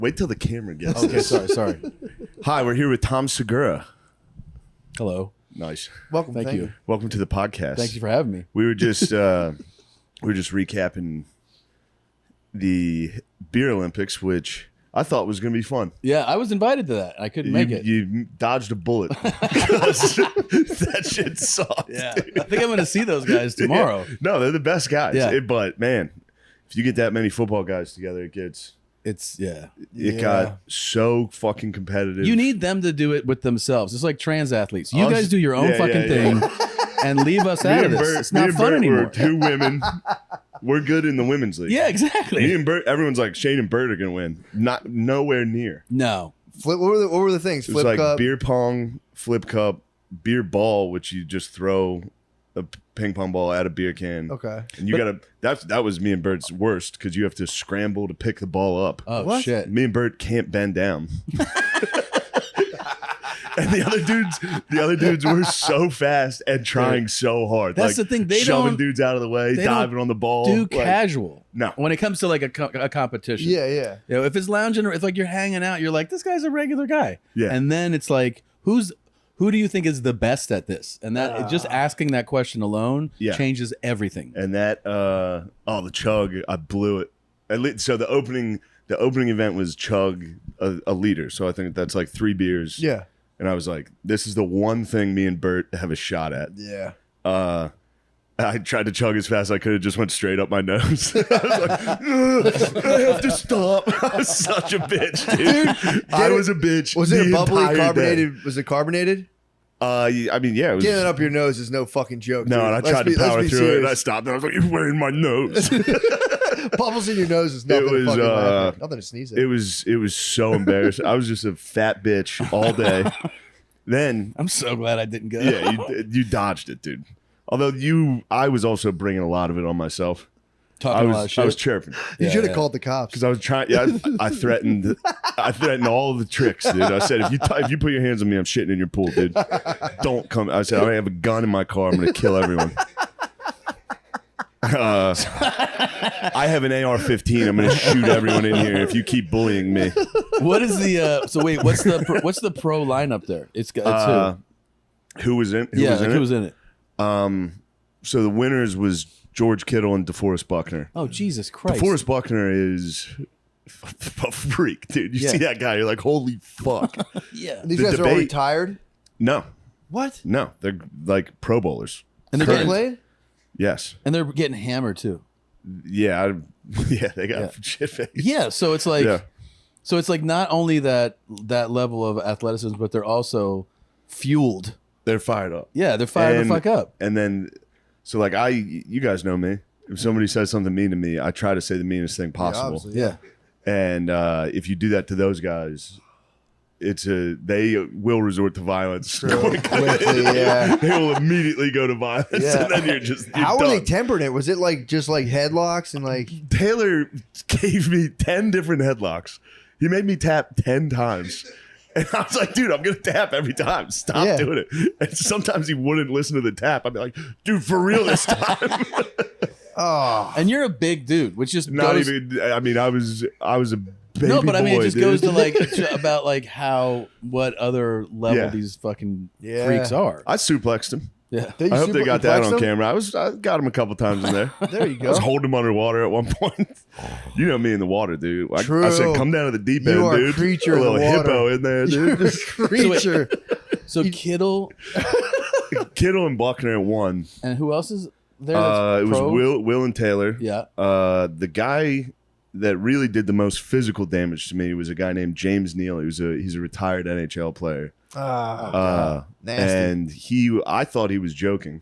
Wait till the camera gets Okay, this. sorry. Hi, we're here with Tom Segura. Hello. Nice. Welcome. Thank you. Welcome to the podcast. Thank you for having me. We were just recapping the beer Olympics, which I thought was going to be fun. Yeah, I was invited to that. I couldn't make it. You dodged a bullet because that shit sucked. Yeah, I think I'm going to see those guys tomorrow. Yeah. No, they're the best guys. Yeah. But man, if you get that many football guys together, it got so fucking competitive. You need them to do it with themselves. It's like trans athletes. You guys do your own fucking thing and leave us out of this. It's not fun anymore. We're two women. We're good in the women's league. Yeah, exactly. Me and Bert, everyone's like Shane and Bert are gonna win. Nowhere near. No. What were the things? It was Flip like cup. beer pong, flip cup, beer ball, which you just throw a ping pong ball at a beer can. Okay. And you that was me and Bert's worst because you have to scramble to pick the ball up. Oh, What? shit. Me and Bert can't bend down. And the other dudes were so fast and trying so hard. That's the thing. They shoving don't- dudes out of the way, they diving don't on the ball. Do like- casual. No. When it comes to like a competition. Yeah, yeah. You know, if it's lounging or if like you're hanging out, you're like, this guy's a regular guy. Yeah. And then it's like, who do you think is the best at this? And that just asking that question alone changes everything. And that the chug, I blew it. So the opening event was chug a liter. So I think that's like 3 beers. Yeah. And I was like, this is the one thing me and Bert have a shot at. Yeah. I tried to chug as fast as I could. It just went straight up my nose. I was like, "Ugh, I have to stop." I was such a bitch, dude. I was a bitch. Was it the bubbly entire carbonated? day. Was it carbonated? I mean, yeah. It was, Getting it up your nose is no fucking joke. no, dude. and I tried to Let's power be through it, and I serious. stopped. And I was like, "You're wearing my nose." Bubbles in your nose is nothing. was, to fucking laugh at. Nothing to sneeze at. It was so embarrassing. I was just a fat bitch all day. Then, I'm so glad I didn't go. yeah, you dodged it, dude. Although I was also bringing a lot of it on myself. Talking a lot of shit. I was chirping you Yeah, should have yeah. called the cops. because I was trying. Yeah, I threatened. I threatened all the tricks, dude. I said, if you put your hands on me, I'm shitting in your pool, dude. Don't come. I said, I have a gun in my car. I'm going to kill everyone. I have an AR-15. I'm going to shoot everyone in here if you keep bullying me. What is the so wait, what's the pro lineup there? It's who? Who was in? Who was in it? So the winners was George Kittle and DeForest Buckner. Oh, Jesus Christ. DeForest Buckner is a freak, dude. You Yeah. see that guy, you're like, holy fuck. Yeah. These the guys are all debate- retired. No, What? no, they're like Pro Bowlers. And they're They getting, played? Yes. and they're getting hammered too. Yeah, they got shit face. Yeah, so it's like Yeah. so it's like not only that level of athleticism, but they're also fueled. They're fired up. Yeah, they're fired the fuck up. And then, so like you guys know me. If somebody says something mean to me, I try to say the meanest thing possible. obviously. Yeah. And if you do that to those guys, they will resort to violence. Quickly, yeah. They will immediately go to violence, Yeah. and then you're How were done. they tempering it? Was it like just like headlocks and like? Taylor gave me 10 different headlocks. He made me tap 10 times. And I was like, dude, I'm going to tap every time. Stop Yeah. doing it. And sometimes he wouldn't listen to the tap. I'd be like, dude, for real this time. Oh, And you're a big dude, which just Not goes, even, I mean, I was a baby no, but I mean, boy, it just dude. goes to like about like what other level Yeah. these fucking Yeah. freaks are. I suplexed him. Yeah, Did you I hope they got that superplex on them? camera. I got him a couple times in there. There you I was go. holding him underwater at one point. You know me in the water, dude. I True. said, come down to the deep end, You are a dude. creature a in the little water. hippo in there, You're dude. a creature. so Kittle Kittle and Buckner won. and who else is there? That's It was pro? Will and Taylor. Yeah. The guy that really did the most physical damage to me was a guy named James Neal. He's a retired NHL player. Nasty. And I thought he was joking.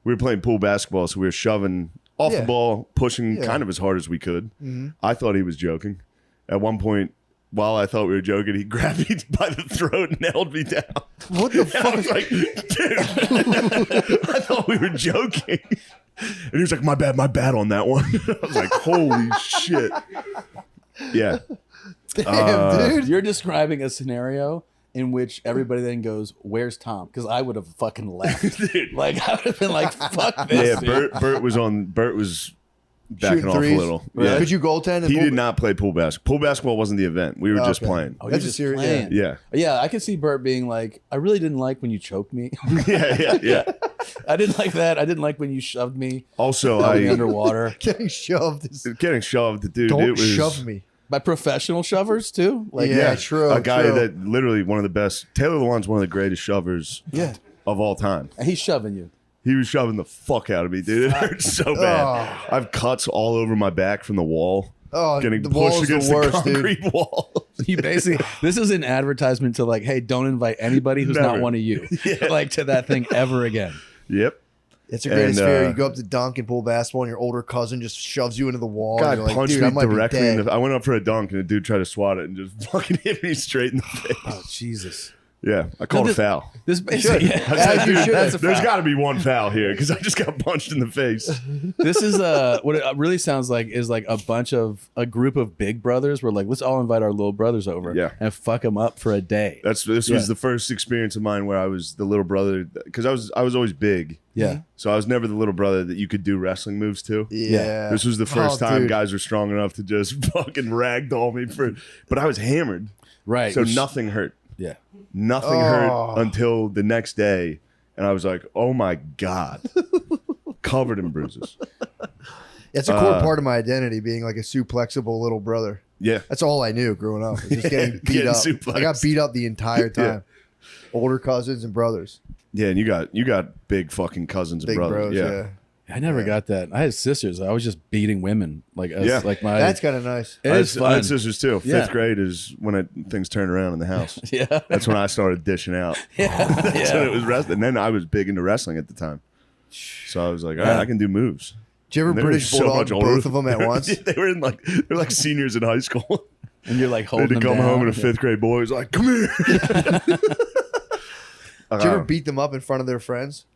We were playing pool basketball, so we were shoving off Yeah. the ball, pushing Yeah. kind of as hard as we could. Mm-hmm. I thought he was joking. At one point, while I thght we were joking, he grabbed me by the throat and held me down. What the And I fuck? was like, dude, I thought we were joking. And he was like, my bad on that one. I was like, holy shit. Yeah. Damn, dude. You're describing a scenario in which everybody then goes, "Where's Tom?" Because I would have fucking left. Dude. Like I would have been like, "Fuck this." Yeah, dude." Bert was backing Shooting off threes? a little. Really? Yeah. Could you goaltend? He did not play pool basketball. Pool basketball wasn't the event. We were just Okay. playing. Oh, That's you're a just serious- playing. Yeah. Yeah, I can see Bert being like, I really didn't like when you choked me. Yeah. I didn't like that. I didn't like when you shoved me. Also, Held me I underwater. Getting shoved. Is, getting shoved, dude. don't it was, shove me. By professional shovers too. Like Yeah, true. A guy true. that literally one of the best. Taylor Lewan's one of the greatest shovers Yeah. of all time. And he's shoving you. He was shoving the fuck out of me, dude. It hurt so bad. I have cuts all over my back from the wall. Oh, Getting the pushed wall's against the worst, the concrete wall. You basically, this is an advertisement to like, hey, don't invite anybody who's not Never. one of you, like to that thing ever again. Yep. It's a greatest And, fear. You go up to dunk and pull basketball, and your older cousin just shoves you into the wall. Guy and you're like, punched dude, me I might be directly in dead. the. I went up for a dunk and a dude tried to swat it and just fucking hit me straight in the face. Oh Jesus! Yeah, I called a this- foul. This basically, As yeah, you should. that's a There's foul. got to be one foul here because I just got punched in the face. This is what it really sounds like is like a group of big brothers. We're like, let's all invite our little brothers over, Yeah. and fuck them up for a day. This Yeah. was the first experience of mine where I was the little brother because I was always big. Yeah, So I was never the little brother that you could do wrestling moves to. Yeah. This was the first Oh, time dude. guys were strong enough to just fucking ragdoll me but I was hammered. right. So nothing hurt. Yeah, Nothing hurt until the next day. And I was like, oh my God. Covered in bruises. It's a core part of my identity, being like a suplexible little brother. Yeah. That's all I knew growing up. Was just getting beat Getting up. suplexed. I got beat up the entire time. Yeah. Older cousins and brothers. Yeah, and you got big fucking cousins and Big brothers. bros, yeah. I never got that. I had sisters. I was just beating women. Like, Yeah. like my. That's kind of nice. It I is had, fun. I had sisters too. Yeah. Fifth grade is when things turned around in the house. Yeah, That's when I started dishing out. yeah, That's when yeah. it was wrestling. And then I was big into wrestling at the time. So I was like, all right, I can do moves. Did you ever And they were British so Bulldog much older. both of them at once? Yeah, they were like seniors in high school. And you're like They had holding to them come home down. and a fifth grade boy was like, come here. Did you ever beat them up in front of their friends?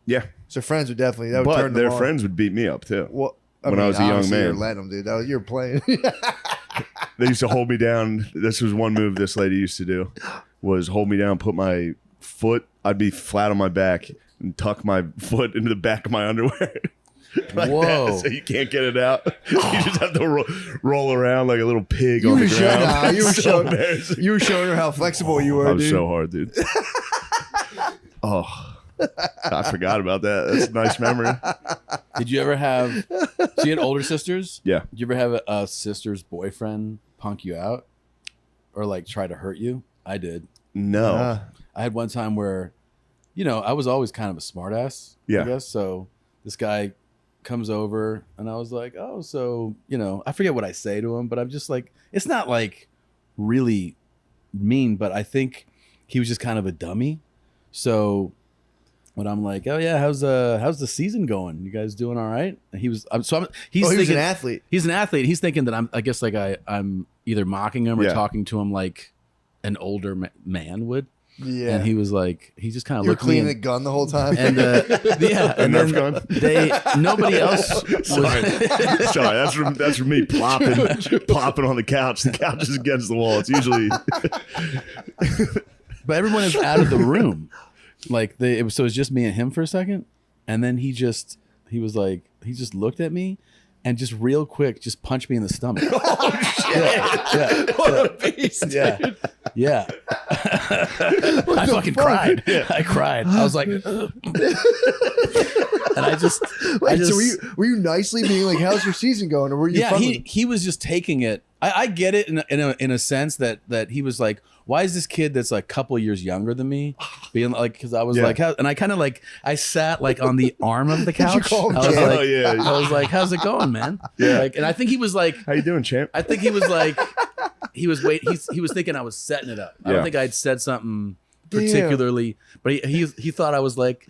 Yeah. So friends would definitely that would But turn them their on. friends would beat me up too. Well, when I was a young obviously man. you're letting them, dude. That was, you're playing. They used to hold me down. This was one move this lady used to do, was hold me down, put my foot, I'd be flat on my back and tuck my foot into the back of my underwear. Like Whoa. that, so you can't get it out. You just have to roll around like a little pig You on the were showing- ground. nah, you were So showing- embarrassing. You were showing her how flexible you were, I was dude. so hard, dude. Oh, I forgot about that. That's a nice memory. Did you ever have? So you had older sisters? Yeah. Did you ever have a sister's boyfriend punk you out, or like try to hurt you? I did. No. I had one time where, I was always kind of a smartass. Yeah. I guess so. This guy comes over, and I was like, "Oh, so I forget what I say to him, but I'm just like, it's not like really mean, but I think he was just kind of a dummy. So when I'm like, "Oh yeah, how's the season going? You guys doing all right?" And he was, he's He was thinking an athlete. he's an athlete. He's thinking that I guess like I'm either mocking him or Yeah. talking to him like an older man would. Yeah. And he was like, he just kind of you were looked at me cleaning the and, gun the whole time. and yeah, and Nerf then gun? nobody else Sorry. was. Sorry, that's from me plopping on the couch. The couch is against the wall. It's usually But everyone is out of the room. Like it was just me and him for a second, and then he just looked at me and just real quick just punched me in the stomach. what a beast. Yeah. I fucking cried. I cried. I was like, "Ugh." And I just So were you nicely being like, "How's your season going?" Or were you? yeah, fun with him? he was just taking it. I get it in a sense that he was like, why is this kid that's like a couple years younger than me being like, because I was Yeah. like, and I kind of like, I sat like on the arm of the couch. call him I was Champ? like, Oh, yeah. I was like, how's it going, man? Yeah. Like, and I think he was like, How you doing, champ? I think he was like, he was thinking I was setting it up. I Yeah. don't think I'd said something particularly, but he thought I was like,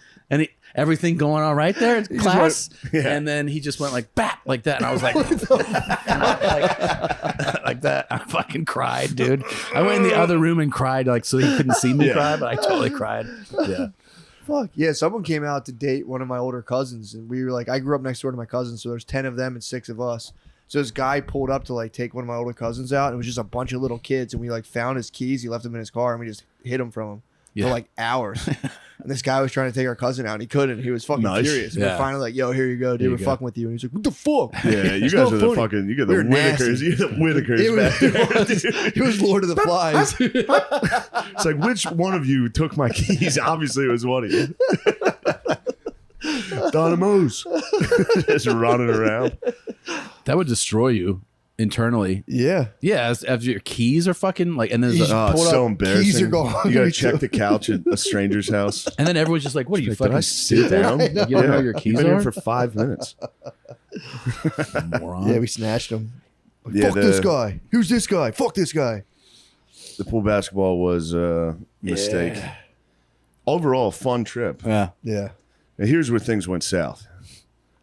everything going all right there in class? yeah. And then he just went like, bap, like that. And I was like, like that. I fucking cried, dude. I went in the other room and cried, like, so he couldn't see me Yeah. cry, but I totally cried. Yeah. Fuck yeah! Someone came out to date one of my older cousins, and we were like, I grew up next door to my cousins, so there's 10 of them and 6 of us. So this guy pulled up to like take one of my older cousins out, and it was just a bunch of little kids, and we like found his keys. He left them in his car, and we just hid them from him. Yeah. for like hours. And this guy was trying to take our cousin out and he couldn't. He was fucking Nice. furious. And Yeah. we're finally like, yo, here you go, There dude. you We're go. fucking with you. And he's like, what the fuck? Yeah, you It's guys not are the funny. fucking. You got We the were nasty. Whitakers. You got the Whitakers It back was, there. it was Lord of the Flies. It's like, which one of you took my keys? Obviously, it was one of you. Dynamos. Just running around. That would destroy you internally. Yeah. Yeah, as your keys are fucking like, and then He's- Oh, it's Pulled so up, embarrassing. keys are gone. You gotta Me check too. the couch at a stranger's house. and then everyone's just like, "What are you Like, fucking did I sit down? I know. You don't know where your keys Been here are, for 5 minutes. moron." Yeah, we snatched him. Like, Yeah, fuck this guy. Who's this guy? Fuck this guy. The pool basketball was a mistake. Yeah. Overall, fun trip. Yeah. Yeah. Now, here's where things went south.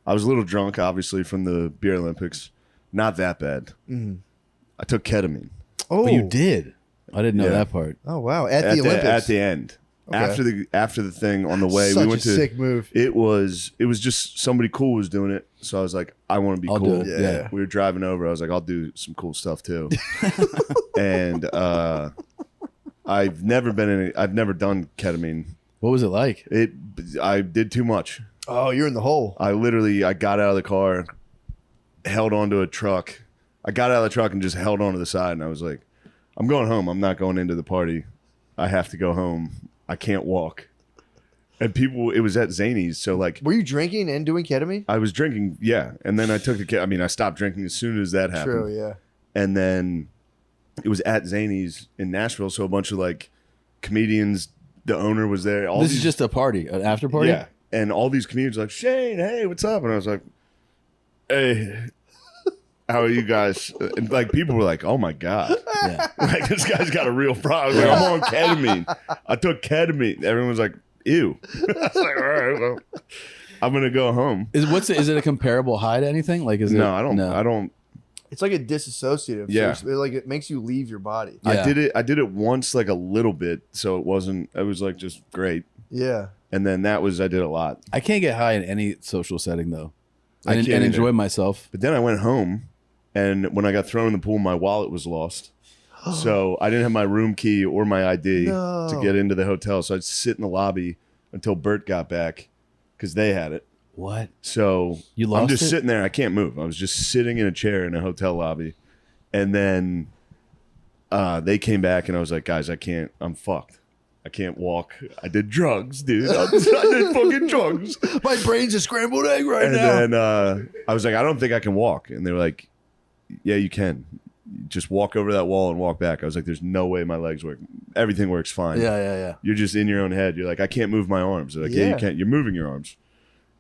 I was a little drunk, obviously, from the Beer Olympics. Not that bad. I took ketamine Oh, But you did. I didn't know Yeah. that part. Oh wow! At the Olympics. at the end. Okay. After the thing on the way, Such we went a to. sick move. It was just somebody cool was doing it, so I was like, I want to be I'll cool. do it. Yeah. We were driving over. I was like, I'll do some cool stuff too. And I've never done ketamine. What was it like? I did too much. Oh, you're in the hole. I got out of the car, held onto a truck. I got out of the truck and just held onto the side, and I was like, I'm going home. I'm not going into the party. I have to go home. I can't walk. And it was at Zany's, so like, Were you drinking and doing ketamine? I was drinking, yeah. And then I took I stopped drinking as soon as that happened. True. Yeah. And then it was at Zany's in Nashville, so a bunch of like comedians, the owner was there. This is just a party, an after party. Yeah. And all these comedians were like, Shane, hey, what's up? And I was like, hey, how are you guys? And like people were like, oh my God. Yeah. Like this guy's got a real problem. I was like, I'm on ketamine. I took ketamine. Everyone was like, ew. I was like, all right, well, I'm gonna go home. Is it a comparable high to anything? Like, is it? No, I don't. It's like a disassociative. Yeah. So it makes you leave your body. Yeah. I did it once, like a little bit, so it was like just great. Yeah. And then I did a lot. I can't get high in any social setting though, I and, can't and either. enjoy myself. But then I went home, and when I got thrown in the pool, my wallet was lost. So I didn't have my room key or my ID No. to get into the hotel. So I'd sit in the lobby until Bert got back because they had it. What? So You I'm lost just it? sitting there. I can't move. I was just sitting in a chair in a hotel lobby. And then they came back, and I was like, guys, I'm fucked. I can't walk. I did drugs, dude. I did fucking drugs. My brain's a scrambled egg right And now. then I was like, I don't think I can walk. And they were like, yeah, you can. Just walk over that wall and walk back. I was like, there's no way my legs work. Everything works fine. Yeah. You're just in your own head. You're like, I can't move my arms. They're like, yeah, Yeah. you can't. You're moving your arms.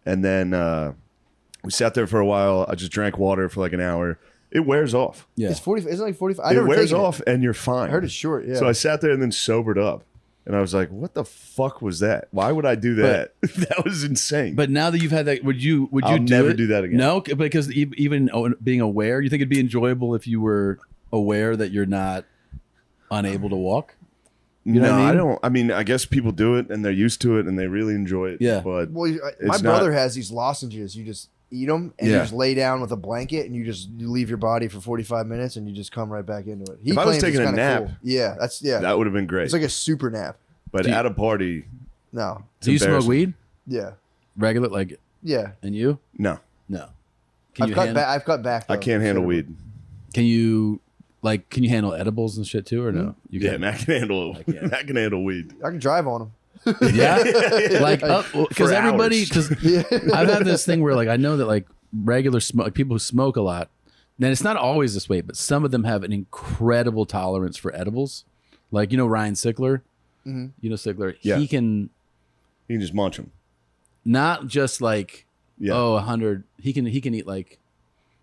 And then we sat there for a while. I just drank water for like an hour. It wears off. Yeah. It's 40. Isn't it like 45? I It never wears taken off and you're fine. I heard it's short. Yeah. So I sat there and then sobered up. And I was like, what the fuck was that? Why would I do that? That was insane. But now that you've had that, would you I'll do never it? do that again. No, because even being aware, you think it'd be enjoyable if you were aware that you're not unable to walk? You know no, what I mean? I don't. I mean, I guess people do it and they're used to it and they really enjoy it. Yeah. But well, my it's brother not- has these lozenges. You just eat them and you Yeah. just lay down with a blanket and you leave your body for 45 minutes and you just come right back into it. He If I was claims it's taking a kinda nap, cool. Yeah, yeah. that would have been great. It's like a super nap. But Do you- at a party, No. Do you smoke embarrassing. weed? Yeah. Regular, like, Yeah. and you? no, No. Can you handle, I've cut back. I though, can't handle considerably. weed. Can you handle edibles and shit too, or no? You Yeah, can. Matt can handle. Matt can handle weed. I can drive on them. Yeah, like because For everybody, hours. because Yeah. I've had this thing where like I know that like regular smoke, like, people who smoke a lot, and it's not always this way, but some of them have an incredible tolerance for edibles. Like Ryan Sickler, Mhm. Sickler, Yeah. he can You can just munch them. not just like Yeah. 100. He can eat like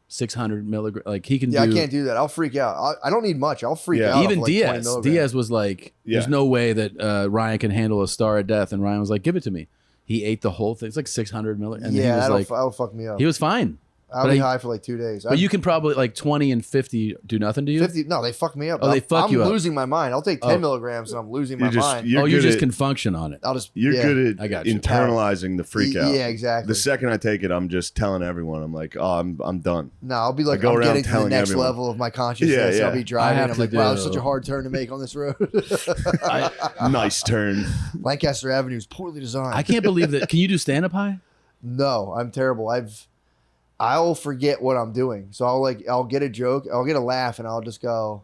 600 milligrams. Like he can Yeah, do. I can't do that. I'll freak out. I don't need much. I'll freak Yeah. out. Even off like 20 Diaz. milligrams. Diaz was like, "There's Yeah. no way that Ryan can handle a Star of Death," and Ryan was like, "Give it to me." He ate the whole thing. It's like 600 milligrams. And Yeah, he was like, that'll fuck me up. he was fine. I'll be high for like 2 days. But you can probably like 20 and 50 do nothing to you. 50? No, they fuck me up. Oh, they fuck you up. I'm losing my mind. I'll take 10 milligrams and I'm losing my mind. You just can function on it. You're good I at got you. internalizing the freak out. Yeah, exactly. The second I take it, I'm just telling everyone. I'm like, oh, I'm done. No, I'll be like, go I'm around getting to the telling next everyone. level of my consciousness. Yeah. I'll be driving. I'm like, wow, it's such a do- hard turn to make on this road. Nice turn. Lancaster Avenue is poorly designed. I can't believe that. Can you do stand up high? No, I'm terrible. I'll forget what I'm doing. So I'll get a joke, I'll get a laugh, and I'll just go,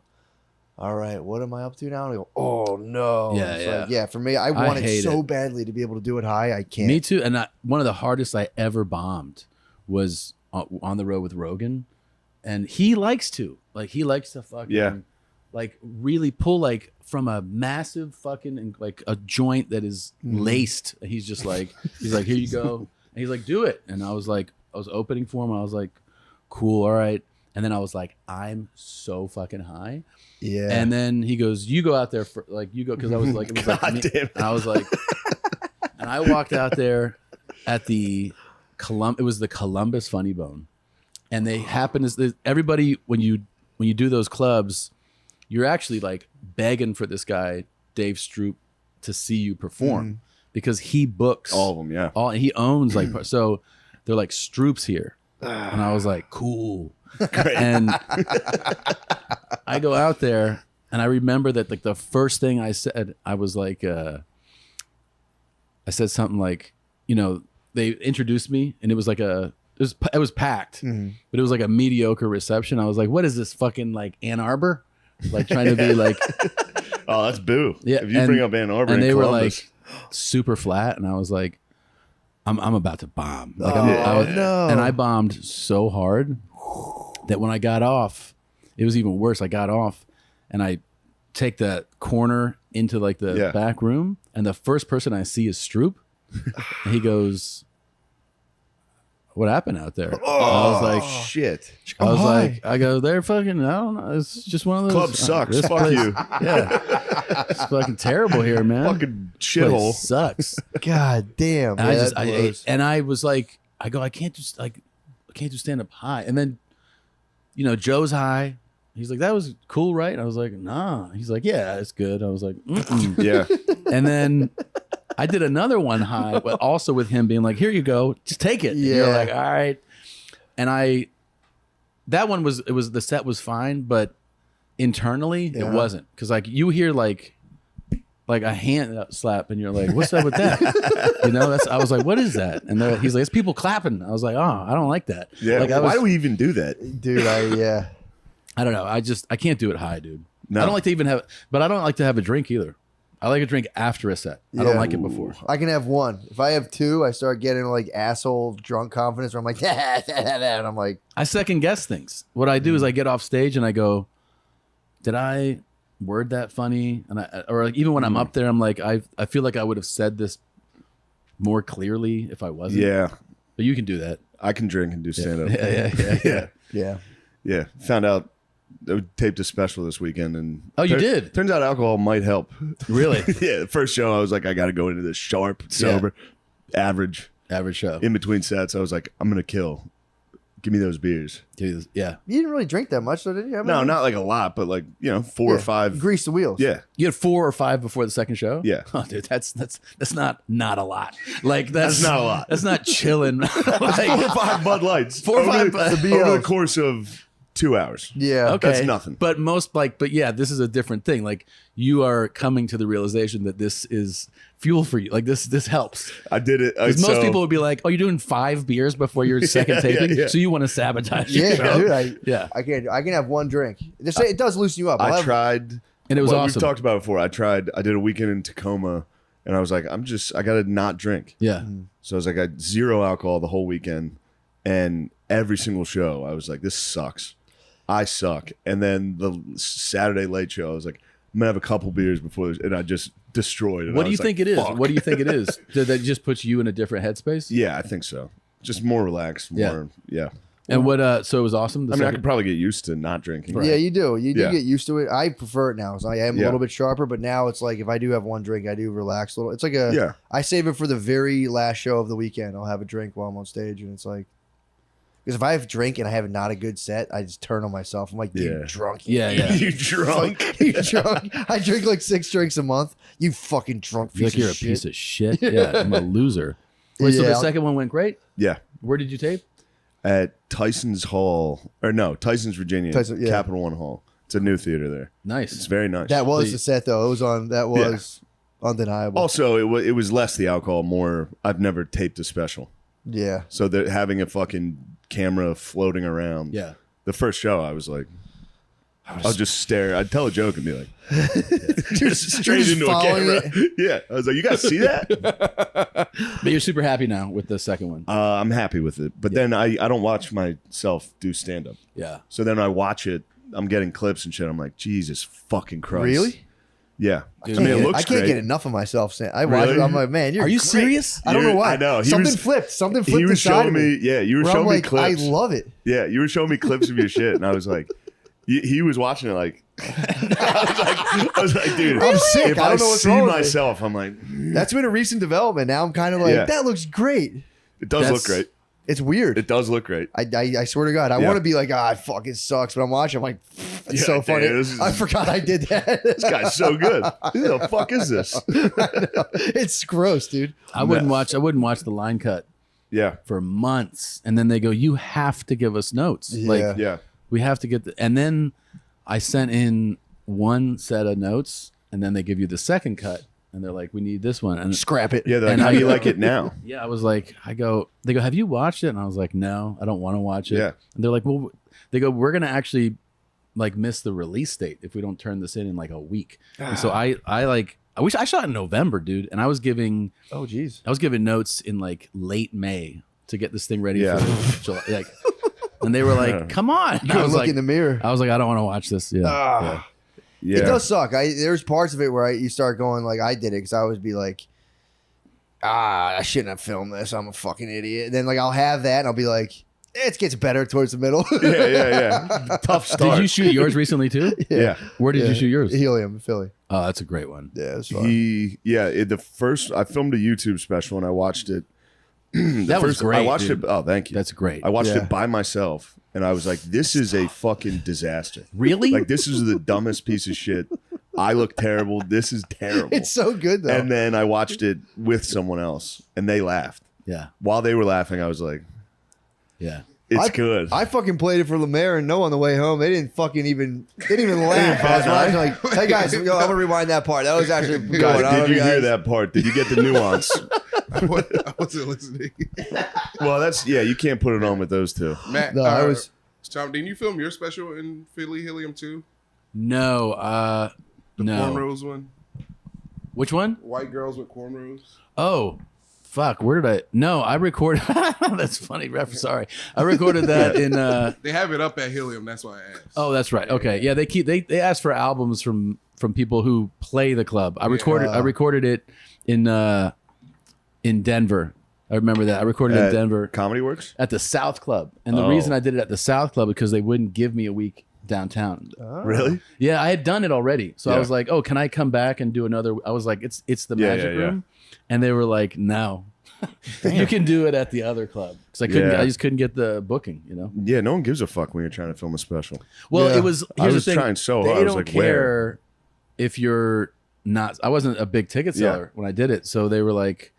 all right, what am I up to now? And I go, oh no. Yeah, It's yeah. like, yeah, for me, I wanted hate so it. badly to be able to do it high. I can't. Me too. And one of the hardest I ever bombed was on the road with Rogan. And he likes to fucking like really pull like from a massive fucking like a joint that is laced. He's just like, here you go. And he's like, do it. And I was opening for him. I was like, cool, all right. And then I was like, I'm so fucking high. Yeah. And then he goes, you go out there for like, you go. Cause I was like, it was like, God damn it. and I was like, and I walked out there at it was the Columbus Funny Bone. And they happen as everybody, when you do those clubs, you're actually like begging for this guy, Dave Stroop, to see you perform because he books All of them, yeah. he owns like, so they're like Stroop's here. And I was like, cool. And I go out there and I remember that like the first thing I said, I was like, I said something like, they introduced me and it was like it was packed, but it was like a mediocre reception. I was like, what is this fucking like Ann Arbor? Like trying to be like, oh, that's boo. yeah. If you bring up Ann Arbor and they were Columbus, like super flat. And I was like, I'm about to bomb. Like no. And I bombed so hard that when I got off, it was even worse. I got off and I take the corner into like the back room. And the first person I see is Stroop. And he goes, what happened out there? oh, I was like, shit. I go, they're fucking, I don't know. It's just one of those. Club sucks. This Fuck place- you. Yeah. It's fucking terrible here, man. Fucking This shithole. place sucks. God damn. And Yeah, I was like, I can't just stand up high. And then, Joe's high. He's like, that was cool, right? And I was like, nah. He's like, yeah, it's good. I was like, mm-mm. Yeah. And then I did another one high, but also with him being like, here you go, just take it. And you're Yeah. like, all right. And that one the set was fine, but internally it wasn't. Cause like you hear like a hand slap and you're like, what's up with that? I was like, what is that? And he's like, it's people clapping. I was like, oh, I don't like that. Yeah. Like, Why do we even do that? dude, I don't know. I can't do it high, dude. No. I don't like to even but I don't like to have a drink either. I like a drink after a set. I don't Yeah. like it before. I can have one. If I have two, I start getting like asshole drunk confidence where I'm like, and I'm like, I second guess things. What I do is I get off stage and I go, did I word that funny? And or like even when I'm up there, I'm like, I feel like I would have said this more clearly if I wasn't. Yeah. But you can do that. I can drink and do stand up. Yeah. yeah. Yeah. Found out I taped a special this weekend and Oh, you did? Turns out alcohol might help. Really? Yeah. The first show I was like, I gotta go into this sharp, sober, average. Average show. In between sets, I was like, I'm gonna kill. Give me those beers. Yeah. You didn't really drink that much, though, did you? No, not like a lot, but like, 4 or 5. Grease the wheels. Yeah. You had 4 or 5 before the second show? Yeah. Oh, dude, that's not a lot. Like that's not a lot. That's not chilling. Like, 4 or 5 Bud Lights. 4 or 5 over the course of 2 hours. Yeah. Okay. That's nothing. But yeah, this is a different thing. Like you are coming to the realization that this is fuel for you. Like this helps. I did it. Because most people would be like, "Oh, you're doing 5 beers before your second taping, yeah. so you want to sabotage Yeah, your show?" dude. I can have one drink. It does loosen you up. I tried, and it was awesome. We've talked about it before. I did a weekend in Tacoma, and I was like, I gotta not drink. Yeah. So I was like, I had 0 alcohol the whole weekend, and every single show, I was like, this sucks. I suck. And then the Saturday late show, I was like, I'm gonna have a couple beers before this, and I just destroyed it. What do you think it is? What do you think it is? Did that just put you in a different headspace? Yeah, I think so. Just more relaxed, more yeah. And what? So it was awesome. I could probably get used to not drinking. Yeah, you do. You do Yeah. get used to it. I prefer it now. So I am a little bit sharper, but now it's like if I do have one drink, I do relax a little. It's like I save it for the very last show of the weekend. I'll have a drink while I'm on stage, and it's like Because if I have drink and I have not a good set, I just turn on myself. I'm like, you drunk. Yeah, yeah. You drunk? You drunk. I drink like 6 drinks a month. You fucking drunk piece Like you're of a shit. piece of shit. Yeah, I'm a loser. Wait, so Yeah, the I'll- second one went great? Yeah. Where did you tape? At Tyson's Hall, or no, Tyson's, Virginia, Tyson, yeah. Capital One Hall. It's a new theater there. It's Nice. very nice. That was So the set though. It was on. That was undeniable. Also, it was less the alcohol, more. I've never taped a special, Yeah. so that having a fucking camera floating around. Yeah. The first show, I was like, I'll just stare. I'd tell a joke and be like, just straight just into a following camera. Yeah, I was like, you guys see that? But you're super happy now with the second one. I'm happy with it, but then I don't watch myself do stand up. Yeah. So then I watch it. I'm getting clips and shit. I'm like, Jesus fucking Christ. Really? Yeah. Dude, I mean, it looks I can't great. get enough of myself saying. I watch Really? it. I'm like, man, you're Are you great. serious? I don't know why. I know. Something flipped. Something flipped He was inside showing of me. me. Yeah, you were where showing I'm me like, clips. I love it. Yeah, you were showing me clips of your shit, and I was like, he was watching it like, I was like, dude, I'm sick. if I I, don't know what's see wrong with me. myself, I'm like, That's been a recent development. Now I'm kind of like, Yeah. that looks great. it does That's- look great. It's weird. It does look great. I swear to God, I Yeah. want to be like, fuck, it sucks. But I'm watching. I'm like, it's Yeah, so funny. dude, this is- I forgot I did that. This guy's so good. Who the fuck is this? It's gross, dude. I wouldn't watch the line cut Yeah, for months. And then they go, you have to give us notes. Yeah. Like yeah. we have to get and then I sent in one set of notes and then they give you the second cut and they're like, we need this one. And Scrap it. Yeah, they're like, And how I do you go- like it now? yeah, I was like, they go, have you watched it? And I was like, no, I don't want to watch it. Yeah. And they're like, well, they go, we're going to actually like miss the release date if we don't turn this in like a week. And so I wish I shot in November, dude. And I was giving Oh, geez. notes in like late May to get this thing ready Yeah. for July. Like, and they were like, come on. And I Couldn't was look like, in the mirror. I was like, I don't want to watch this. Yeah. Ah. Yeah, It does suck. There's parts of it where you start going like I did it because I would be like, I shouldn't have filmed this. I'm a fucking idiot. And then like I'll have that and I'll be like, it gets better towards the middle. yeah. Tough start. Did you shoot yours recently too? Yeah. Where did you shoot yours? Helium, Philly. Oh, that's a great one. Yeah, it's fun. The first I filmed a YouTube special and I watched it. That was great. I watched dude. it. Oh, thank you. That's great. I watched Yeah. it by myself and I was like, this is a fucking disaster. Really? Like, this is the dumbest piece of shit. I look terrible. This is terrible. It's so good though. And then I watched it with someone else and they laughed. Yeah. While they were laughing, I was like, Yeah. it's good. I fucking played it for Lemaire and Noah on the way home. They didn't even laugh. I was watching like, hey guys, I'm gonna rewind that part. That was actually good. Guys, I don't know did you if hear guys- that part? Did you get the nuance? I wasn't listening. Well, that's, yeah, you can't put it on with those two. Matt, No, I was. Tom, didn't you film your special in Philly Helium too? No. The No. cornrows one? Which one? White girls with cornrows? Oh, fuck. Where did I? No, I recorded. That's funny. Sorry. I recorded that in. They have it up at Helium, that's why I asked. Oh, that's right. Okay. Yeah, they ask for albums from people who play the club. I recorded it in Denver. I remember that. I recorded in At Denver Comedy Works? at the South Club. And the Oh. reason I did it at the South Club because they wouldn't give me a week downtown. Really? Yeah, I had done it already. So I Yeah. was like, "Oh, can I come back and do another?" I was like, "It's the Yeah, Magic yeah, yeah. Room," and they were like, "No, you can do it at the other club." Because Yeah. I just couldn't get the booking. You know. Yeah, no one gives a fuck when you're trying to film a special. Well, Yeah. it was. I Here's was the thing. trying so They hard. I was don't like, where? care if you're not. I wasn't a big ticket seller when I did it, so they were like,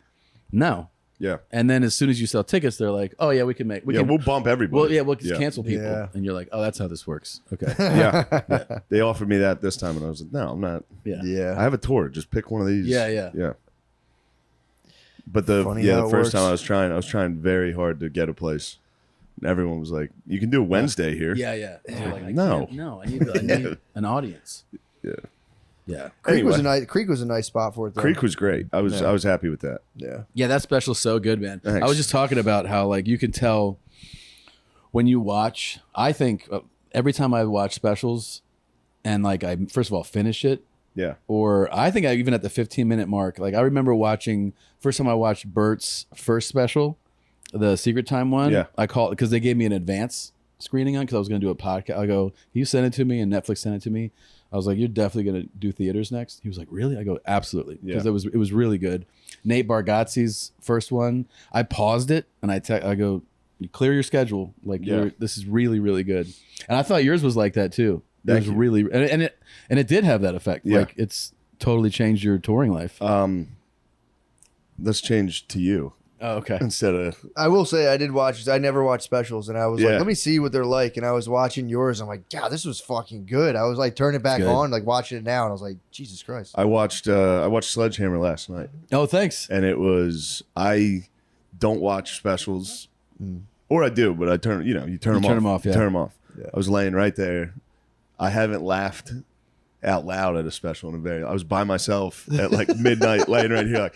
"No." Yeah. And then as soon as you sell tickets, they're like, "Oh yeah, we can make. We Yeah, can, we'll bump everybody. well, yeah, we'll just cancel people." Yeah. And you're like, "Oh, that's how this works." Okay. Yeah. They offered me that this time, and I was like, no, I'm not. Yeah. I Yeah. have a tour. Just pick one of these. Yeah. Yeah. But the Funny how the it first time works. I was trying very hard to get a place. And everyone was like, "You can do Wednesday here." Yeah. And you're like, No. I need an audience. Yeah. Yeah. Creek was Anyway. a nice spot for it though. Creek was great. I was happy with that. Yeah. Yeah, that special's so good, man. Thanks. I was just talking about how like you can tell when you watch. I think every time I watch specials, and like I first of all finish it, Yeah. or I think I even at the 15-minute mark. Like I remember watching first time I watched Bert's first special, the Secret Time one. Yeah. I called because they gave me an advance screening on because I was going to do a podcast. I go, you send it to me, and Netflix sent it to me. I was like, you're definitely going to do theaters next. He was like, really? I go, absolutely. Because Yeah. it was really good. Nate Bargatze's first one, I paused it and I go, You clear your schedule. Like Yeah. this is really, really good. And I thought yours was like that too. It Thank was you. really, and it did have that effect. Yeah. Like it's totally changed your touring life. Let's change to you Oh, okay. instead of I will say I did watch. I never watched specials, and I was Yeah. like, let me see what they're like. And I was watching yours. I'm like, God, this was fucking good. I was like, turning it back good. on, like watching it now, and I was like, Jesus Christ. I watched Sledgehammer last night, Oh, thanks. and it was I don't watch specials, or I do, but I turn you turn them off. Yeah. Turn them off. Yeah. I was laying right there. I haven't laughed out loud at a special in a very. I was by myself at like midnight, laying right here, like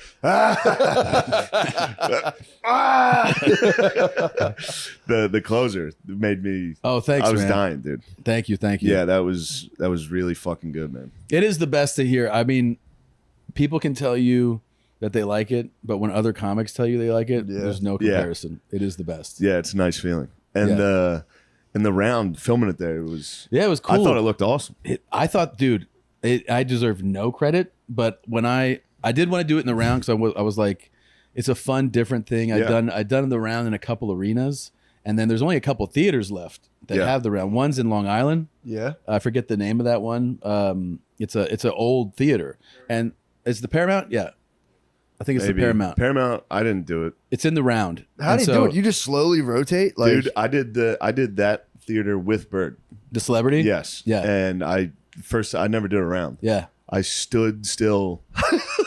the closer made me. Oh, thanks, I was man. dying, dude. Thank you. Yeah, that was really fucking good, man. It is the best to hear. I mean, people can tell you that they like it, but when other comics tell you they like it, Yeah. there's no Yeah. comparison. It is the best. Yeah, it's a nice feeling. And in the round filming it there, it was. Yeah, it was cool. I thought it looked awesome. I thought, dude, I deserve no credit, but when I did want to do it in the round because I was like, it's a fun, different thing. I'd done the round in a couple arenas, and then there's only a couple theaters left that Yeah. have the round. One's in Long Island. Yeah. I forget the name of that one. It's an old theater, and it's the Paramount. Yeah, I think it's Maybe. the Paramount. Paramount, I didn't do it. It's in the round. How And do you do it? You just slowly rotate, like. Dude, I did that theater with Bird. The Celebrity. Yes. Yeah. And I never did a round. Yeah, I stood still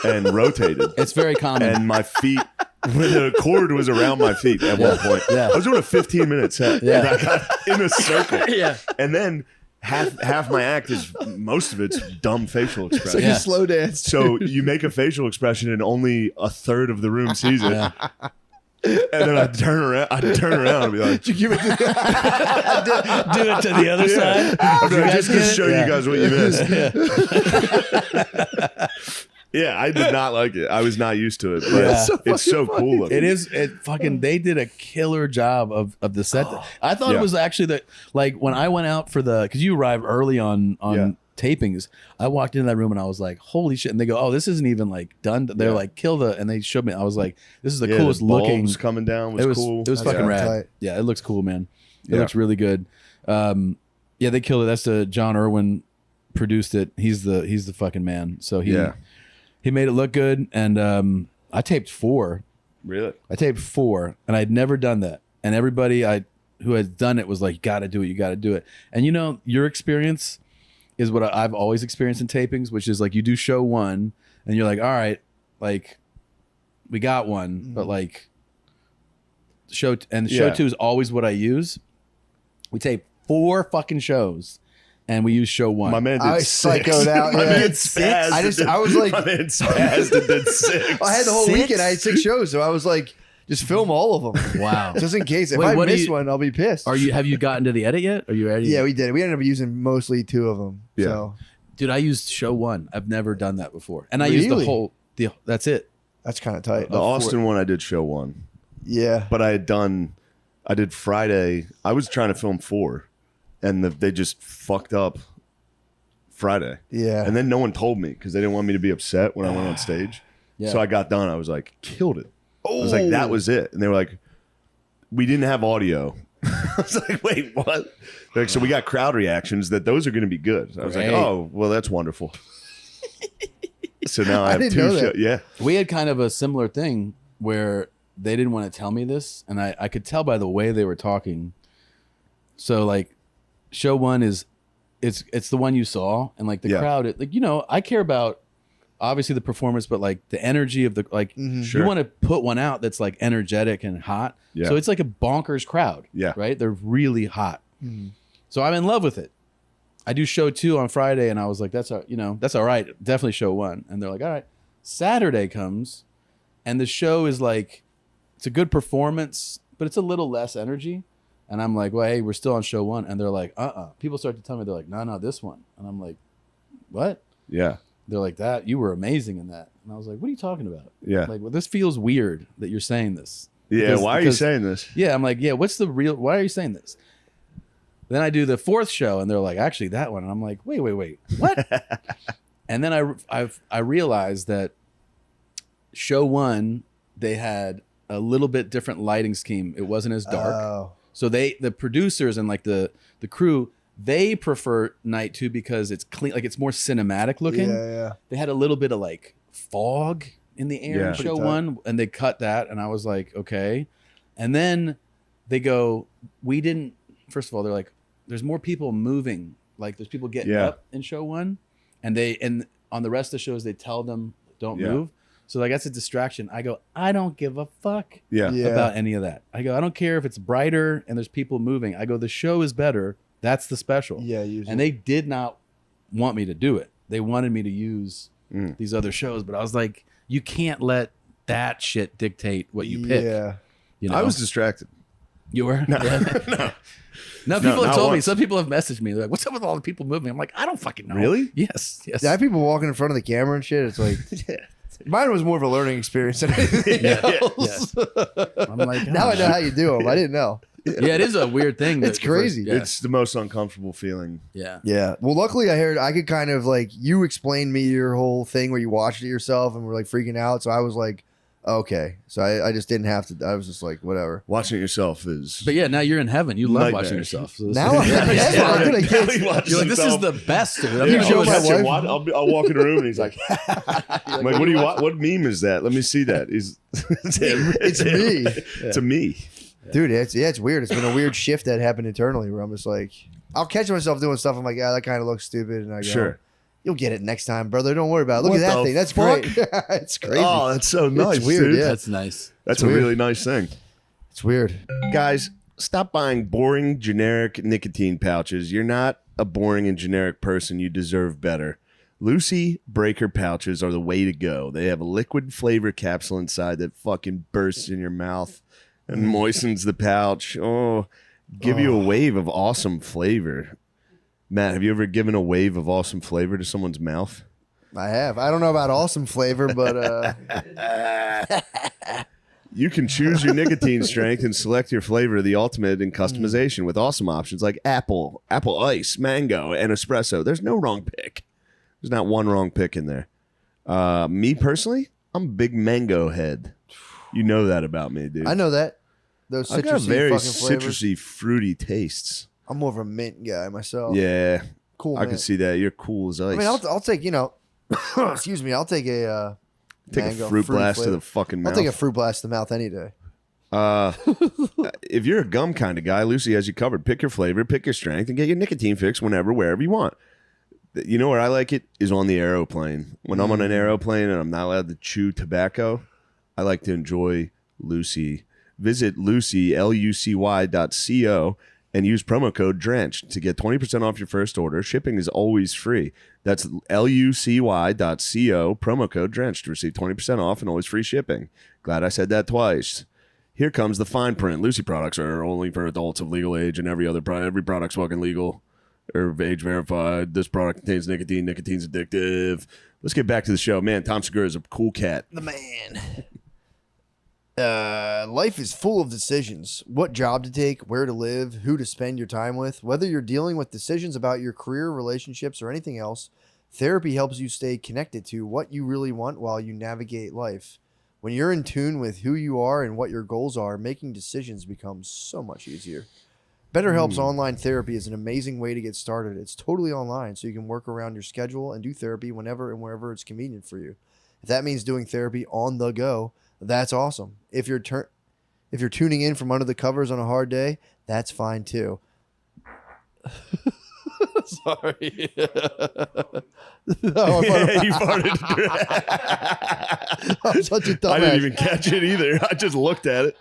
and rotated. it's very common. And my feet, the cord was around my feet at one point. Yeah. I was doing a 15-minute set. Yeah. And I got in a circle. Yeah. And then half my act is, most of it's dumb facial It's like expression. Yeah. a slow dance. So you make a facial expression and only a third of the room sees it. Yeah. And then I'd turn around and be like, You give it to Do it to the other side. I'm Do you like, guys just to get it? show Yeah. you guys what you missed. Yeah, I did not like it. I was not used to it, but Yeah. it's so cool looking. It is. They did a killer job of the set. I thought Yeah. it was actually like when I went out for because you arrived early on Yeah. tapings. I walked into that room and I was like, holy shit. And they go, oh, this isn't even like done. They're Yeah. like, kill and they showed me. I was like, this is the Yeah, coolest the looking. bulbs coming down was It was cool. it was That's fucking kinda rad. tight. Yeah, it looks cool, man. It Yeah. looks really good. Yeah, they killed it. That's John Irwin produced it. He's the fucking man. So he made it look good. And I taped 4. Really? I taped 4, and I'd never done that. And everybody who had done it was like, you got to do it. You got to do it. And your experience is what I've always experienced in tapings, which is like you do show 1, and you're like, all right, like we got one, but like show 2 is always what I use. We tape 4 fucking shows, and we use show 1. My man did I 6. psychoed out, My yeah. man Six? spazzed. I was like- my man spazzed and did 6. I had the whole 6? weekend. I had 6 shows, so I was like, just film all of them, Wow. just in case. If Wait, I what do miss you- one, I'll be pissed. Have you gotten to the edit yet? Are you ready? Yeah, we did it. We ended up using mostly 2 of them. Yeah. So Dude, I used show 1. I've never done that before. And I used the Really? whole that's it. that's kind of tight. The Austin one I did show 1. Yeah. But I did Friday. I was trying to film 4 and they just fucked up Friday. Yeah. And then no one told me because they didn't want me to be upset when I went on stage. Yeah. So I got done. I was like, killed it. I was like, that was it. And they were like, we didn't have audio. I was like, wait, what? They're like, so we got crowd reactions those are going to be good. I was Great. like, oh, well, that's wonderful. So now I have didn't 2 know shows. that. Yeah. We had kind of a similar thing where they didn't want to tell me this, and I could tell by the way they were talking. So like, show 1 is it's the one you saw, and like the Yeah. crowd, I care about obviously the performance, but like the energy of the Sure. you want to put one out that's like energetic and hot. Yeah. So it's like a bonkers crowd. Yeah. Right. They're really hot. So I'm in love with it. I do show 2 on Friday, and I was like, that's all right. Definitely show 1. And they're like, all right. Saturday comes, and the show is like, it's a good performance, but it's a little less energy. And I'm like, well, hey, we're still on show 1. And they're like, People start to tell me, they're like, no, this one. And I'm like, what? Yeah. They're like, that you were amazing in that. And I was like, what are you talking about? Yeah. Like, well, this feels weird that you're saying this. Yeah. Because- Why are you because- saying this? Yeah, I'm like, yeah, why are you saying this? Then I do the 4th show, and they're like, actually, that one. And I'm like, wait, what? And then I realized that show 1, they had a little bit different lighting scheme. It wasn't as dark. Oh. So the producers and like the crew, they prefer night too because it's clean, like it's more cinematic looking. Yeah. They had a little bit of like fog in the air Yeah. in show Pretty tight. 1, and they cut that, and I was like, okay. And then they go, we didn't. First of all, they're like, there's more people moving. Like there's people getting Yeah. up in show 1, and on the rest of the shows they tell them don't Yeah. move. So like that's a distraction. I go, I don't give a fuck Yeah. about any of that. I go, I don't care if it's brighter and there's people moving. I go, the show is better. That's the special. Yeah. Usually. And they did not want me to do it. They wanted me to use Mm. these other shows, but I was like, you can't let that shit dictate what you pick. Yeah. You know? I was distracted. You were? No. No, people not have told me. once. Some people have messaged me. They're like, what's up with all the people moving? I'm like, I don't fucking know. Really? Yes. Yeah, I have people walking in front of the camera and shit. It's like, mine was more of a learning experience than anything else. I'm like, Now I know how you do them. I didn't know. Yeah, it is a weird thing. It's crazy. Yeah. It's the most uncomfortable feeling. Yeah. Yeah. Well, luckily I could kind of like, you explained me your whole thing where you watched it yourself and were like freaking out. So I was like, okay. So I just didn't have to. I was just like, whatever. Watching it yourself is. But yeah, now you're in heaven. You love Nightmare. watching yourself. So this Now is- I'm yeah. gonna get. You're like, this is the best. Dude. I'm You gonna show go my watch- wife- I'll walk in the room and he's like, I'm like, what do you want? What meme is that? Let me see that. It's him. It's me. It's a me. Dude, it's weird. It's been a weird shift that happened internally where I'm just like, I'll catch myself doing stuff. I'm like, yeah, that kind of looks stupid. And I go, Sure. you'll get it next time, brother. Don't worry about it. Look What at that the thing. That's fuck? great. It's crazy. Oh, that's so nice. weird, dude. yeah. That's nice. That's It's a weird. really nice thing. It's weird. Guys, stop buying boring, generic nicotine pouches. You're not a boring and generic person. You deserve better. Lucy Breaker pouches are the way to go. They have a liquid flavor capsule inside that fucking bursts in your mouth and moistens the pouch. Oh, give you a wave of awesome flavor. Matt, have you ever given a wave of awesome flavor to someone's mouth? I have. I don't know about awesome flavor, but You can choose your nicotine strength and select your flavor, the ultimate in customization with awesome options like apple ice, mango, and espresso. There's no wrong pick. There's not one wrong pick in there. Me personally, I'm a big mango head. You know that about me, dude. I know that. Those I got citrusy very fucking flavors. citrusy, fruity tastes. I'm more of a mint guy myself. Yeah, Cool I mint. can see that. You're cool as ice. I mean, I'll take, excuse me, I'll take a Take mango a fruit blast flavor. to the fucking mouth. I'll take a fruit blast to the mouth any day. If you're a gum kind of guy, Lucy has you covered. Pick your flavor, pick your strength, and get your nicotine fix whenever, wherever you want. You know where I like it is on the aeroplane. When I'm on an aeroplane and I'm not allowed to chew tobacco, I like to enjoy Lucy. Visit Lucy, lucy.co, and use promo code DRENCHED to get 20% off your first order. Shipping is always free. That's lucy.co, promo code DRENCHED to receive 20% off and always free shipping. Glad I said that twice. Here comes the fine print. Lucy products are only for adults of legal age, and every product's fucking legal or age verified. This product contains nicotine. Nicotine's addictive. Let's get back to the show. Man, Tom Segura is a cool cat. The man. Life is full of decisions. What job to take, where to live, who to spend your time with. Whether you're dealing with decisions about your career, relationships, or anything else, therapy helps you stay connected to what you really want while you navigate life. When you're in tune with who you are and what your goals are, making decisions becomes so much easier. BetterHelp's online therapy is an amazing way to get started. It's totally online, so you can work around your schedule and do therapy whenever and wherever it's convenient for you. If that means doing therapy on the go, that's awesome. If you're tuning in from under the covers on a hard day, that's fine too. Sorry. Oh, You farted. I'm such a dumbass. I didn't even catch it either. I just looked at it.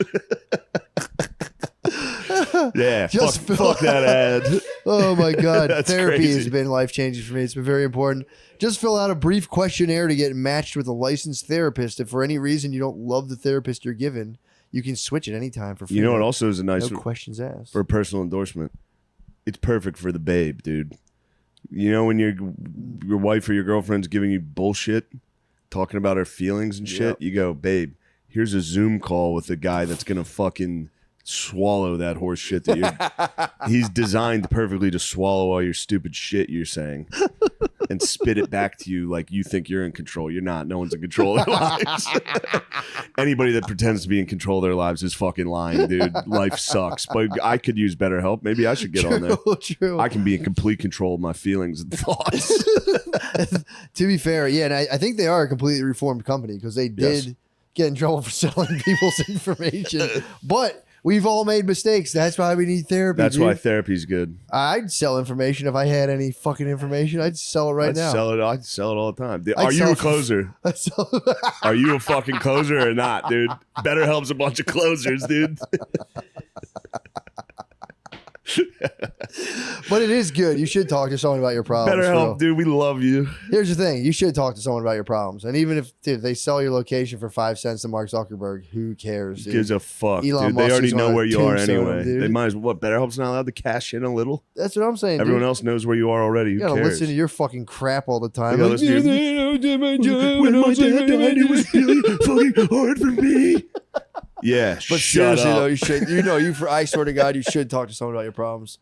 Yeah, Just fuck that ad. Oh my God. That's Therapy crazy. has been life-changing for me. It's been very important. Just fill out a brief questionnaire to get matched with a licensed therapist. If for any reason you don't love the therapist you're given, you can switch at any time for free. You know what also is a nice No questions asked. for a personal endorsement? It's perfect for the babe, dude. You know when your wife or your girlfriend's giving you bullshit, talking about her feelings and shit, Yep. you go, babe, here's a Zoom call with a guy that's gonna fucking swallow that horse shit that you're. He's designed perfectly to swallow all your stupid shit you're saying and spit it back to you like you think you're in control. You're not. No one's in control of their lives. Anybody that pretends to be in control of their lives is fucking lying, dude. Life sucks. But I could use better help. Maybe I should get on there. True. I can be in complete control of my feelings and thoughts. To be fair, yeah, and I think they are a completely reformed company because they did get in trouble for selling people's information. But we've all made mistakes. That's why we need therapy. That's dude. why therapy's good. I'd sell information if I had any fucking information. I'd sell it right now. I'd sell it all the time. I'd Are you sell a it for- closer? Are you a fucking closer or not, dude? BetterHelp's a bunch of closers, dude. But it is good. You should talk to someone about your problems. for real. BetterHelp, dude. We love you. Here's the thing. You should talk to someone about your problems. And even if they sell your location for 5 cents to Mark Zuckerberg, who cares, dude? Gives a fuck, Elon dude. Musk They already is know on a where you are tombstone, anyway. dude. They might as well. What? BetterHelp's not allowed to cash in a little. That's what I'm saying, Everyone dude. else knows where you are already. Who You gotta cares? listen to your fucking crap all the time. You gotta Like, listen to "Yeah, I did my job When and I my was like, dad died, it was really fucking hard for me. Yeah, But shut seriously, up. though, you should. I swear to God, you should talk to someone about your problems.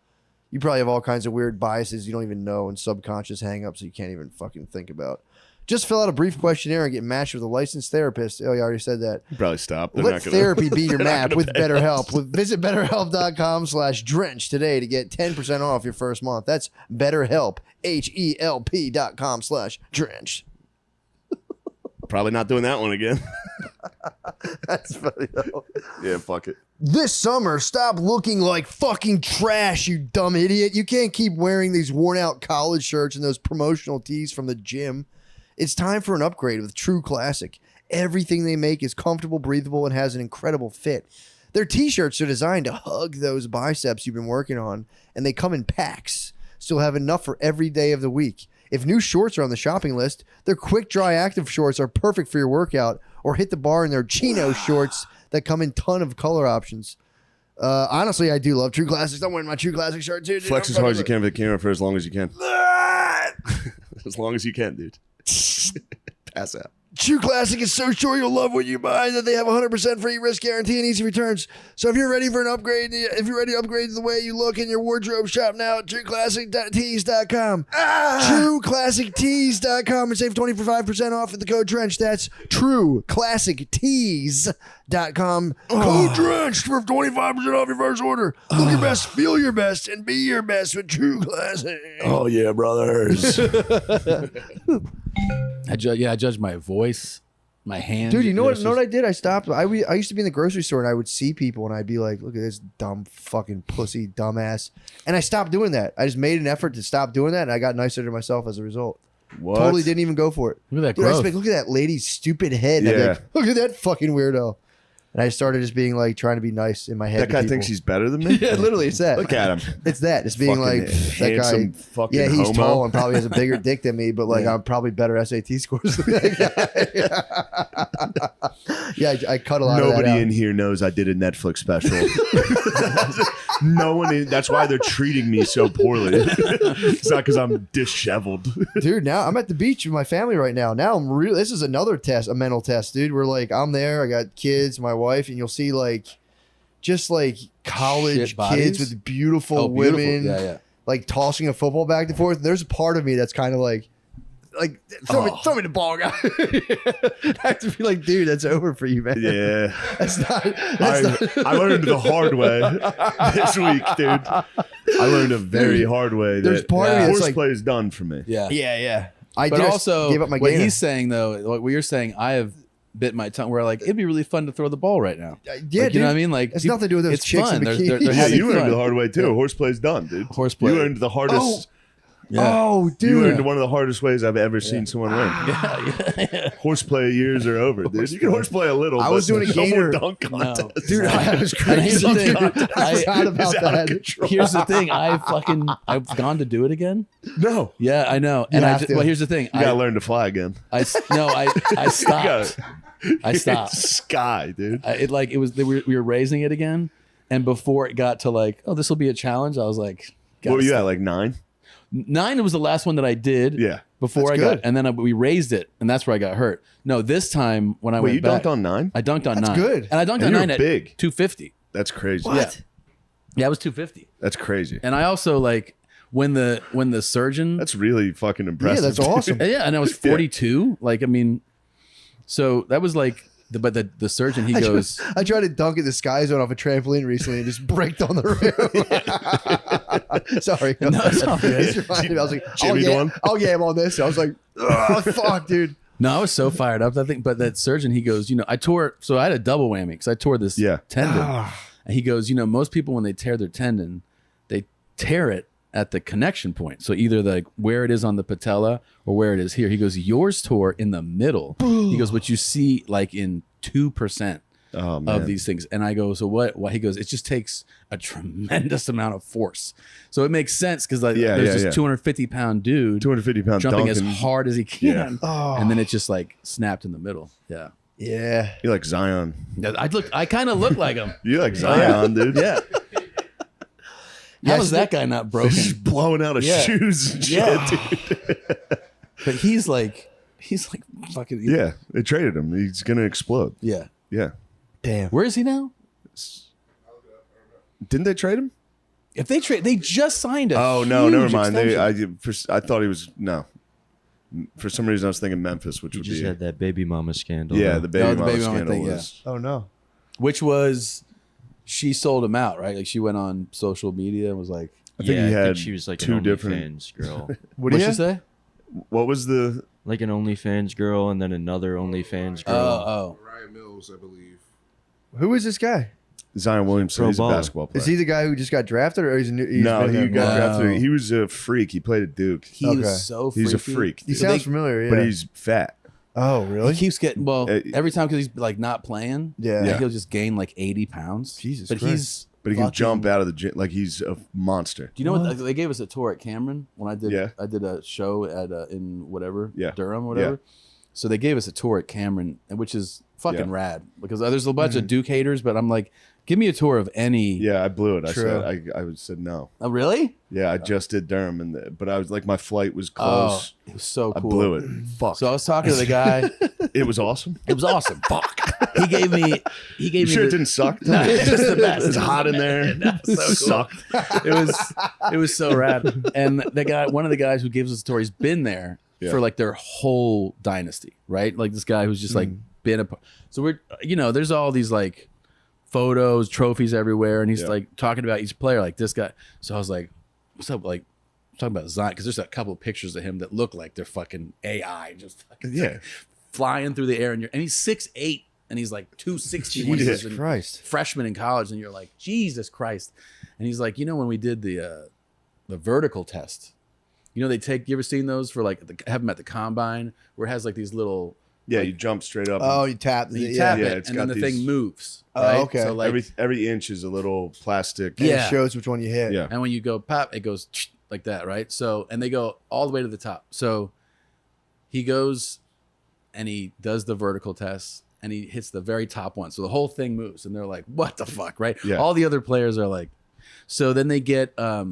You probably have all kinds of weird biases you don't even know and subconscious hangups you can't even fucking think about. Just fill out a brief questionnaire and get matched with a licensed therapist. Oh, you already said that. You probably stop. They're Let not gonna, therapy be your they're not map gonna with pay BetterHelp. Visit BetterHelp.com/drench today to get 10% off your first month. That's BetterHelp, HELP.com/drench. Probably not doing that one again. That's funny though. Yeah, fuck it. This summer, stop looking like fucking trash, you dumb idiot. You can't keep wearing these worn out college shirts and those promotional tees from the gym. It's time for an upgrade with True Classic. Everything they make is comfortable, breathable, and has an incredible fit. Their t-shirts are designed to hug those biceps you've been working on, and they come in packs, so you'll have enough for every day of the week. If new shorts are on the shopping list, their quick dry active shorts are perfect for your workout, or hit the bar in their chino shorts that come in ton of color options. Honestly, I do love True Classics. I'm wearing my True Classic shirt too. Dude. Flex as hard as you can for the camera for as long as you can. As long as you can, dude. Pass out. True Classic is so sure you'll love what you buy that they have 100% free risk guarantee and easy returns. So if you're ready for an upgrade, if you're ready to upgrade the way you look in your wardrobe, shop now at TrueClassicTees.com. TrueClassicTees.com and save 25% off with the code DRENCH. That's TrueClassicTees.com. Code DRENCH for 25% off your first order. Look your best, feel your best, and be your best with True Classic. Oh yeah, brothers. I judge my voice, my hands. Dude, you know It's what just- I did? I stopped. I used to be in the grocery store and I would see people and I'd be like, look at this dumb fucking pussy dumbass. And I stopped doing that. I just made an effort to stop doing that and I got nicer to myself as a result. What? Totally didn't even go for it. Look at that Dude, I just growth. be like, look at that lady's stupid head. And I'd be Yeah. like, look at that fucking weirdo. And I started just being like, trying to be nice in my head. That to guy people. thinks he's better than me. Yeah, literally, it's that. Look at him. It's that. It's being Fucking like, that handsome guy. fucking Yeah, he's homo. tall and probably has a bigger dick than me, but like I'm probably better SAT scores than that guy. Yeah, I cut a lot of that Nobody out. in here knows I did a Netflix special. No one. That's why they're treating me so poorly. It's not because I'm disheveled. Dude, now I'm at the beach with my family right now. Now I'm really, this is another test, a mental test, dude. We're like, I'm there, I got kids, my wife, and you'll see like, just like college Shit bodies? kids with beautiful Oh, beautiful. women, Yeah. like tossing a football back and forth. There's a part of me that's kind of like throw me the ball, guy. I have to be like, dude, that's over for you, man. Yeah. That's not. I learned the hard way this week, dude. I learned a very hard way There's that part of me that's like, horseplay is done for me. Yeah. yeah. I But just also, gave up my what gainer. he's saying though, what you're saying, I have bit my tongue. Where like it'd be really fun to throw the ball right now. Yeah, Like, dude. you know what I mean? Like It's nothing to do with those it's chicks fun. in They're bikinis. Yeah, having you learned fun. the hard way too. Horseplay's done, dude. Horseplay. You learned the hardest. Oh, dude. You learned one of the hardest ways I've ever seen someone learn. Horseplay years are over, dude. You can horseplay a little. I was but doing a no more gainer. dunk contest. Dude, I was And here's crazy. the thing. I forgot about It's out of that. control. Here's the thing. I've gone to do it again. No, Yeah, I know. And have to. well, here's the thing. you gotta learn to fly again. I stopped. I stopped. Sky, dude. We were raising it again, and before it got to like, oh, this will be a challenge, I was like, What were gotta you stop. at, like 9? 9 was the last one that I did. Yeah. Before That's I got, good. and then we raised it, and that's where I got hurt. No, this time when I Wait, went you back, dunked on 9? I dunked on That's 9. good. And I dunked And on you were 9 at big. 250. That's crazy. What? Yeah, it was 250. That's crazy. And I also like when the surgeon. That's really fucking impressive. Yeah, that's awesome. Yeah, and I was 42. Like, I mean, so that was like, but the surgeon, he goes, I tried to dunk at the Sky Zone off a trampoline recently and just braked on the rim. Sorry. No, it's all good. It reminded me, I was like, Jimmy the one? I'm on this. I was like, oh, fuck, dude. no, I was so fired up. I think, but that surgeon, he goes, I tore, so I had a double whammy because I tore this tendon. And he goes, most people when they tear their tendon, they tear it at the connection point. So either like where it is on the patella or where it is here. He goes, yours tore in the middle. He goes, what you see like in 2% of these things. And I go, so what? He goes, it just takes a tremendous amount of force. So it makes sense because like there's this 250-pound dude 250-pound jumping dunking. as hard as he can. Oh. And then it just like snapped in the middle. Yeah. Yeah. You're like Zion. I kind of look like him. You're like Zion, dude. Yeah. Yeah, How is so that guy not broken? He's just blowing out of shoes and shit, dude. But he's like fucking. Yeah, they traded him. He's gonna explode. Yeah. Yeah. Damn. Where is he now? Didn't they trade him? If they trade, they just signed him. Oh no, never mind. I thought he was no. For some reason, I was thinking Memphis, which You would just be had that baby mama scandal. yeah, huh? the baby the mama baby mama scandal thing, yeah. was. Oh, no. Which was, she sold him out, right? Like she went on social media and was like, I think Yeah, he I had think she was like two an different. OnlyFans girl. What do what'd you she say? What was the? Like an OnlyFans girl and then another OnlyFans girl. Oh, Ryan Mills, I believe. Who is this guy? Zion Williamson. Pro He's a baller. basketball player. Is he the guy who just got drafted, or he's new? No, he got No. drafted. He was a freak. He played at Duke. he Okay. was so freaky. He's a freak, He dude. sounds familiar, yeah. but he's fat. Oh, really? He keeps getting, Uh, every time because he's like not playing, Yeah. he'll just gain like 80 pounds. Jesus but Christ. But he can fucking- jump out of the gym like he's a monster. Do you know what they gave us a tour at Cameron when I did? Yeah. I did a show at in whatever, Yeah. Durham, whatever. So they gave us a tour at Cameron, which is fucking Yeah. rad because there's a bunch of Duke haters, but I'm like, give me a tour of any. Yeah, I blew it. True. I said no. Oh, really? Yeah, I just did Durham, but I was like, my flight was Oh, close. it was so I cool. blew it. Fuck. So I was talking to the guy. It was awesome. It was awesome. Fuck. He gave me. You sure it didn't suck? No, it was just the best. It was hot in there. So cool. Sucked. It was so rad. And the guy, one of the guys who gives us a tour, he's been there Yeah. for like their whole dynasty, right? Like this guy who's just like been a. So we're, there's all these like photos, trophies everywhere, and he's Yeah. like talking about each player, like this guy. So I was like, "What's up?" Like talking about Zion because there's a couple of pictures of him that look like they're fucking AI, just fucking Yeah. flying through the air, and he's 6'8", and he's like 260 when he was Jesus in Christ. freshman in college, and you're like, Jesus Christ. And he's like, when we did the vertical test, they take, you ever seen those for like, have them at the combine where it has like these little, Yeah, you jump straight up. Oh, you tap. you Yeah. tap Yeah, it, it's and then got the these- thing moves. Oh, Right? okay. So like, every inch is a little plastic. And Yeah. it shows which one you hit. Yeah. and when you go pop, it goes like that, right? So, and they go all the way to the top. So he goes and he does the vertical test and he hits the very top one. So the whole thing moves and they're like, what the fuck, right? Yeah. All the other players are like, so then they get a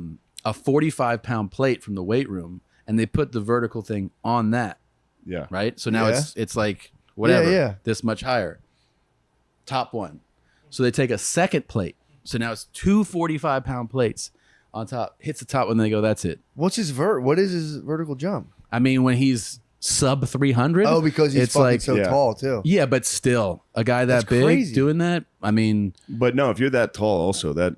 45-pound plate from the weight room and they put the vertical thing on that, Yeah. right? So now Yeah. it's like whatever, Yeah. this much higher. Top one. So they take a second plate. So now it's two 45-pound plates on top. Hits the top one, and they go, that's it. What is his vertical jump? I mean, when he's sub 300. Oh, because he's it's fucking like, so Yeah. tall too. yeah, but still, a guy that That's big crazy. doing that, I mean, But no, if you're that tall, also that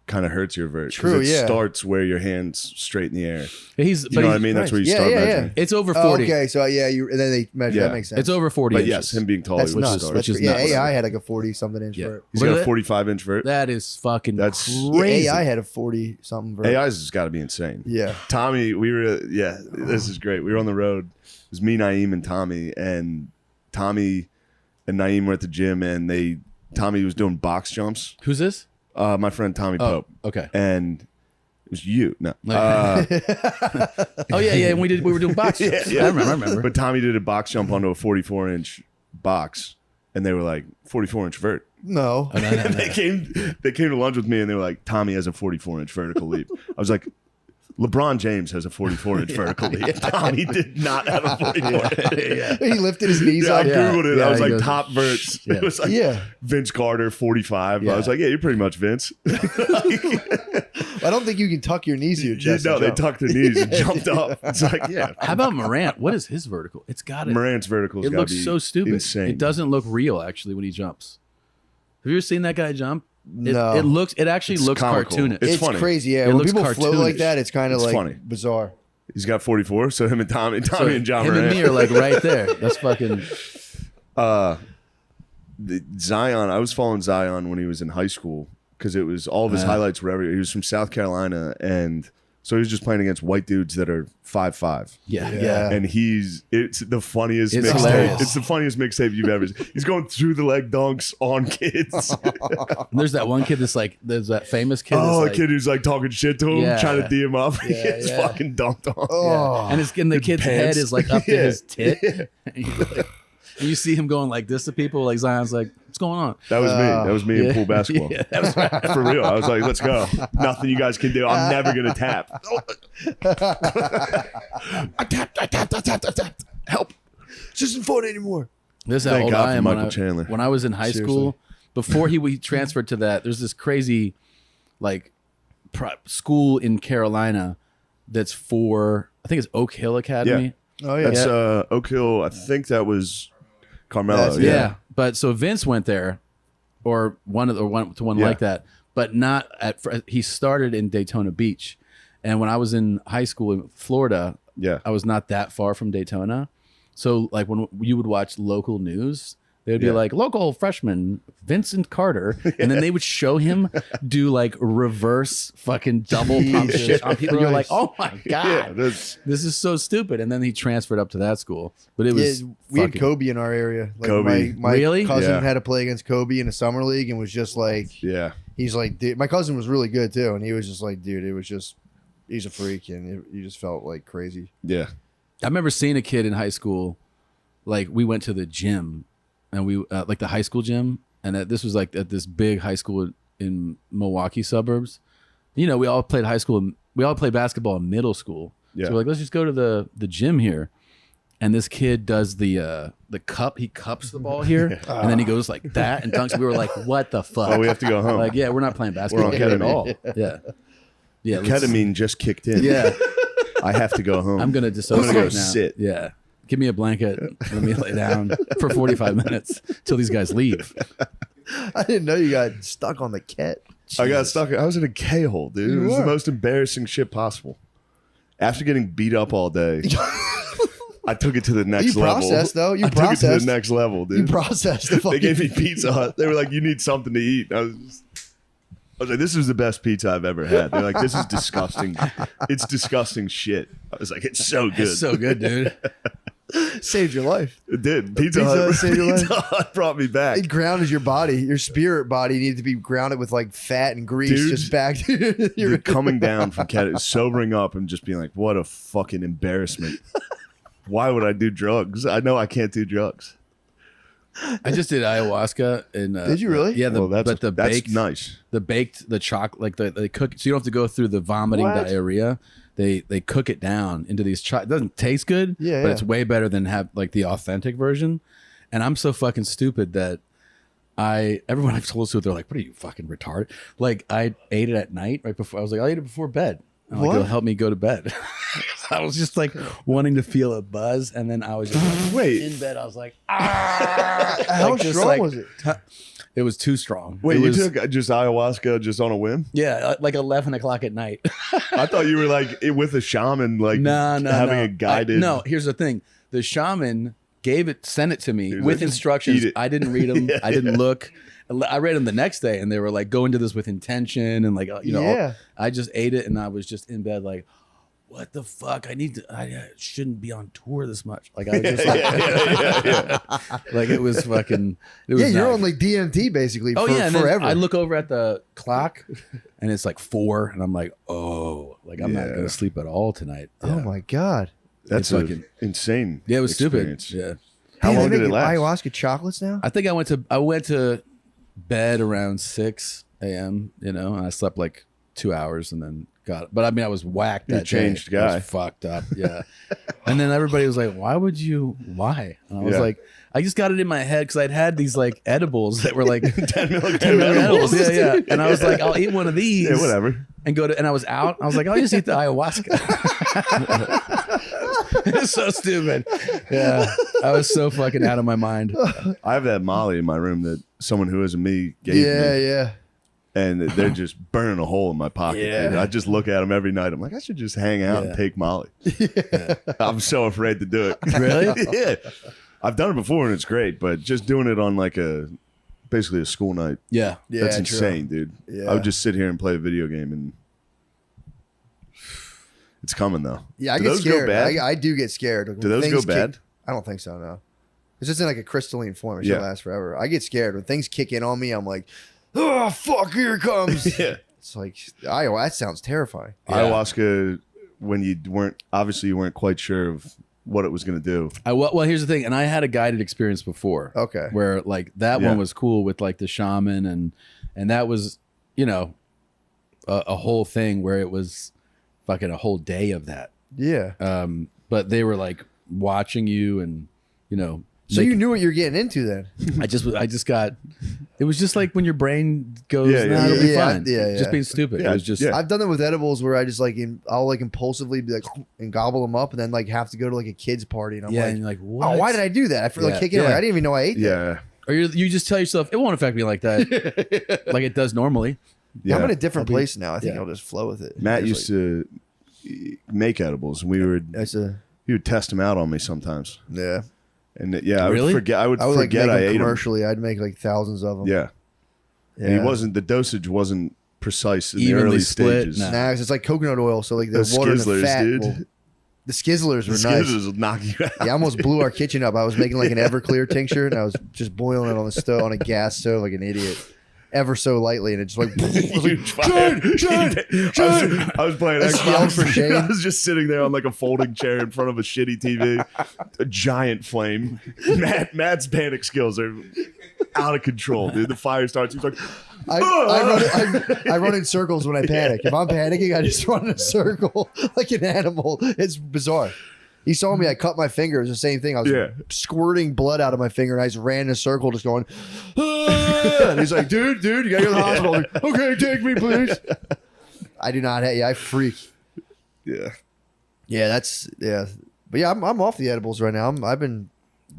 kind of hurts your vert. 'cause True, It yeah. starts where your hands straight in the air. he's, You but know what I he's, mean? That's where you Yeah, start yeah, yeah. measuring. it's over Oh, 40. okay, so yeah, and then they measure. Yeah. That makes sense. It's over 40 But inches. yes, him being tall, That's he would nuts. start. Which is yeah, nuts. AI had like a 40-something inch Yeah. vert. He's Look got at a that. 45-inch vert. That is fucking That's- Yeah, crazy. AI had a 40-something vert. AI's has got to be insane. Yeah. Tommy, this is great. We were on the road. It was me, Naeem, and Tommy. And Tommy and Naeem were at the gym, and Tommy was doing box jumps. Who's this? My friend Tommy Oh, Pope. okay. And it was you. No. Oh yeah, yeah. And we were doing box jumps. yeah. I remember. But Tommy did a box jump onto a 44-inch box, and they were like, 44-inch vert. No. Oh, no. They came to lunch with me, and they were like, Tommy has a 44-inch vertical leap. I was like, LeBron James has a 44-inch vertical leap. Tommy did not have a 44. He lifted his knees Yeah, I up. googled it. Yeah, I was he like goes- top verts. Yeah. It was like Yeah. Vince Carter 45. Yeah. I was like, yeah, you're pretty much Vince. I don't think you can tuck your knees to your chest. No, and they jump. tucked their knees and jumped up. It's like, yeah. How about Morant? What is his vertical? It's got it. Morant's verticals It gotta looks be so stupid. insane. It doesn't look real actually when he jumps. Have you ever seen that guy jump? No. It actually It's looks comical. cartoonish. It's It's funny. crazy, yeah. It When looks people float like cartoonish. that, it's kind of It's like funny. bizarre. He's got 44, so him and Tommy and John him Morant. and me are like right there. That's fucking. Zion, I was following Zion when he was in high school because it was all of his highlights were everywhere. He was from South Carolina, and so he was just playing against white dudes that are 5'5". Yeah. Yeah. And it's the funniest It's mixtape. hilarious. It's the funniest mixtape you've ever seen. He's going through the leg dunks on kids. And there's that one kid that's like, there's that famous kid. Oh, that's a kid who's like talking shit to him, Yeah. trying to D him up. he Yeah, gets yeah. fucking dunked on. Oh, And the kid's head pants. is like up to Yeah. his tit. And you're like- and you see him going like this to people. Like Zion's like, what's going on? That was me. That was me in Yeah. pool basketball. Yeah, that was right. For real. I was like, let's go. Nothing you guys can do. I'm never going to tap. I tapped. Help. This isn't fun anymore. This is how Thank old God I for am. Michael Chandler. When I was in high school, before he transferred to that, there's this crazy, like, school in Carolina that's for, I think it's Oak Hill Academy. oh yeah. That's Oak Hill. I think that was Carmelo. That's- Yeah. But so Vince went there, or went to one Yeah. like that, but not at. He started in Daytona Beach, and when I was in high school in Florida, Yeah. I was not that far from Daytona. So like when you would watch local news, they would be Yeah. like local freshman Vincent Carter, and then they would show him do like reverse fucking double pump Jesus shit on people. You're like, Christ. oh my Yeah. god, That's this is so stupid. And then he transferred up to that school, but it was we had fucking- Kobe in our area. Like Kobe. my Really? cousin Yeah. had to play against Kobe in a summer league and was just like, yeah. he's like, dude, my cousin was really good too, and he was just like, dude, it was just, he's a freak, and you just felt like crazy. Yeah. I remember seeing a kid in high school, like we went to the gym, and we like the high school gym, and this was like at this big high school in Milwaukee suburbs. You know, we all played basketball in middle school. Yeah. So we're like, let's just go to the gym here. And this kid does the cup. He cups the ball here, and then he goes like that and dunks. We were like, what the fuck? Oh, we have to go home. Like, yeah, we're not playing basketball on here at ketamine. all. Yeah, yeah. let's- Ketamine just kicked in. Yeah, I have to go home. I'm gonna dissociate go now. sit. Yeah. Give me a blanket. Let me lay down for 45 minutes till these guys leave. I didn't know you got stuck on the ket. I got stuck. I was in a K-hole, dude. You It was were. the most embarrassing shit possible. After getting beat up all day, I took it to the next You level. processed, though. You I took it to processed. the next level, You dude. processed the They fucking. gave me Pizza Hut. They were like, "You need something to eat." I was like, "This is the best pizza I've ever had." They're like, "This is disgusting. It's disgusting shit." I was like, "It's so good." It's so good, dude. saved your life. It did. Pizza Pizza Hut Hut saved your Pizza Hut brought me back. It grounded your body. Your spirit body needed to be grounded with like fat and grease, Dude. just back to your. Dude, coming down from sobering up and just being like, "What a fucking embarrassment." Why would I do drugs? I know I can't do drugs. I just did ayahuasca and Did you really? Yeah, Well, but the that's baked nice. the chocolate, like they cook, so you don't have to go through the vomiting What? diarrhea. They cook it down into these it doesn't taste good, Yeah, but yeah. it's way better than have like the authentic version. And I'm so fucking stupid that everyone I've told this to, they're like, "What are you fucking retarded?" Like I ate it at night right before. I was like, "I'll eat it before bed." I'm like, What? it'll help me go to bed. I was just like wanting to feel a buzz, and then I was just like, Wait. in bed. I was like, ah! How Like, just strong like- was it? It was too strong. Wait, It you was- took just ayahuasca just on a whim? yeah, like 11 o'clock at night. I thought you were like with a shaman, like No, having no. a guided. No, here's the thing: the shaman sent it to me He was with like, instructions. "Eat it." I didn't read them. Yeah, I didn't look. I read them the next day, and they were like, "Go into this with intention," and like, Yeah. I just ate it, and I was just in bed, like, "What the fuck? I shouldn't be on tour this much." Like I was just like, like it was fucking. It was Yeah, you're not- on like DMT basically. Oh for, yeah, and then forever. I look over at the clock, and it's like 4, and I'm like, oh, like I'm not Yeah. gonna sleep at all tonight. Oh Yeah. my god. That's It's fucking- insane. Yeah, it was experience. stupid. Yeah, How Damn, long they did it make last? Ayahuasca chocolates now. I think I went to bed around 6 a.m. You know, and I slept like 2 hours, and then God. But I mean, I was whacked. You're That a changed day. I guy. was fucked up. Yeah. And then everybody was like, "Why would you? Why?" And I was Yeah. like, "I just got it in my head because I'd had these like edibles that were like 10 milligram 10 milligram edibles. edibles." Yeah, yeah. And I was like, "I'll eat one of these." Yeah, whatever. And go to. And I was out. I was like, "I'll just eat the ayahuasca." It's so stupid. Yeah, I was so fucking out of my mind. I have that Molly in my room that someone who isn't me gave Yeah, me. yeah. And they're just burning a hole in my pocket. Yeah. Dude. I just look at them every night. I'm like, I should just hang out Yeah. and take Molly. I'm so afraid to do it. Really? Yeah. I've done it before and it's great, but just doing it on like basically a school night, Yeah. Yeah, that's true. insane, dude. Yeah. I would just sit here and play a video game and it's coming though. Yeah, I Do get those go scared. bad? I do get scared. Do those Things go kick- bad? I don't think so, no. It's just in like a crystalline form. It should Yeah. last forever. I get scared. When things kick in on me, I'm like, oh, fuck, here it comes. Yeah. It's like, that sounds terrifying. Yeah. Ayahuasca, when you weren't quite sure of what it was going to do. Well, here's the thing, and I had a guided experience before. Okay. Where like that Yeah. one was cool with like the shaman and that was, you know, a whole thing where it was fucking a whole day of that. Yeah. But they were like watching you and, you know, So you knew what you're getting into then. I just got, it was just like when your brain goes, Yeah, nah, it'll be yeah, fine. yeah, yeah. Just being stupid. Yeah, It was just, yeah. I've done that with edibles where I just like, I'll like impulsively be like, and gobble them up and then like have to go to like a kid's party. And I'm yeah. like, and you're like, what? oh, why did I do that? I feel Yeah, like kicking. Like, yeah. I didn't even know I ate that. Yeah. Or you just tell yourself, it won't affect me like that. Like it does normally. Yeah, I'm in Yeah. a different place now. I think yeah. I'll just flow with it. Matt It's used to make edibles and he would test them out on me sometimes. yeah. And I Really? would forget. I would I would like forget make I them ate them. commercially. I'd make like thousands of them. Yeah. yeah. And the dosage wasn't precise in the Evenly early split? stages. Nah. Nah, 'cause it's like coconut oil, so like the The water and the Skizzlers, fat. dude. The Skizzlers were The nice. Skizzlers will knock you out. Yeah, I almost blew our kitchen up. I was making like an Everclear tincture, and I was just boiling it on the stove on a gas stove like an idiot, ever so lightly, and it just like. Huge fire. I was playing I yelled for Xbox. shame. I was just sitting there on like a folding chair in front of a shitty TV. A giant flame. Matt's panic skills are out of control, dude. The fire starts. He's like, I run in circles when I panic. If I'm panicking, I just run in a circle like an animal. It's bizarre. He saw me. I cut my finger. It was the same thing. I was Yeah. squirting blood out of my finger, and I just ran in a circle, just going. "Ah!" And he's like, "Dude, you gotta go to the hospital." I'm like, okay, take me, please. I do not. I freak. yeah. Yeah, But yeah, I'm off the edibles right now. I've been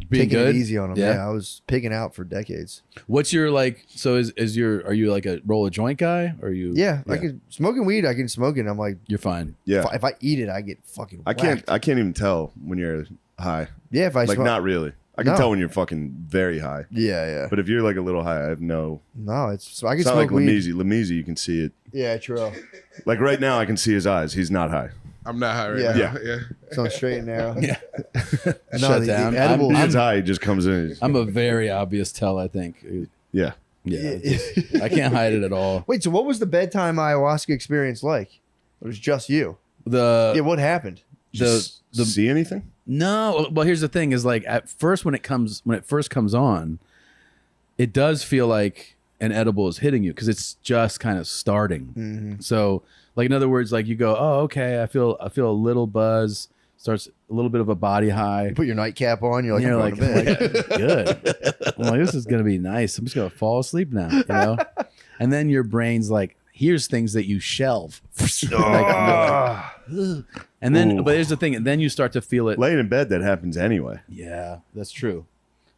Being taking good? it easy on them. Yeah. Yeah, I was pigging out for decades. What's your like? So are you like a roll a joint guy? Or are you? Yeah, I can smoking weed. I can smoke it. And I'm like, You're fine. Yeah. if I eat it, I get fucking. I can't whacked. even tell when you're high. Yeah, if I Like smoke, not really. I can No. tell when you're fucking very high. Yeah. But if you're like a little high, I have no. No, it's I can It's not smoke like weed. Lamisi. Lamisi, you can see it. Yeah, true. Like right now, I can see his eyes. He's not high. I'm not high right Yeah. now. Yeah. So straight and narrow. Yeah. No, Shut the down. edibles. He gets high. He just comes in. I'm a very obvious tell. I think. Yeah. Yeah. I can't hide it at all. Wait, so what was the bedtime ayahuasca experience like? It was just you. The Yeah, what happened? Just the see anything? No, well, here's the thing: is like at first when it first comes on, it does feel like an edible is hitting you because it's just kind of starting. Mm-hmm. So, like in other words, like you go, oh, okay, I feel a little buzz, starts a little bit of a body high. You put your nightcap on. You're like, And you're I'm like, going to bed. good. I'm like, this is gonna be nice. I'm just gonna fall asleep now, you know. And then your brain's like, here's things that you shelve. And then, Ooh. but here's the thing, and then you start to feel it. Laying in bed, that happens anyway. Yeah, that's true.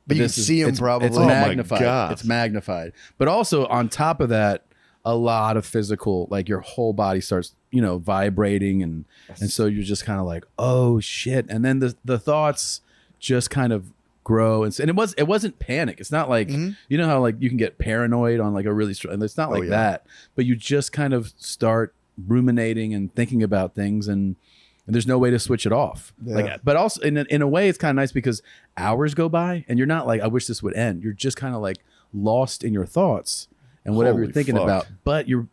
But you can this is- see 'em it's- probably. It's Oh my magnified. God. It's magnified. But also on top of that, a lot of physical, like your whole body starts, vibrating, and so you're just kind of like, oh shit. And then the thoughts just kind of grow, and it wasn't panic. It's not like you know how like you can get paranoid on like a really strong. It's not like yeah. that. But you just kind of start ruminating and thinking about things, and there's no way to switch it off. Yeah. Like, but also in a way, it's kind of nice because hours go by and you're not like, I wish this would end. You're just kind of like lost in your thoughts and whatever Holy you're thinking fuck. about. But you're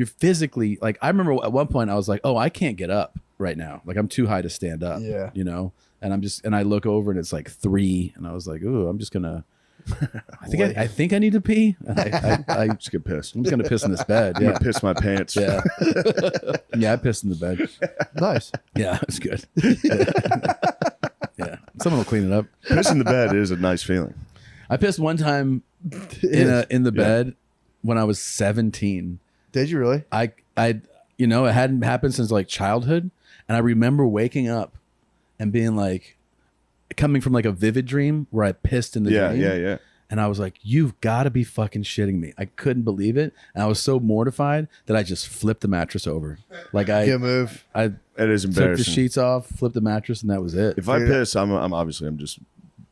physically like, I remember at one point I was like, oh, I can't get up right now. Like I'm too high to stand up. Yeah. And I look over and it's like 3, and I was like, ooh, I'm just gonna I think I need to pee. I Just get pissed. I'm just gonna piss in this bed. I'm Yeah, gonna piss my pants. yeah, yeah. I pissed in the bed. Nice. Yeah, it's good. Yeah, someone will clean it up. Piss in the bed is a nice feeling. I pissed one time in the bed when I was 17. Did you really? I it hadn't happened since like childhood, and I remember waking up and being like, coming from like a vivid dream where I pissed in the dream. Yeah. And I was like, you've got to be fucking shitting me. I couldn't believe it. And I was so mortified that I just flipped the mattress over. Like Good move. I It is took the embarrassing. sheets off, flipped the mattress, and that was it. If I piss, I'm just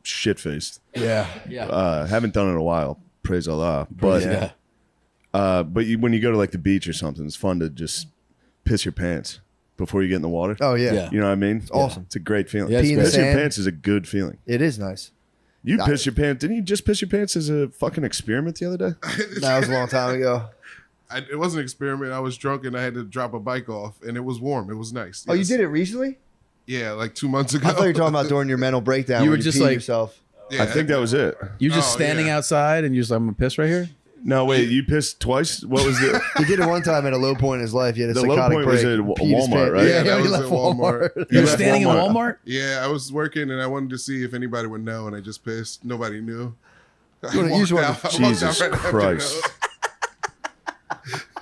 shit faced. Yeah. Yeah. Haven't done it in a while. Praise Allah. But Yeah. when you go to like the beach or something, it's fun to just piss your pants before you get in the water. Oh yeah. Yeah. You know what I mean? It's awesome. It's a great feeling. Yeah, it's Pee in the Pissing your sand. pants is a good feeling. It is nice. You piss your pants. Didn't you just piss your pants as a fucking experiment the other day? That was a long time ago. It was an experiment. I was drunk and I had to drop a bike off, and it was warm. It was nice. Oh, you Yes. did it recently? Yeah, like 2 months ago. I thought you were talking about during your mental breakdown. You when were just peed like- yourself. Yeah, I think that was it. You just Oh, standing yeah. outside and you're just like, I'm going to piss right here? No, wait. You pissed twice. What was the He did it one time at a low point in his life. He had a The low psychotic point break. was at Peed his Walmart, pants. right? Yeah, that he was left at Walmart. Walmart. You were left standing in Walmart. Walmart? Yeah, I was working and I wanted to see if anybody would know, and I just pissed. Nobody knew. I You just wanted- I walked Jesus out right after Christ.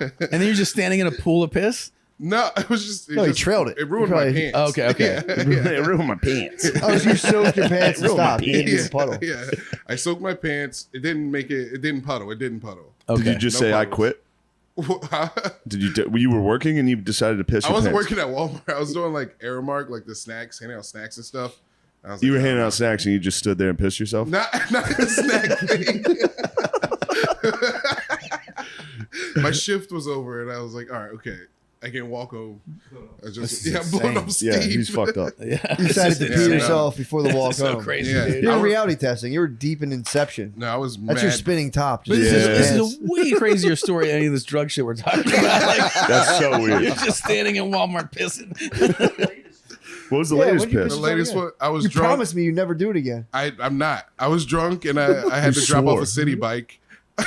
And then you're just standing in a pool of piss? No, it was just. No, he trailed it. It ruined He my probably- pants. Oh, okay. It ruined my pants. Oh, so you soaked your pants and Ruined my stopped. You didn't Yeah, get a puddle. yeah. I soaked my pants. It didn't make it. It didn't puddle. It didn't puddle. Okay. Did you just No say I puddles. quit? Did you? You were working and you decided to piss I your wasn't pants? working at Walmart. I was doing like Aramark, like the snacks, handing out snacks and stuff. I was You were like, handing oh, out snacks and you just stood there and pissed yourself. Not a snack thing. My shift was over, and I was like, all right, okay, I can walk home. I just I'm blowing up steam. Yeah, he's fucked up. Yeah. You decided to Yeah, pee no. yourself before the walk so home. crazy, Yeah. dude. You're I in was- reality testing. You were deep in Inception. No, I was That's mad. your spinning top. But Just Yeah. this pants. is a way crazier story than any of this drug shit we're talking about. Like, That's so you're weird. just standing in Walmart pissing. What was the Yeah, latest what'd you piss? The piss? latest one, I was You drunk. promised me you'd never do it again. I'm not. I was drunk, and I had You to drop swore. off a city bike. I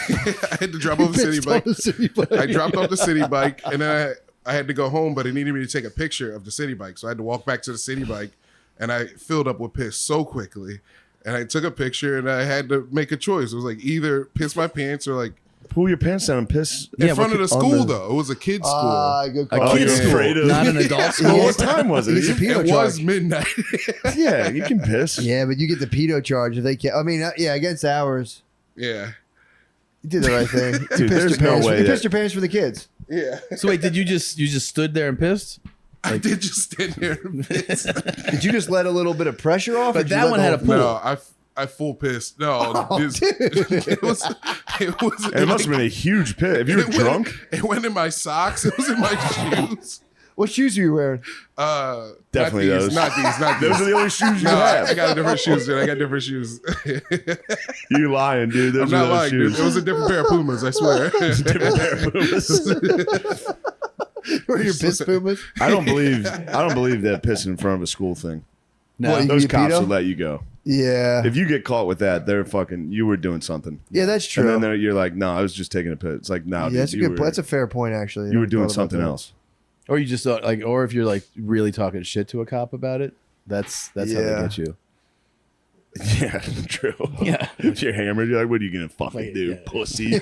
had to drop off a city Pissed on bike. the city bike. I dropped off the city bike, and then I had to go home, but it needed me to take a picture of the city bike. So I had to walk back to the city bike, and I filled up with piss so quickly. And I took a picture, and I had to make a choice. It was like either piss my pants or like Pull your pants down and piss. in Yeah, front of the on school, the- though. It was a kid's school. Good A call. kid's you're school, afraid of- not an adult school. What time was It's a it? pedo It was charge. midnight. Yeah, you can piss. Yeah, but you get the pedo charge if they can't. I mean, yeah, against hours. Yeah. You did the right thing. You Dude, pissed there's your no pants. way You that- pissed your pants for the kids. Yeah. So wait, you just stood there and pissed? I did just stand there and piss. Did you just let a little bit of pressure off? or But did you that let one the had a whole- pool. No, I full pissed. No, this, it was. And it must have been a huge piss. If you were it drunk, Went, it went in my socks. It was in my shoes. What shoes are you wearing? Definitely not those. these. Not these. Not these. those are the only shoes you No, I have. got different shoes, dude. I got different shoes. You lying, dude. Those I'm are not those lying, shoes. dude. It was a different pair of Pumas. I swear. Different pair of Pumas. Or your piss pumas? I don't believe that pissing in front of a school thing. No. What, you Those get cops pedo? will let you go. Yeah. If you get caught with that, they're fucking. You were doing something. Yeah, that's And true. then you're like, no, I was just taking a piss. It's like, no, Yeah, dude, that's a you good. were, That's a fair point, actually. you were I doing thought about something that. else. Or you just thought like, or if you're like really talking shit to a cop about it, that's how they Yeah. get you. Yeah, true. Yeah. If you're hammered, you're like, what are you gonna fucking Like, do, yeah. pussy?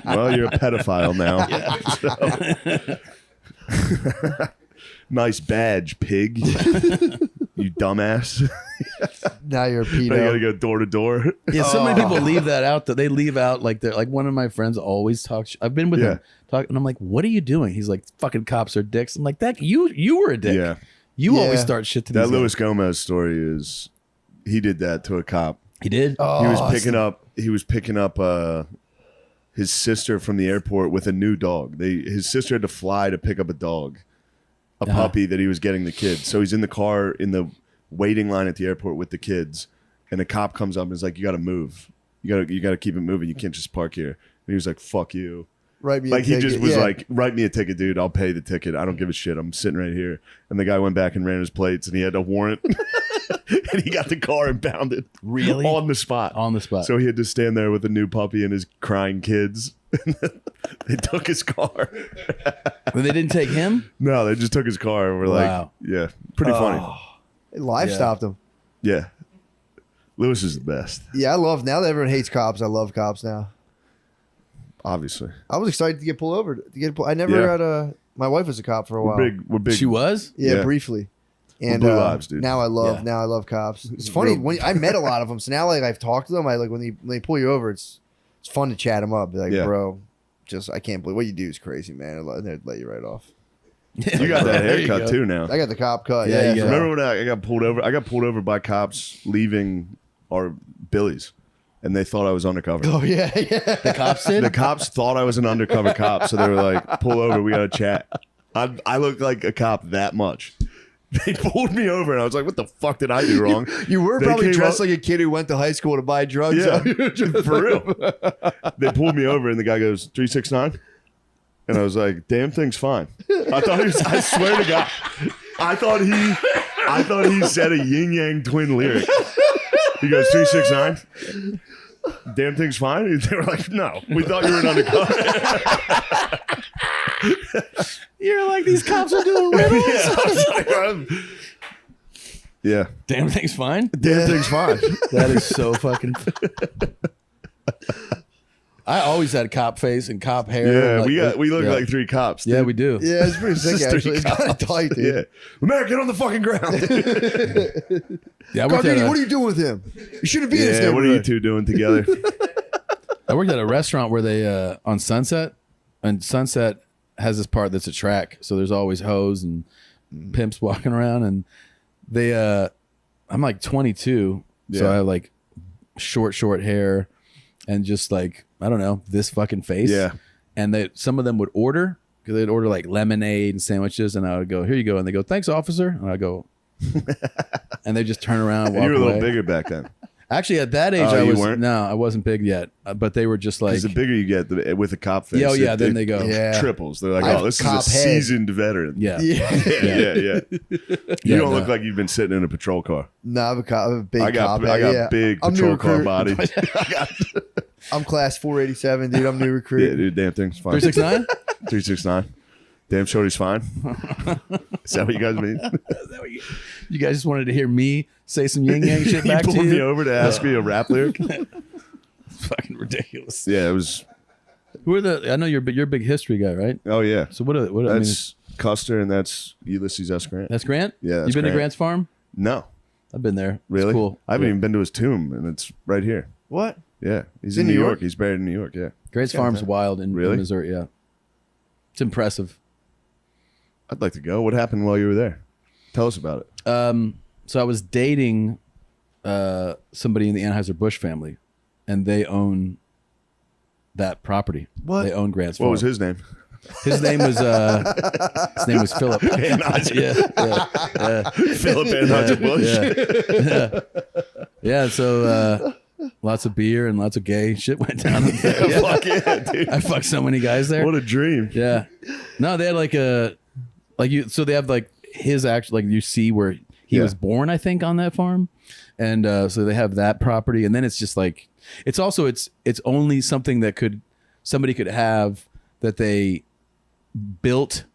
Well, you're a pedophile now. So. Nice badge, pig. You dumbass. Now you're a Now you gotta pedo. go door to door. Yeah, so many Oh. people leave that out. That they leave out like they're like one of my friends always talks. I've been with Yeah. him talk, and I'm like, "What are you doing?" He's like, "Fucking cops are dicks." I'm like, "That you were a dick. Yeah. You Yeah. always start shit to That these Luis guys." Gomez story is he did that to a cop. He did. Oh, He was that's picking up his sister from the airport with a new dog. His sister had to fly to pick up a dog, a puppy that he was getting the kids. So he's in the car in the waiting line at the airport with the kids, and a cop comes up and is like, "You got to move. You got to keep it moving. You can't just park here." And he was like, "Fuck you." Write me Like a he ticket. just was Yeah. like, write me a ticket, dude. I'll pay the ticket. I don't give a shit. I'm sitting right here. And the guy went back and ran his plates, and he had a warrant. And he got the car impounded. Really? On the spot. On the spot. So he had to stand there with a new puppy and his crying kids. They took his car. But they didn't take him? No, they just took his car. And we're Wow. like, yeah, pretty funny. Live Yeah. stopped him. Yeah. Lewis is the best, Yeah, I love now that everyone hates cops. I love cops now. obviously. I was excited to get pulled over. I never Yeah. had a. My wife was a cop for a while. We're big. She was? Yeah, Yeah. briefly. And blue lives, dude. now I love Yeah. now I love cops. It's funny Real- when I met a lot of them. So now like I've talked to them. I like when they pull you over. It's fun to chat them up. Be like, Yeah. bro, just I can't believe what you do is crazy, man. They'd let you right off. You got that There you haircut go. too now. I got the cop cut. Yeah, Yeah, you so- got- Remember when I got pulled over? I got pulled over by cops leaving our Billies, and they thought I was undercover. Oh yeah, yeah. The cops did? The cops thought I was an undercover cop, so they were like, "Pull over, we got to chat." I look like a cop that much. They pulled me over, and I was like, "What the fuck did I do wrong?" You were They probably came dressed up- like a kid who went to high school to buy drugs. Yeah, for real. They pulled me over, and the guy goes, 369? And I was like, damn thing's fine. I thought he was, I swear to God, I thought he said a yin yang twin lyric. He goes, 369? Damn thing's fine? They were like, no, we thought you were an undercover. You're like, these cops are doing riddles? Yeah, I was like, yeah. Damn thing's fine? Damn thing's fine. That is so fucking. I always had cop face and cop hair. Yeah, like, we look yeah. like three cops. Yeah, dude. we do. Yeah, it's pretty sick Just three actually. It's kind of cops. tight, dude. Yeah. Man, get on the fucking ground. Yeah, I worked, Gardini, at what are a, you doing with him? You shouldn't be in this Yeah, what are you neighborhood. two doing together? I worked at a restaurant where they, on Sunset, and Sunset has this part that's a track. So there's always hoes and pimps walking around. And they, I'm like 22. So Yeah. I have like short hair and just like, I don't know, this fucking face. Yeah. And some of them would order, because they'd order like lemonade and sandwiches. And I would go, here you go. And they go, thanks, officer. And I go, and they just turn around and walk You were a little away. bigger back then. Actually, at that age, Oh, I you was weren't? no, I wasn't big yet. But they were just like, Because the bigger you get with a cop face, yeah, oh, yeah. it- Then it they go, Yeah. triples. They're like, I have oh, this is cop a head. seasoned veteran. yeah. Yeah. yeah. You Yeah, don't no. look like you've been sitting in a patrol car. No, I'm a big I got cop. I got yeah. big I'm patrol new car recruit. body. I'm class 487, dude. I'm new Yeah, recruit. dude, damn thing's fine. 369. 369. Damn shorty's fine. Is that what you guys mean? You guys just wanted to hear me say some yin yang shit You back to pulled me you. over to ask me a rap lyric. It's fucking ridiculous. Yeah, it was. Who are the? I know you're a big history guy, right? Oh yeah, So what? I mean, that's Custer and that's Ulysses S. Grant. that's Grant. Yeah, that's You've been to Grant. Grant's farm? No, I've been there. It's really. cool. I haven't Yeah. even been to his tomb, and it's right here. What? Yeah, he's in in New New York. York? He's buried in New York. Yeah, Grant's Yeah, farm's man. wild in Really? Missouri. Yeah, it's impressive. I'd like to go. What happened while you were there? Tell us about it. So I was dating somebody in the Anheuser-Busch family, and they own that property. What? They own Grant's What farm. was his name? His name was Philip. yeah. Philip Anheuser-Busch. Yeah, so lots of beer and lots of gay shit went down. Fuck yeah, dude. I fucked so many guys there. What a dream. Yeah. No, they had so they have like his actual, like you see where he Yeah. was born, I think, on that farm. And so they have that property. And then it's just like, it's only something that somebody could have that they built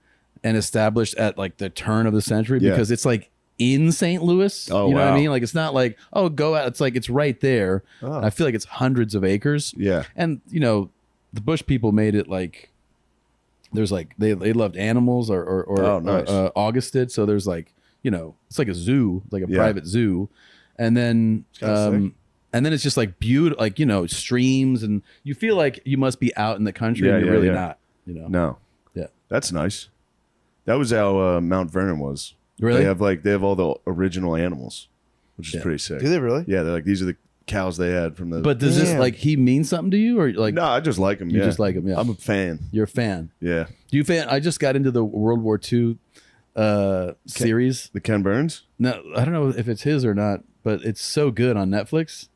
and established at like the turn of the century, Yeah. because it's like in St. Louis. Oh, you know what I wow. mean? Like, it's not like, oh, go out. It's like, it's right there. Oh. I feel like it's hundreds of acres. Yeah. And, the Bush people made it like, there's like, they loved animals or Oh, nice. August did. So there's like, it's like a zoo, like a Yeah. private zoo. And then, kinda sick. and then it's just like beautiful, like, streams, and you feel like you must be out in the country, Yeah, and you're yeah, really yeah. not, No. Yeah. That's nice. That was how Mount Vernon was. Really? They have all the original animals, which is Yeah. pretty sick. Do they really? Yeah, they're like, these are the cows they had from the. But does this Damn. like he mean something to you, or like no, I just like them. you Yeah. just like him? Yeah, I'm a fan. you're a fan. Yeah. Do you fan? I just got into the World War II series. The Ken Burns? No, I don't know if it's his or not, but it's so good on Netflix.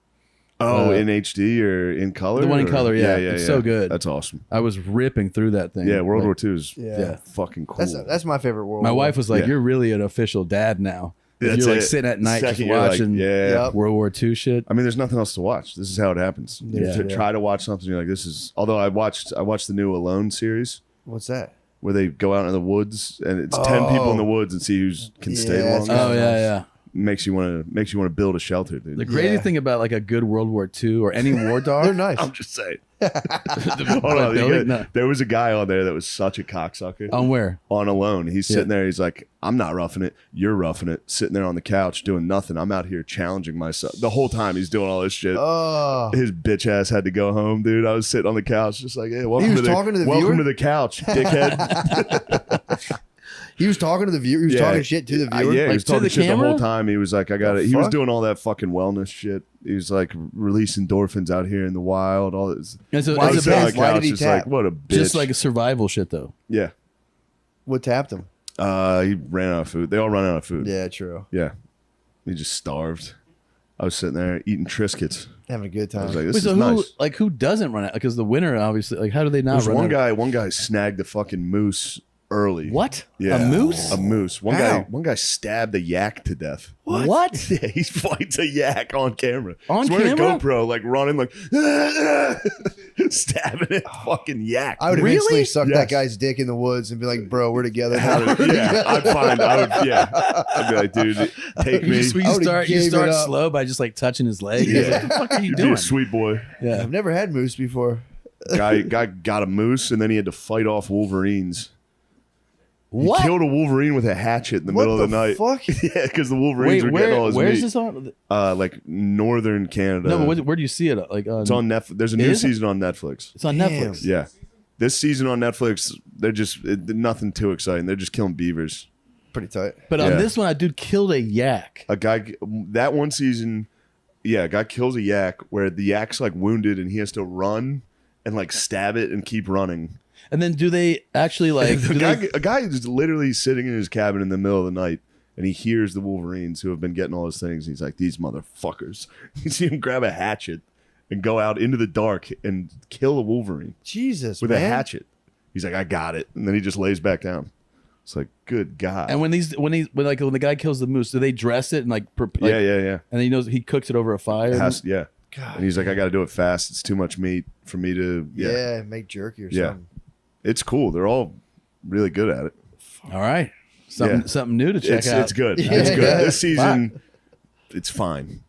in HD or in color? The one in or- color, yeah. It's so good. That's awesome. I was ripping through that thing. Yeah, World Like, War II is Yeah. fucking cool. That's my favorite World My War. wife was like, Yeah. "You're really an official dad now. If That's you're like it. sitting at night just Second, you're like, watching yeah. Yep. World War II shit." I mean, there's nothing else to watch. This is how it happens. Yeah. To try to watch something, you're like, this is. Although I watched the new Alone series What's that? where they go out in the woods and it's 10 people in the woods and see who's can stay Yeah, longer. Oh yeah. Makes you want to build a shelter, dude. The crazy Yeah. thing about like a good World War II or any war dog, They're nice. I'm just saying. The Hold on, building? No. there was a guy on there that was such a cocksucker. On where? On Alone, he's sitting Yeah. there. He's like, "I'm not roughing it. You're roughing it." Sitting there on the couch doing nothing. I'm out here challenging myself. The whole time he's doing all this shit. Oh. His bitch ass had to go home, dude. I was sitting on the couch, just like, "Hey, welcome He was to the talking to the welcome viewer? to the couch, dickhead." He was talking to the viewer. He was talking shit to the viewer. Yeah, he Like, was to talking the shit the camera? whole time. He was like, "I got The it." He was fuck? doing all that fucking wellness shit. He was like releasing endorphins out here in the wild. All this. And so I Why was it's did sitting he on tap? the Why couch, did he just tap? like, "What a bitch." just like a survival shit though. yeah. What tapped him? He ran out of food. They all run out of food. Yeah, true. Yeah. He just starved. I was sitting there eating Triscuits. Having a good I time. was like, this Wait, so is who nice. like who doesn't run it? Because the winner obviously like how do they not There's run one out? guy snagged the fucking moose early. What? Yeah. A moose? A moose. One How? guy stabbed a yak to death. What? Yeah, he fights a yak on camera. On He's wearing camera? a GoPro, like running, like stabbing it. Fucking yak. I would Really? eventually suck Yes. that guy's dick in the woods and be like, "Bro, we're together." Yeah, I'd be like, dude, take You me. just- you I would've start gave it up. slow by just like touching his leg. Yeah. Like, what the fuck are you You'd be doing? a sweet boy. Yeah. I've never had moose before. Guy got a moose, and then he had to fight off wolverines. What? He killed a wolverine with a hatchet in the What middle of the the night. fuck? Yeah, because the wolverines Wait, were getting all his where's meat. this on? Like northern Canada. No, but where do you see it? Like It's on Netflix. There's a new Is it? season on Netflix. It's on Damn. Netflix. Yeah, this season on Netflix, they're just nothing too exciting. They're just killing beavers. Pretty tight. But on Yeah. this one, a dude killed a yak. A guy that one season, yeah, a guy kills a yak where the yak's like wounded and he has to run and like stab it and keep running. And then do they actually like? do they- A guy is literally sitting in his cabin in the middle of the night and he hears the wolverines who have been getting all his things. He's like, these motherfuckers. You see him grab a hatchet and go out into the dark and kill a wolverine Jesus, with man. a hatchet. He's like, I got it. And then he just lays back down. It's like, good God. and when the guy kills the moose, do they dress it and like? yeah. And then he knows he cooks it over a fire. Yeah. God. And he's like, I got to do it fast. It's too much meat for me to. Yeah. Make jerky or Yeah. something. It's cool. They're all really good at it. All right, something new to check out. It's good. Yeah. It's good. Yeah. This season, it's fine.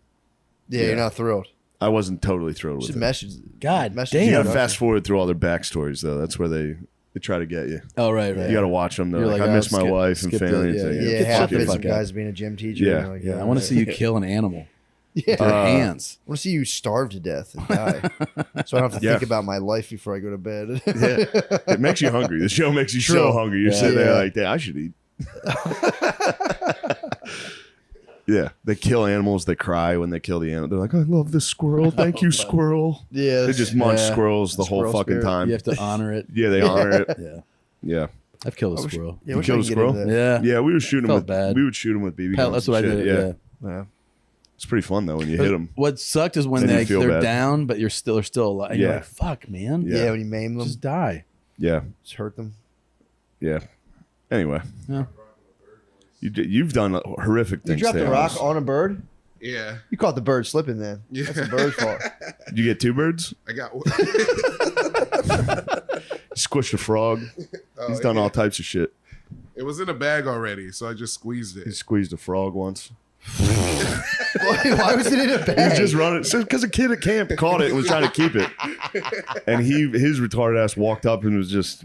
Yeah, you're not thrilled. I wasn't totally thrilled Should with it. message. God message damn. You got to them. fast forward through all their backstories, though. That's where they try to get you. Oh right. You got to watch them. They're You're like, like, I oh, miss my skip- wife and skip the- family. yeah, It's like, yeah. Yeah, Get half the of it. fuck Some out. guys being a gym teacher. Yeah. and you're like, Yeah, I want to see you kill an animal. Yeah. With your hands. I want to see you starve to death and die, so I don't have to Yeah. think about my life before I go to bed. Yeah. It makes you hungry. The show makes you so True. hungry. You're Yeah. sitting there Yeah. like, damn, I should eat. Yeah, they kill animals. They cry when they kill the animal. They're like, I love this squirrel. Thank you, squirrel. Yeah, They just munch Yeah. squirrels the whole Squirrel fucking spirit. time. You have to honor it. Yeah, they honor it. Yeah, Yeah, I've killed a squirrel. Yeah, You wish killed I a could get squirrel? into that. Yeah, yeah. We would shoot them Felt with bad. we would shoot them with BB Pelt, guns. that's what I and did. shit. Yeah. Yeah. It's pretty fun though when you hit them. What sucked is when Then you they feel they're bad. down, but they're still alive. And You're Yeah. like, fuck, man. Yeah. Yeah, when you maim them, Just die. Yeah, just hurt them. yeah. Anyway, Yeah. you've done horrific You things. dropped to a rock animals. on a bird. Yeah, You caught the bird slipping. Then Yeah. that's the bird's fault. Did you get two birds? I got one. Squished a frog. Oh, He's done yeah. all types of shit. It was in a bag already, so I just squeezed He it. squeezed a frog once. Why was it in a He bag? was just running because a kid at camp caught it and was trying to keep it, and his retarded ass walked up and was just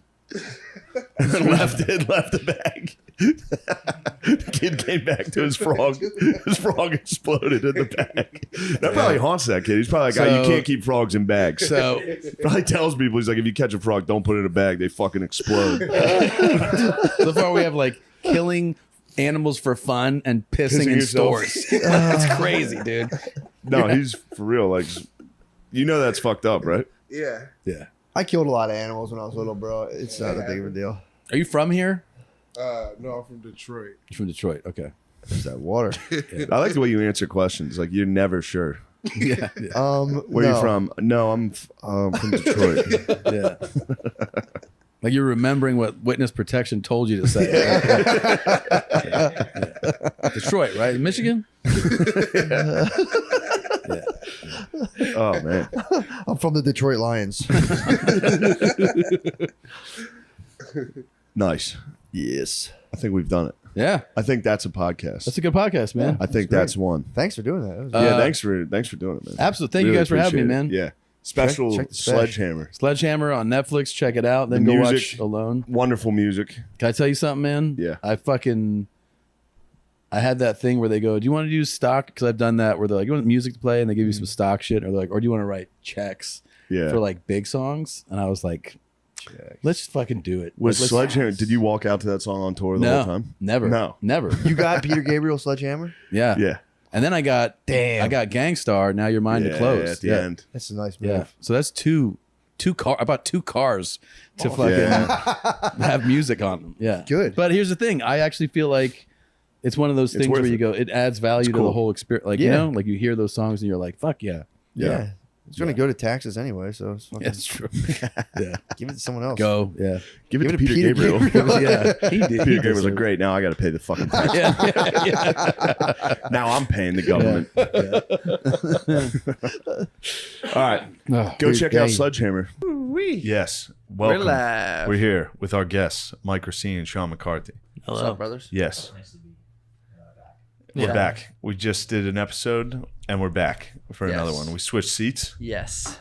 left the bag. The kid came back to his frog. His frog exploded in the bag. That probably haunts that kid. He's probably like, you So- can't keep frogs in bags. So Probably tells people, he's like, if you catch a frog, don't put it in a bag. They fucking explode. so far we have like killing animals for fun and pissing in yourself. stores. That's crazy, dude. No, he's for real. Like, you know that's fucked up, right? Yeah. Yeah. I killed a lot of animals when I was little, bro. It's not that big of a deal. Are you from here? No, I'm from Detroit. You're from Detroit. Okay. It's that water. I like the way you answer questions. Like, you're never sure. Yeah. Where are no. you from? No, I'm from Detroit. Yeah. Like you're remembering what witness protection told you to say. Yeah. Detroit, right? Michigan? Oh man. I'm from the Detroit Lions. Nice. Yes. I think we've done it. Yeah. I think that's a podcast. That's a good podcast, man. I think that's one. Thanks for doing that. That was Yeah, Uh, thanks for doing it, man. Absolutely. Thank you guys for having me, appreciate man. it. Yeah. Special Check the special. Sledgehammer. Sledgehammer on Netflix. Check it out. Then The go music. watch Alone. Wonderful music. Can I tell you something, man? Yeah. I had that thing where they go, do you want to use stock? Because I've done that where they're like, you want music to play? And they give you some stock shit. Or they're like, or do you want to write checks Yeah. for like big songs? And I was like, let's fucking do it. Was Let's- Sledgehammer, did you walk out to that song on tour the No, whole time? never. No. Never. You got Peter Gabriel Sledgehammer? Yeah. Yeah. And then I got Damn. Gangstar. Now Your Mind to Yeah, Close. at the end. That's a nice move. Yeah. So that's two car. I bought 2 cars to fucking Yeah. have music on them. Yeah. Good. But here's the thing. I actually feel like it's one of those It's things where worth you it. go, it adds value to cool. the whole experience. Like, you Yeah. know, like you hear those songs and you're like, fuck yeah. Yeah. It's going to go to taxes anyway, so it's fucking, That's true. Yeah. give it to someone else. Go. Yeah. Give it to it to Peter Peter Gabriel. Gabriel. Yeah. He did. Peter Gabriel's like, great, now I got to pay the fucking tax. Yeah. Now I'm paying the government. All right. Oh, Go Dude, check out dang. Sledgehammer. Yes. Welcome. We're live. We're here with our guests, Mike Racine and Sean McCarthy. What's up, brothers? Yes. We're back. We just did an episode and we're back for another Yes. one. We switched seats. Yes.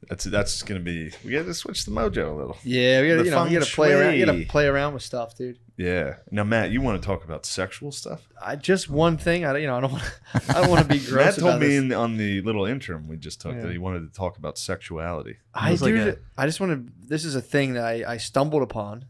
That's gonna be. We got to switch the mojo a little. Yeah, we gotta, The we gotta feng play around. You shui. gotta play around with stuff, dude. Yeah. Now, Matt, you want to talk about sexual stuff? I just one thing. I don't want. I don't want to be gross. Matt told about me this. on the little interim we just took Yeah. that he wanted to talk about sexuality. I was like do. I just want to. This is a thing that I stumbled upon.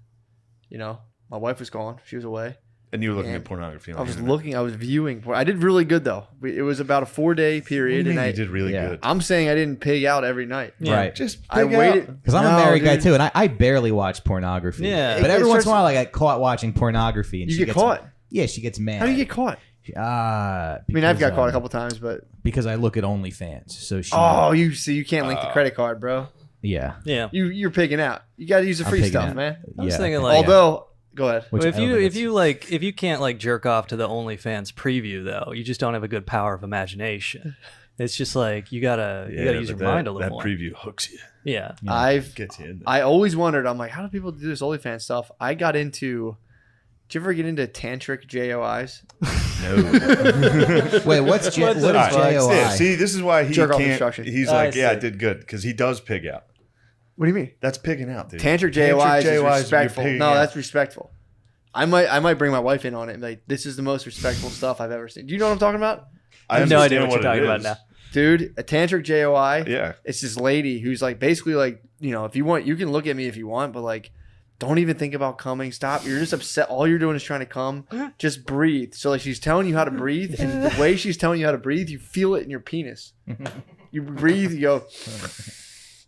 You know, my wife was gone. She was away. And you were looking And at pornography. On I the was internet. looking. I was viewing. I did really good though. It was about a 4-day What do period, you and mean I. you did really Yeah. good. I'm saying I didn't pig out every night. Right. Just I pig waited out. Because I'm a No, married guy dude. too, and I barely watch pornography. Yeah. But every It once in a starts- while, I get caught watching pornography, and You she get gets caught. Yeah, she gets mad. How do you get caught? I I mean, I've got caught a couple times, but because I look at OnlyFans. So she. oh, you see, you can't link the credit card, bro. Yeah. Yeah. You're pigging out. You got to use the I'm free pigging stuff, out. man. I was Yeah. thinking like, Although, go ahead. Which if I don't you think if you like if you can't like jerk off to the OnlyFans preview though, you just don't have a good power of imagination. It's just like you gotta use your but mind a little that more. preview hooks you. Yeah. I've Gets you in there. I always wondered. I'm like, how do people do this OnlyFans stuff? I got into. Did you ever get into tantric JOIs? No. Wait, what's J- What's what that? is All right, JOI? yeah, see, this is why he Jerk off can't. instruction. He's I like, yeah, I see. did good because he does pig out. What do you mean? That's pigging out, dude. Tantric JOIs is you're respectful. pigging No, out. that's respectful. I might bring my wife in on it. And be like, this is the most respectful stuff I've ever seen. Do you know what I'm talking about, I have no idea understand what you're it talking about is. now. dude? A tantric JOI. Yeah, It's this lady who's like basically like, you know, if you want, you can look at me if you want, but like, don't even think about coming. Stop. You're just upset. All you're doing is trying to come. Just breathe. So like she's telling you how to breathe, and the way she's telling you how to breathe, you feel it in your penis. You breathe, you go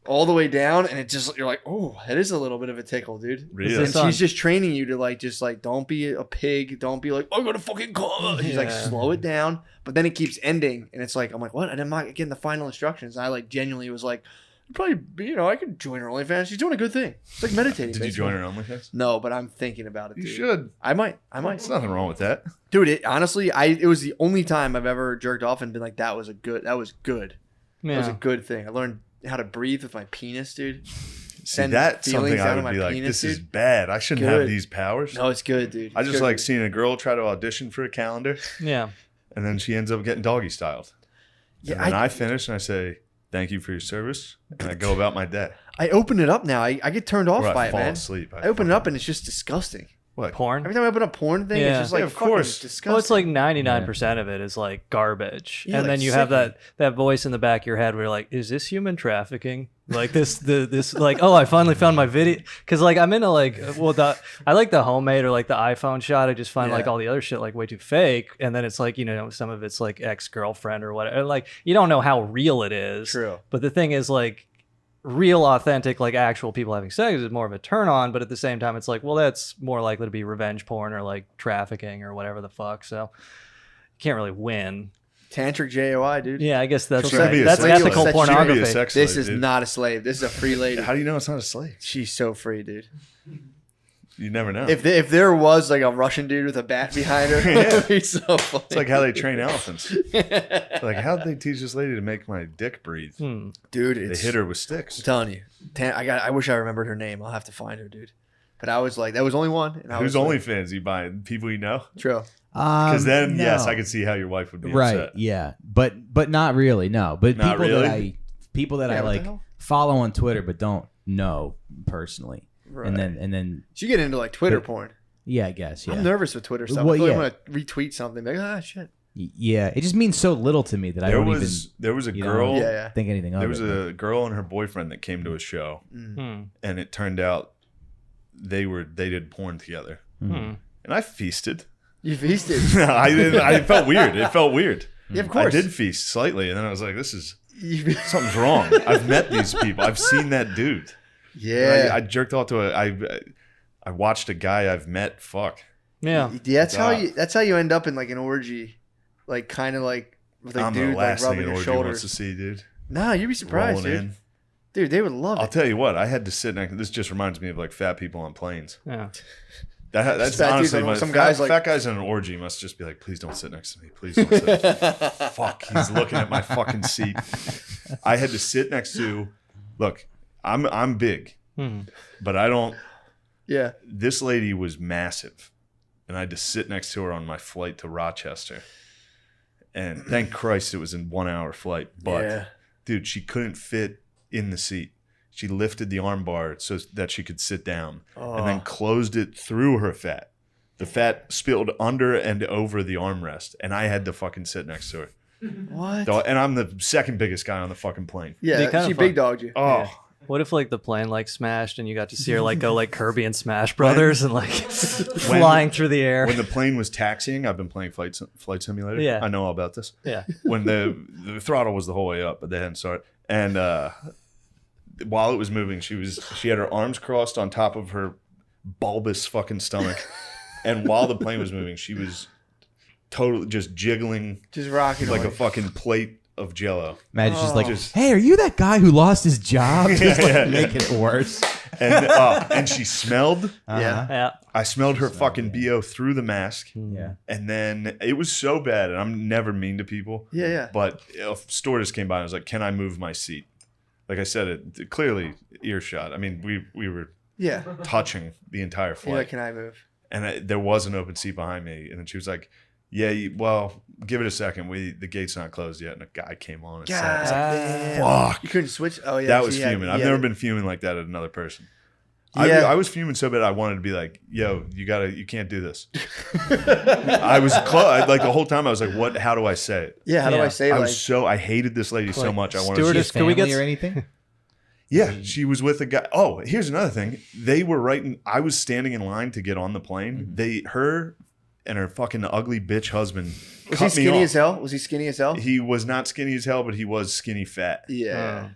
all the way down, and it just you're like, oh, it is a little bit of a tickle, dude. really. this And on- she's just training you to like, just like, don't be a pig. Don't be like, I'm gonna fucking come. She's like, Yeah. slow it down. But then it keeps ending, and it's like, I'm like, what? And I'm not getting the final instructions. And I like genuinely was like, probably, you know, I could join her OnlyFans. She's doing a good thing. It's like meditating. Did you basically. join her OnlyFans? No, but I'm thinking about it. You Dude. should. I might. There's nothing wrong with that. Dude, it honestly, it was the only time I've ever jerked off and been like, that was good. That was a Yeah. good thing. I learned how to breathe with my penis, dude. See, Send that's feelings something I out of would my be like, penis, this is dude. bad. I shouldn't Good. have these powers. No, it's good, dude. I It's just good. like seeing a girl try to audition for a calendar, Yeah. and then she ends up getting doggy styled. Yeah, and then I finish and I say, thank you for your service, and I go about my day. I open it up now. I get turned off Or by I it, fall man. asleep. I open it up and it's just disgusting. What? Porn. Every time I open a porn thing, Yeah. it's just like, Yeah, of fucking course. disgusting. Well, it's like 99% of it is like garbage, Yeah, and like then you have sickening. that voice in the back of your head where you're like, "Is this human trafficking?" Like this like, oh, I finally found my video because like I'm into like I like the homemade or like the iPhone shot. I just find like Yeah. all the other shit like way too fake, and then it's like, you know, some of it's like ex-girlfriend or whatever. Like you don't know how real it is. True. But the thing is like, real authentic like actual people having sex is more of a turn on, but at the same time it's like, well, that's more likely to be revenge porn or like trafficking or whatever the fuck, so you can't really win. Tantric JOI, dude. Yeah, I guess that's She'll right. be a That's sex ethical slave. pornography. She could be a sex This slave, is dude. not a slave. This is a free lady. How do you know it's not a slave? She's so free, dude. You never know. If there was like a Russian dude with a bat behind her, it would be so funny. It's like how they train elephants. Like, how'd they teach this lady to make my dick breathe? Dude, They it's, hit her with sticks. I'm telling you, I wish I remembered her name. I'll have to find her, dude. But I was like, that was only one. And I Who's was like, OnlyFans you buying? People you know? True. Because then, no. yes, I could see how your wife would be Right. upset. Yeah. But not really. No. But Not people that Yeah, I what the like hell? follow on Twitter but don't know personally. Right. And then So you get into like Twitter But- porn. yeah, I guess. Yeah. I'm nervous with Twitter stuff. Well, I feel like yeah. I'm gonna retweet something. Like, shit. Yeah. It just means so little to me that I There don't was a even girl. Yeah, yeah. think anything of There it. was a girl and her boyfriend that came to a show, Hmm. and it turned out they did porn together, Hmm. and I feasted. You feasted. I didn't. I felt weird. It felt weird. Yeah, of I course. did feast slightly, and then I was like, "This is You- something's wrong." I've met these people. I've seen that dude. yeah. I jerked off to I watched a guy I've met. Fuck. Yeah. That's how you end up in like an orgy, like kind of like with a I'm dude the like last thing rubbing an your orgy wants shoulders. to see, dude. Nah, you'd be surprised, Rolling dude. in. Dude, they would love I'll it. tell you what. I had to sit next. This just reminds me of like fat people on planes. Yeah. That's Fat dudes honestly on- my some fat, guys like- fat guys in an orgy must just be like, please don't sit next to me. Please don't sit. Fuck, he's looking at my fucking seat. I had to sit next to. Look, I'm big, Hmm. but I don't. Yeah. This lady was massive, and I had to sit next to her on my flight to Rochester. And thank Christ it was a 1 hour flight. But Yeah. dude, she couldn't fit in the seat. She lifted the arm bar so that she could sit down, and then closed it through her fat. The fat spilled under and over the armrest, and I had to fucking sit next to her. What? And I'm the second biggest guy on the fucking plane. Be Yeah, kinda she fun. big dogged you. Oh, What if like the plane like smashed and you got to see her like go like Kirby and Smash Brothers and like flying through the air? when the plane was taxiing, I've been playing Flight Simulator. Yeah. I know all about this. Yeah. When the throttle was the whole way up, but they hadn't started. And while it was moving, she had her arms crossed on top of her bulbous fucking stomach. And while the plane was moving, she was totally just jiggling Just rocking like away. a fucking plate of Jello. Imagine she's like, Just- "Hey, are you that guy who lost his job?" Just like Yeah. making it worse. And she smelled. Yeah. Yeah. I smelled her fucking BO through the mask. Yeah. And then it was so bad, and I'm never mean to people. Yeah, yeah. But a stewardess came by and was like, "Can I move my seat?" Like I said, it clearly earshot. I mean, we were Yeah. touching the entire You're flight, like, can I move? and there was an open seat behind me, and then she was like, "Yeah, well, give it a second. The gate's not closed yet." And a guy came on and God sat. damn. Fuck. You couldn't switch? Oh, yeah. That so was you had- fuming. I've yeah. never been fuming like that at another person. Yeah. I was fuming so bad I wanted to be like, "Yo, you can't do this." I was like the whole time I was like, "What? How do I say it?" Yeah, how do Yeah. I say I like... I hated this lady so Like, much. I wanted stewardess- to. Can we get Family or s- anything? Yeah, she was with a guy. Oh, here's another thing. They were I was standing in line to get on the plane. Her and her fucking ugly bitch husband. Was cut he me skinny off. as hell? Was he skinny as hell? He was not skinny as hell, but he was skinny fat. Yeah.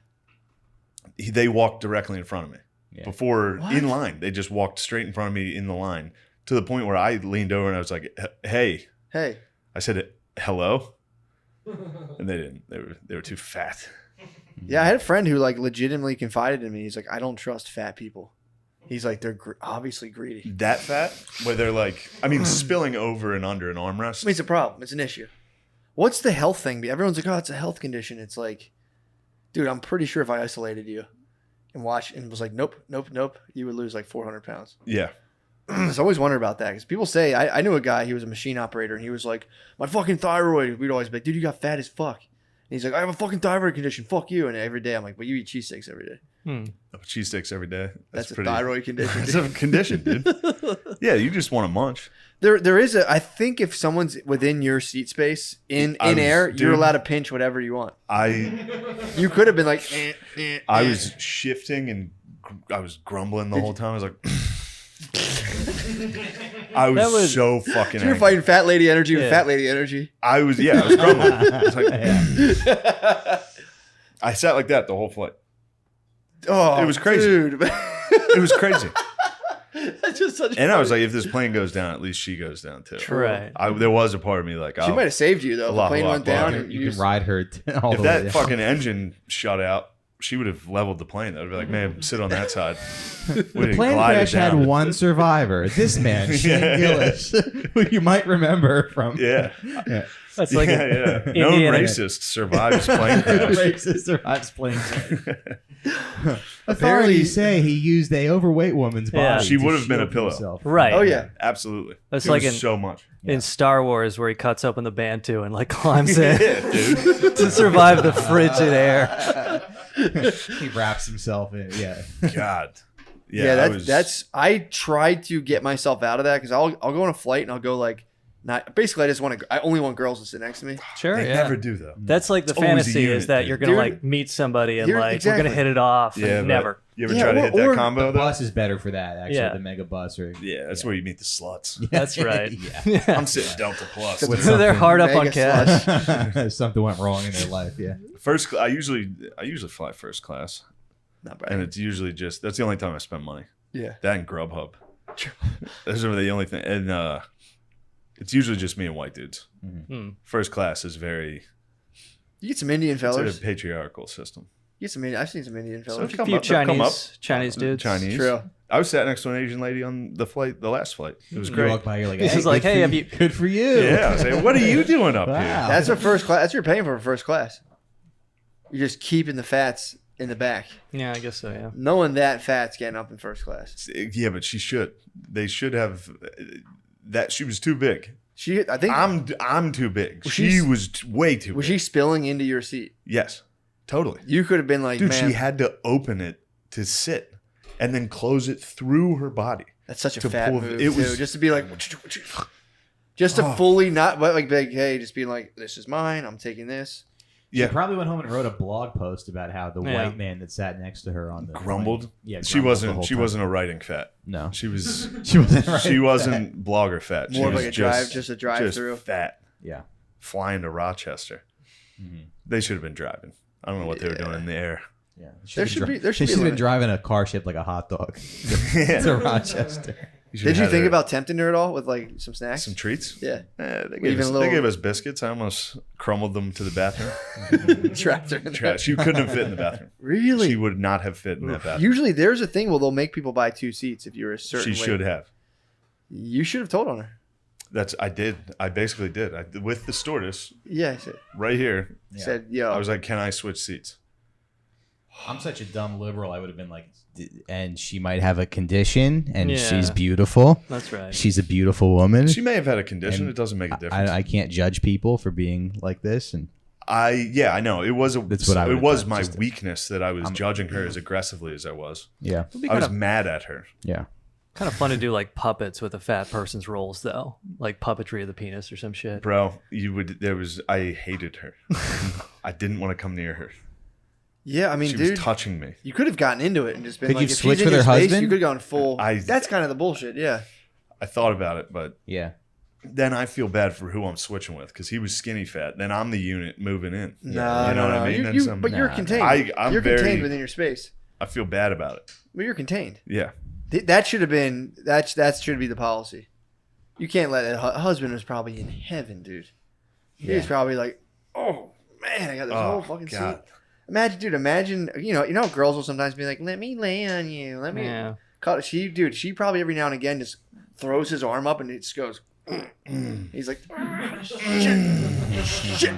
They walked directly in front of me Yeah. before What? in line. They just walked straight in front of me in the line to the point where I leaned over and I was like, "Hey," Hey. I said, "Hello," and they didn't. They were too fat. Yeah, I had a friend who like legitimately confided in me. He's like, I don't trust fat people. He's like, they're obviously greedy. That fat, where they're like, I mean, spilling over and under an armrest. I mean, it's a problem. It's an issue. What's the health thing? Everyone's like, oh, it's a health condition. It's like, dude, I'm pretty sure if I isolated you and watched and was like, nope, you would lose like 400 pounds. Yeah. I always wondered about that because people say, I knew a guy, he was a machine operator, and he was like, my fucking thyroid. We'd always be like, dude, you got fat as fuck. And he's like, I have a fucking thyroid condition. Fuck you. And every day I'm like, well, you eat cheese steaks every day. Cheese sticks every day. That's a pretty, thyroid condition. That's a condition, dude. Yeah, you just want to munch. There is I think if someone's within your seat space in air, you're dude. allowed to pinch whatever you want. I You could have been like, I was shifting and I was grumbling the whole time. I was like, I was, That was- so fucking. So you're angry. fighting fat lady energy with Yeah. fat lady energy. I was grumbling. I was like, I sat like that the whole flight. Oh, It was crazy. dude. It was crazy. That's just such. And I was like, if this plane goes down, at least she goes down too. Right. There was a part of me like, She might have saved you though. If the plane went down, and You can ride her all if the way that down. fucking engine shut out, she would have leveled the plane. That would be like, man, sit on that side. The plane crash had one survivor. This man, Shane Gillis, who you might remember from. Yeah. That's like yeah. an Known Indiana. racist survives plane crash. Racist survives plane crash. Authorities say he used a overweight woman's body. Yeah. She to would have been a shield pillow. himself. Right. Oh yeah. Absolutely. That's It like was in- so much. In Star Wars, where he cuts open the Bantu and like climbs in Yeah, dude. to survive the frigid air. He wraps himself in. Yeah. God. Yeah, I was- that's. I try to get myself out of that because I'll go on a flight and I'll go like, not basically. I only want girls to sit next to me. Sure, They yeah. never do though. That's like the It's always a fantasy unit, is that dude. you're gonna Dude, like meet somebody and here- like we're exactly. gonna hit it off. Yeah, And but never. You ever Yeah, try to hit that or- combo The though? bus is better for that, actually. Yeah. The mega bus. Or, Yeah, that's where you meet the sluts. That's right. yeah. I'm sitting Delta Plus. They're hard up on Mega cash. Something went wrong in their life. Yeah. First, I usually fly first class, Not bad. and it's usually just that's the only time I spend money. Yeah. That and Grubhub. Those are the only thing, and it's usually just me and white dudes. Hmm. First class is very You get some Indian it's a fellas. patriarchal system. You get some. I've seen some Indian So fellas. if you Few they'll come up. Chinese dudes. Chinese. True. I was sat next to an Asian lady on the last flight. It was You great. walk by, you're like, This is like, good hey, for have you- you- good for you. Yeah, I was like, what are you doing up Wow. here? That's what first class. That's what you're paying for first class. You're just keeping the fats in the back. Yeah, I guess so. Yeah. Knowing that fat's getting up in first class. Yeah, but she should. They should have that. She was too big. I think. I'm too big. Was She she- was way too was big. she spilling into your seat? Yes, totally. You could have been like, Dude, man, she had to open it to sit and then close it through her body. that's such a to fat pull- move. it Too. was- Just to be like, just to fully not like, hey, just being like, this is mine. I'm taking this. Yeah, She probably went home and wrote a blog post about how the Yeah. white man that sat next to her on the grumbled. plane- Yeah, she grumbled the wasn't. whole She time. wasn't a writing fat. No, She was. she wasn't. Right She wasn't blogger fat. She More of was like a drive, just a drive just through. fat. Yeah. Flying to Rochester. They should have been driving. I don't know what they were doing in the air. Yeah. There should be. There should She be. should a have been limit. driving a car shaped like a hot dog Yeah. to Rochester. Did you think about tempting her at all with like some snacks? some treats? Yeah. They Even gave, us, a little- they gave us biscuits. I almost crumbled them to the bathroom. Trapped her in there. Trash. She couldn't have fit in the bathroom. Really? She would not have fit in that bathroom. Usually, there's a thing where they'll make people buy 2 seats if you're a certain. She weight. should have. You should have told on her. I did. I basically did. With the stewardess Yeah. I said, right here. said yo. I was like, "Can I switch seats?" I'm such a dumb liberal. I would have been like, and she might have a condition, and Yeah. she's beautiful. That's right. She's a beautiful woman. She may have had a condition. And It doesn't make a difference. I can't judge people for being like this, and I know it was That's what I it would've was done, my just- weakness that I was judging her as aggressively as I was. yeah, It'd be I was kind of, mad at her. yeah. kind of fun to do like puppets with a fat person's roles though, like puppetry of the penis or some shit. Bro, I hated her. I didn't want to come near her. Yeah, I mean, She dude, was touching me. you could have gotten into it and just been Could like, you if switch she's in with your her space, husband? you could have gone full. I- That's kind of the bullshit. Yeah. I thought about it, but Yeah. then I feel bad for who I'm switching with because he was skinny fat. Then I'm the unit moving in. No, You know no, what no. I mean? You, That's, but you're nah, contained. I'm you're very- contained within your space. I feel bad about it. But you're contained. Yeah. That should have been that should be the policy. You can't let that husband was probably in heaven, dude. He was probably like, oh man, I got this whole fucking God. seat. Imagine, you know how girls will sometimes be like, let me lay on you, let me. Yeah. She probably every now and again just throws his arm up and it just goes. He's like, shit.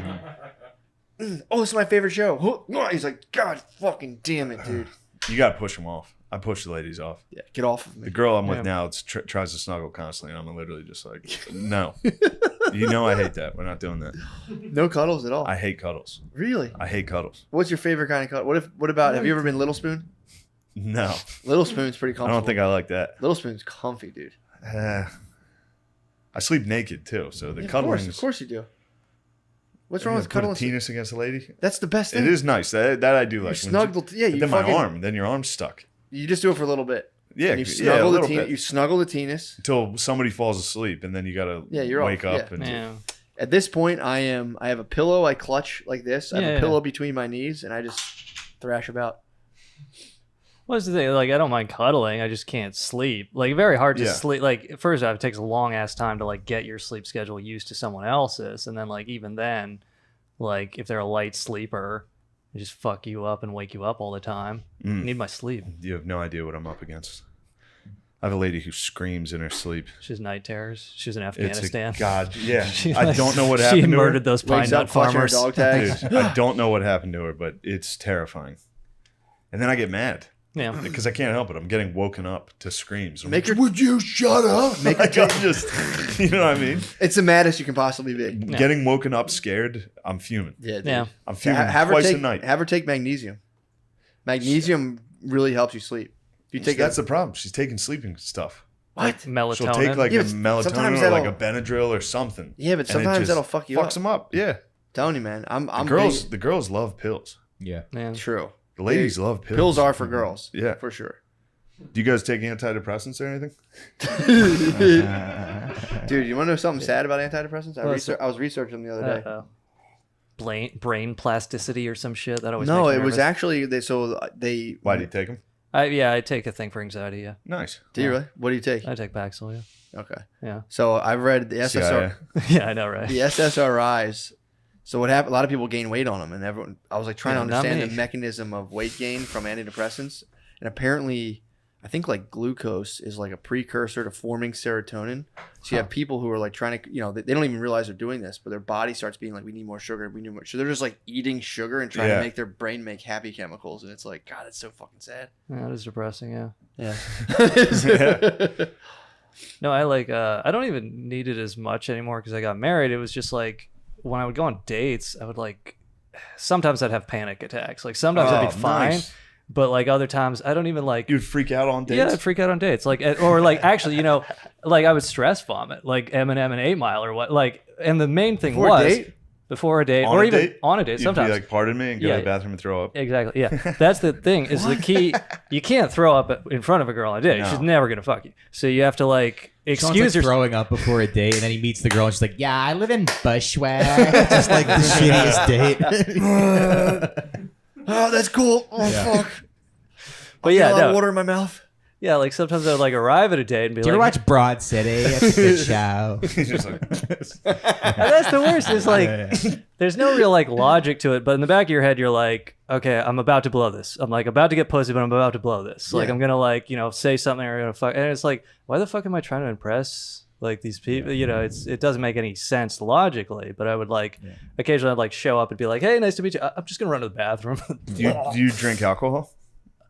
Oh, this is my favorite show. He's like, God fucking damn it, dude. You got to push them off. I push the ladies off. Yeah, get off of The me. girl I'm with Yeah. now tries to snuggle constantly, and I'm literally just like, no. You know I hate that. We're not doing that. No cuddles at all. I hate cuddles. Really? I hate cuddles. What's your favorite kind of cuddle? What about? Have you ever been Little Spoon? No. Little Spoon's pretty I comfortable. don't think I like that. Little Spoon's comfy, dude. I sleep naked too, so the Yeah, cuddling of course you do. What's wrong You with put a cuddling? penis against a lady. That's the best thing. It is nice. That I do like. When snuggle. Yeah, but you then fucking. my arm. Then your arm's stuck. You just do it for a little bit. Yeah, And you yeah, a snuggle the little penis. bit. You snuggle the penis. Until somebody falls asleep, and then you gotta You're wake off, up yeah. and Yeah. At this point, I have a pillow I clutch like this. I have Yeah, a yeah. pillow between my knees, and I just thrash about. What's the thing? Like, I don't mind cuddling. I just can't sleep. Like, very hard to Yeah. sleep. Like, first off, it takes a long ass time to like get your sleep schedule used to someone else's, and then like even then, like if they're a light sleeper, they just fuck you up and wake you up all the time. I need my sleep. You have no idea what I'm up against. I have a lady who screams in her sleep. She's night terrors. She was in It's Afghanistan. God, yeah. She, I like, don't know what she happened to her. murdered those pine Wakes nut up clutching her farmers. dog tags. Dude, I don't know what happened to her, but it's terrifying. And then I get mad Yeah. because I can't help it. I'm getting woken up to screams. I'm Make like, her- would you shut up? Make her Like, I'm just, you know what I mean? It's the maddest you can possibly be. Yeah. Getting woken up scared, I'm fuming. Yeah, dude. Yeah. I'm fuming Have her twice take a night. have her take magnesium. Magnesium really helps you sleep. If you take That's the problem. She's taking sleeping stuff. Like melatonin. She'll take like Yeah, a but melatonin sometimes or like a that'll- Benadryl or something. Yeah, but And it sometimes just that'll fuck you fucks up. them up. Yeah. telling you, man. I'm The girls love pills. Yeah. yeah. big. True. The ladies love pills. Pills are for girls. Yeah. For sure. Do you guys take antidepressants or anything? Dude, you want to know something sad about antidepressants? What's I was researching them the other day. Brain plasticity or some shit. That always No, makes it me was nervous. actually they. Why do you take them? I take a thing for anxiety. Yeah, Nice. Do you really? What do you take? I take Paxil. Yeah, Okay. yeah, So I've read the CIA. SSR, yeah. I know, right? the SSRIs. So what happened? A lot of people gain weight on them, and everyone. I was like trying to Yeah, not understand me. the mechanism of weight gain from antidepressants, and apparently, I think like glucose is like a precursor to forming serotonin. So you have people who are like trying to, they don't even realize they're doing this, but their body starts being like, we need more sugar, we need more. So they're just like eating sugar and trying Yeah. to make their brain make happy chemicals, and it's like, God, it's so fucking sad. Yeah, that is depressing. Yeah. Yeah. No, I don't even need it as much anymore because I got married. It was just like when I would go on dates, I would sometimes I'd have panic attacks. Like sometimes I'd be fine, nice. but like other times I don't even like. You'd freak out on dates? Yeah, I'd freak out on dates. Like, or like actually, like I would stress vomit, like Eminem and 8 Mile or what. Like, and the main thing Before a was date? before a date, On or a even date? on a date. You'd Sometimes, be like, pardon me, and go Yeah. to the bathroom and throw up. exactly. Yeah, that's the thing. Is the key? You can't throw up in front of a girl on a date. No. She's never gonna fuck you. So you have to like Sean's excuse like yourself. throwing up before a date, and then he meets the girl, and she's like, "Yeah, I live in Bushwick." Just like the shittiest date. Oh, that's cool. Oh, fuck. But I yeah, got a lot of no, water in my mouth. yeah. Like sometimes I would like arrive at a date and be Do you ever like, watch Broad City? It's a good show. He's just like, and that's the worst. Is like, there's no real like logic to it, but in the back of your head, you're like, okay, I'm about to blow this. I'm like about to get pussy, but I'm about to blow this. Like Yeah. I'm gonna like say something or I'm gonna fuck, and it's like, why the fuck am I trying to impress like these people? It doesn't make any sense logically. But I would occasionally I'd like show up and be like, hey, nice to meet you. I'm just gonna run to the bathroom. do you drink alcohol?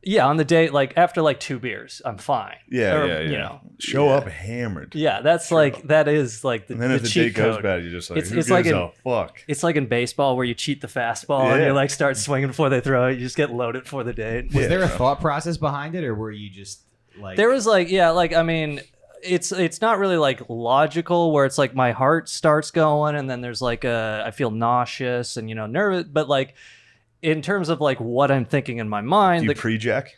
Yeah, on the date, like after like 2 beers, I'm fine. Yeah, Or, yeah. Show up hammered. Yeah, that's that is like the, And then the if the cheat date goes code. bad, you're just like, It's- who it's gives like a fuck? It's like in baseball where you cheat the fastball and Yeah. you like start swinging before they throw it. You just get loaded for the date. Was there a thought process behind it, or were you just like? There was I mean, it's not really like logical where it's like my heart starts going and then there's like I feel nauseous and nervous, but like in terms of like what I'm thinking in my mind, Do you pre-jack?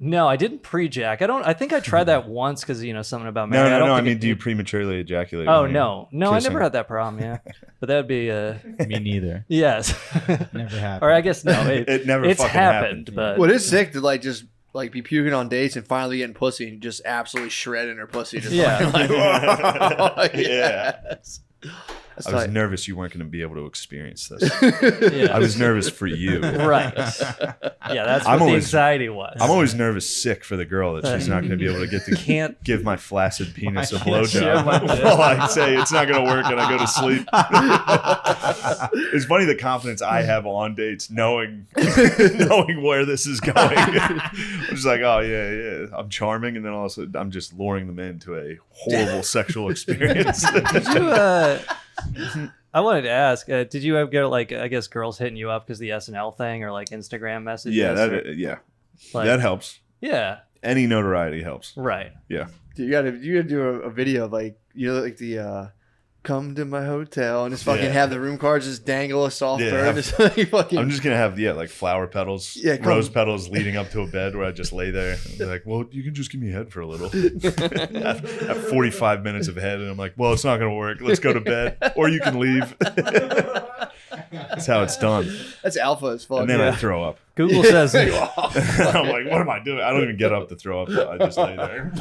no, I didn't pre-jack. I think I tried that once because something about Mary. No. don't I think mean, it- do you prematurely ejaculate? Oh when you're no, I kissing? never had that problem. Yeah, but that'd be Me neither. yes. Never happened. Or I guess no, It never it's fucking happened, happened. but Well, it is sick to like just like be puking on dates and finally getting pussy and just absolutely shredding her pussy. Just Yeah. like, whoa, Yeah. yes. That's I was tight. nervous you weren't going to be able to experience this. yeah. I was nervous for you. right. Yeah, that's I'm what the always- anxiety was. I'm always nervous sick for the girl that she's not going to be able to get to Can't- give my flaccid penis a can't share my blowjob. Well, I say it's not going to work and I go to sleep. It's funny the confidence I have on dates, knowing where this is going. I'm just like, oh yeah, I'm charming, and then also I'm just luring them into a horrible sexual experience. Did you, I wanted to ask, did you ever get like I guess girls hitting you up because the SNL thing or like Instagram messages? yeah, or, like, that helps. yeah, Any notoriety helps. right. Yeah. Dude, you gotta do a video of like like the come to my hotel and just fucking Yeah. have the room cards just dangle a soft Yeah, bird. have- Just like fucking I'm just gonna have like flower petals, Yeah, come- rose petals leading up to a bed where I just lay there and be like, well, you can just give me head for a little. Have 45 minutes of head, and I'm like, well, it's not gonna work. Let's go to bed, or you can leave. That's how it's done. That's alpha as fuck. And then I throw up. Google says I'm like, what am I doing? I don't even get up to throw up. I just lay there.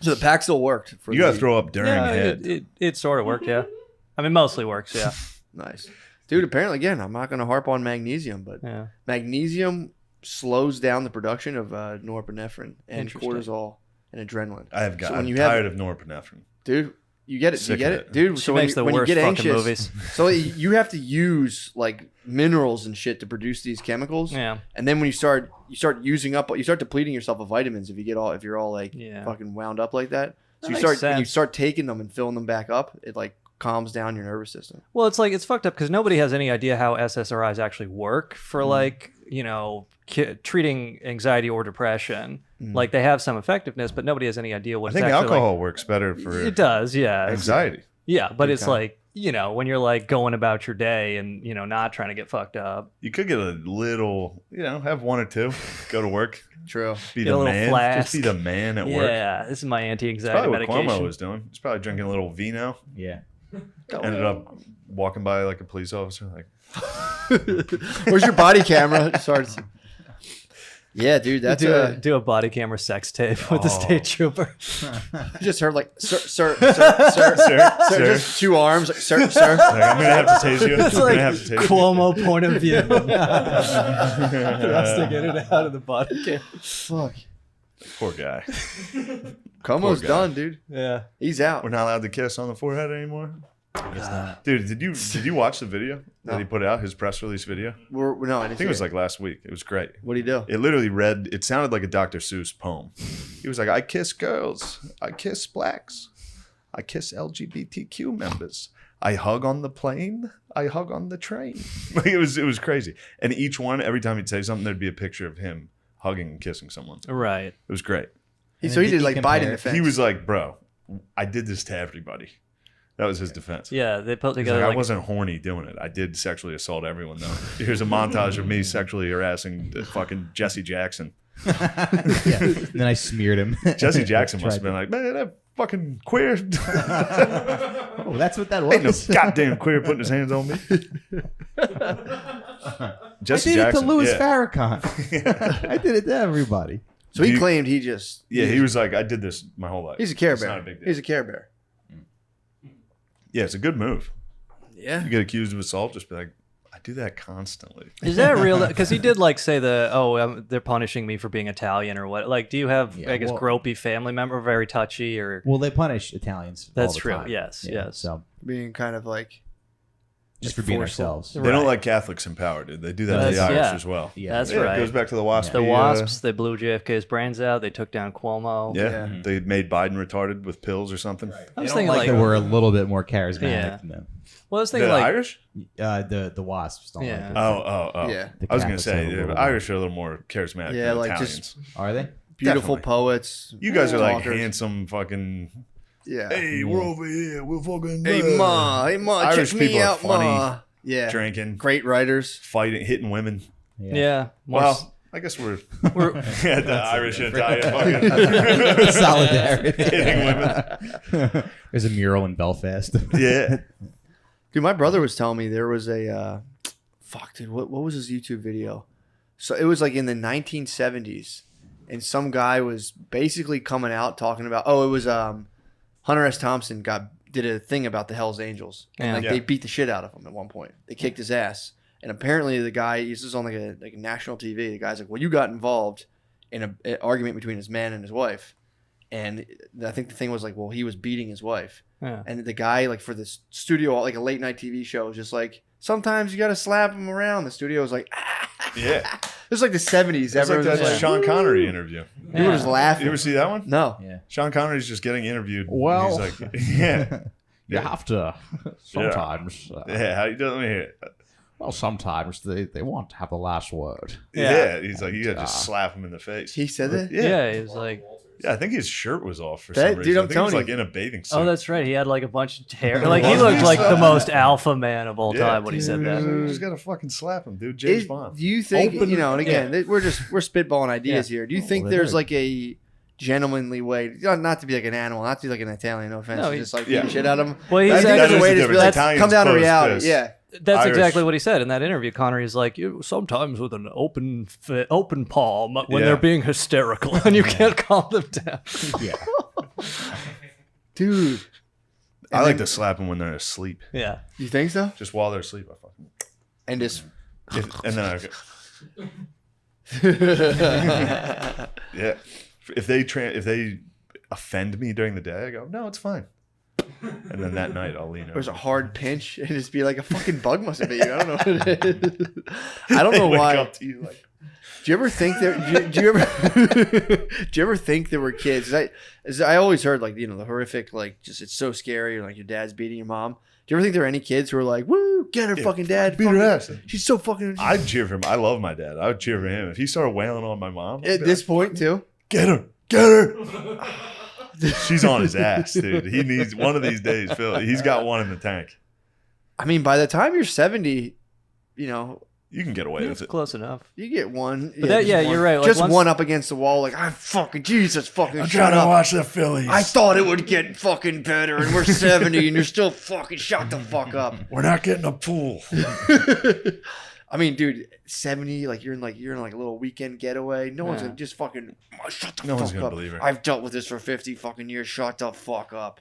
So the pack still worked. You got to throw up during head. it sort of worked, yeah. I mean, mostly works, yeah. Nice. Dude, apparently, again, I'm not going to harp on magnesium, but Yeah. magnesium slows down the production of norepinephrine and Interesting. cortisol and adrenaline. I'm when tired of norepinephrine. Dude, you get it. Sick You get of it, it. dude. She So when makes the when you worst get fucking anxious, movies. so you have to use like minerals and shit to produce these chemicals. Yeah. And then when you start using up, you start depleting yourself of vitamins if you're all like Yeah. fucking wound up like that. So That you makes start when you sense. start taking them and filling them back up, it like calms down your nervous system. Well, it's like it's fucked up because nobody has any idea how SSRIs actually work for like treating anxiety or depression. Like they have some effectiveness, but nobody has any idea what I it's think actually alcohol works better for Like. It does, yeah. anxiety. Yeah, but it's Okay. like when you're like going about your day and not trying to get fucked up. You could get a little, have one or two, go to work, True. be Get a the little man, flask. just be the man at work. Yeah, this is my anti-anxiety Probably what medication. Cuomo was doing. He's probably drinking a little vino. Yeah. Ended up walking by like a police officer, like, Where's your body camera? Starts. Yeah, dude, that's do a body camera sex tape with the state trooper. I just heard like sir, just two arms, like, sir. like, I'm gonna have to tase you. It's I'm like gonna have to tase you. Cuomo point of view. Thrusting it out of the body camera. Fuck. Poor guy. Cuomo's guy. done, dude. Yeah. He's out. We're not allowed to kiss on the forehead anymore. Dude, did you watch the video that he put out? His press release video. No, I I think it was like last week. It was great. What'd he do? It literally read. It sounded like a Dr. Seuss poem. He was like, "I kiss girls. I kiss blacks. I kiss LGBTQ members. I hug on the plane. I hug on the train." Like it was crazy. And each one, every time he'd say something, there'd be a picture of him hugging and kissing someone. Right. It was great. So he did like Biden compare- defense. He was like, "Bro, I did this to everybody." That was his defense. Yeah, they put He's together like, like I wasn't horny doing it. I did sexually assault everyone though. Here's a montage of me sexually harassing fucking Jesse Jackson. Yeah. And then I smeared him. Jesse Jackson must have been like, man, that fucking queer. Oh, that's what that Ain't no was. goddamn queer putting his hands on me. Jesse I did it to Jackson, Louis yeah. Farrakhan. I did it to everybody. so he you- claimed he just. Yeah, he was like, I did this my whole life. He's a Care It's Bear. not a big deal. He's a Care Bear. Yeah, it's a good move. Yeah. You get accused of assault, just be like, I do that constantly. Is that real? Because he did like say they're punishing me for being Italian or what? Like, do you have Yeah, I guess well- gropey family member, very touchy or? Well, they punish Italians. That's all the true. time. Yes, yes. So Being kind of like. just for being forceful. ourselves. They Right. don't like Catholics in power, dude. They do that to the That's- Irish yeah. as well. Yeah. That's Yeah, right. It goes back to the WASP. The Wasps, they blew JFK's brains out. They took down Cuomo. Yeah, they made Biden retarded with pills or something. I They was don't thinking like like, that we're a little bit more charismatic Yeah. than them. well, I was The thinking like, Irish? The wasps don't Yeah. like it. Oh. Yeah. The I was going Catholics to say, are a little the more- Irish are a little more charismatic Yeah, than like Italians. just Are they? beautiful Definitely. poets. You guys are like talkers. handsome fucking. Yeah. Hey, we're over here. We're fucking. Hey ma, Irish check me people are out, funny. ma. Yeah. Drinking, Great writers. fighting, hitting women. yeah, more Well, I guess we're we're yeah, the Irish and Italian fucking Solidarity. hitting women. There's a mural in Belfast. Yeah. Dude, my brother was telling me there was a fuck, dude. What was his YouTube video? So it was like in the 1970s, and some guy was basically coming out talking about. Oh, it was Hunter S. Thompson did a thing about the Hell's Angels, and Yeah. like Yeah. they beat the shit out of him at one point. They kicked his ass, and apparently the guy, this is on like a national TV. The guy's like, "Well, you got involved in an argument between his man and his wife," and I think the thing was like, well, he was beating his wife. yeah. And the guy, like for this studio, like a late night TV show, was just like, sometimes you got to slap him around. The studio was like, Yeah. it was like the 70s. It's like Everyone was that just like, Sean Connery interview. people were just laughing. You ever see that one? No. Yeah. Sean Connery's just getting interviewed. Well- He's like, yeah. You have to sometimes. Yeah, how you doing? Let me hear it. Well, sometimes they want to have the last word. Yeah. He's like, you got to just slap him in the face. He said that? Yeah, he was like, Yeah, I think his shirt was off for That- some reason. dude, I'm I think he was telling like you. in a bathing suit. oh, that's right. He had like a bunch of hair. Like he looked like the most alpha man of all Yeah. time when he said that. You just gotta fucking slap him, dude. James Do Bond. you think, Open- you know, and again, we're spitballing ideas here. Do you think Well, there's they're- like a gentlemanly way, not to be like an animal, not to be like an Italian, no offense, No, to he's- just like yeah. beat the shit out of him? Well, he's I think there's That a is way the to be difference. like, Italians come down to close reality. fist. Yeah. That's Irish. exactly what he said in that interview. Connery's like, sometimes with an open palm when Yeah. they're being hysterical and you can't calm them down. Yeah. Dude. I like to slap them when they're asleep. Yeah. You think so? Just while they're asleep, I fucking. And just. And then I go. Yeah. If they offend me during the day, I go, no, it's fine. And then that night I'll lean over. There's a hard pinch and just be like a fucking bug must have bit you. I don't know what it is. I don't know Wake why. up to you like, Do you ever think there? Do you ever? Do you ever think there were kids? I always heard like the horrific like just it's so scary like your dad's beating your mom. Do you ever think there were any kids who were like, "Woo, get her fucking dad, beat her ass"? She's so fucking." I'd cheer for him. I love my dad. I would cheer for him. If he started wailing on my mom, I'd At be this like, point too. get her. She's on his ass, dude. He needs one of these days, Phil. He's got one in the tank. I mean, by the time you're 70, You can get away with It's it. close enough. you get one. But that- just one. you're right. Like Just once- one up against the wall, like I'm fucking Jesus, fucking I'm shut trying to up. watch the Phillies. I thought it would get fucking better, and we're 70, and you're still fucking shut the fuck up. We're not getting a pool. I mean, dude, 70, like you're in like a little weekend getaway. No one's Yeah. gonna just fucking shut the No one's fuck gonna up. believe her. I've dealt with this for 50 fucking years. Shut the fuck up.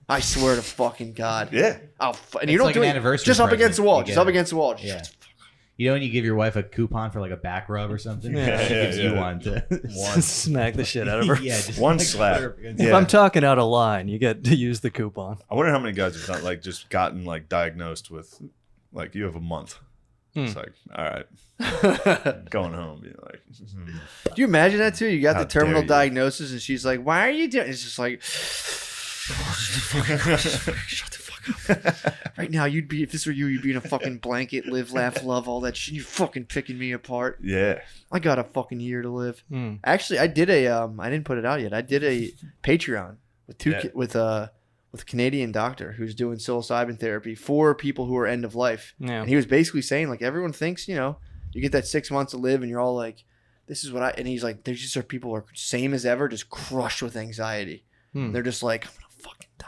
I swear to fucking God. Yeah. And It's you don't like do an it. anniversary Just up present against the wall. you Just get up her. against the wall. Just Yeah. shut the fuck You know when you give your wife a coupon for like a back rub or something? Yeah. She gives you Yeah. one to Smack the shit out of her. yeah, just One like, slap. put her against- If Yeah. I'm talking out of line, you get to use the coupon. I wonder how many guys have done, like just gotten like diagnosed with like you have a month. It's like, all right, going home. You're like, Do you imagine that too? You got How the terminal dare you. diagnosis, and she's like, "Why are you doing?" It's just like, shut the fuck up. Right now, if this were you, you'd be in a fucking blanket, live, laugh, love, all that shit. You fucking picking me apart. yeah. I got a fucking year to live. Hmm. Actually, I did I didn't put it out yet. I did a Patreon with with a Canadian doctor who's doing psilocybin therapy for people who are end of life. Yeah. And he was basically saying like everyone thinks, you get that 6 months to live and you're all like, this is what and he's like, there's just people are same as ever, just crushed with anxiety. They're just like, I'm gonna fucking die.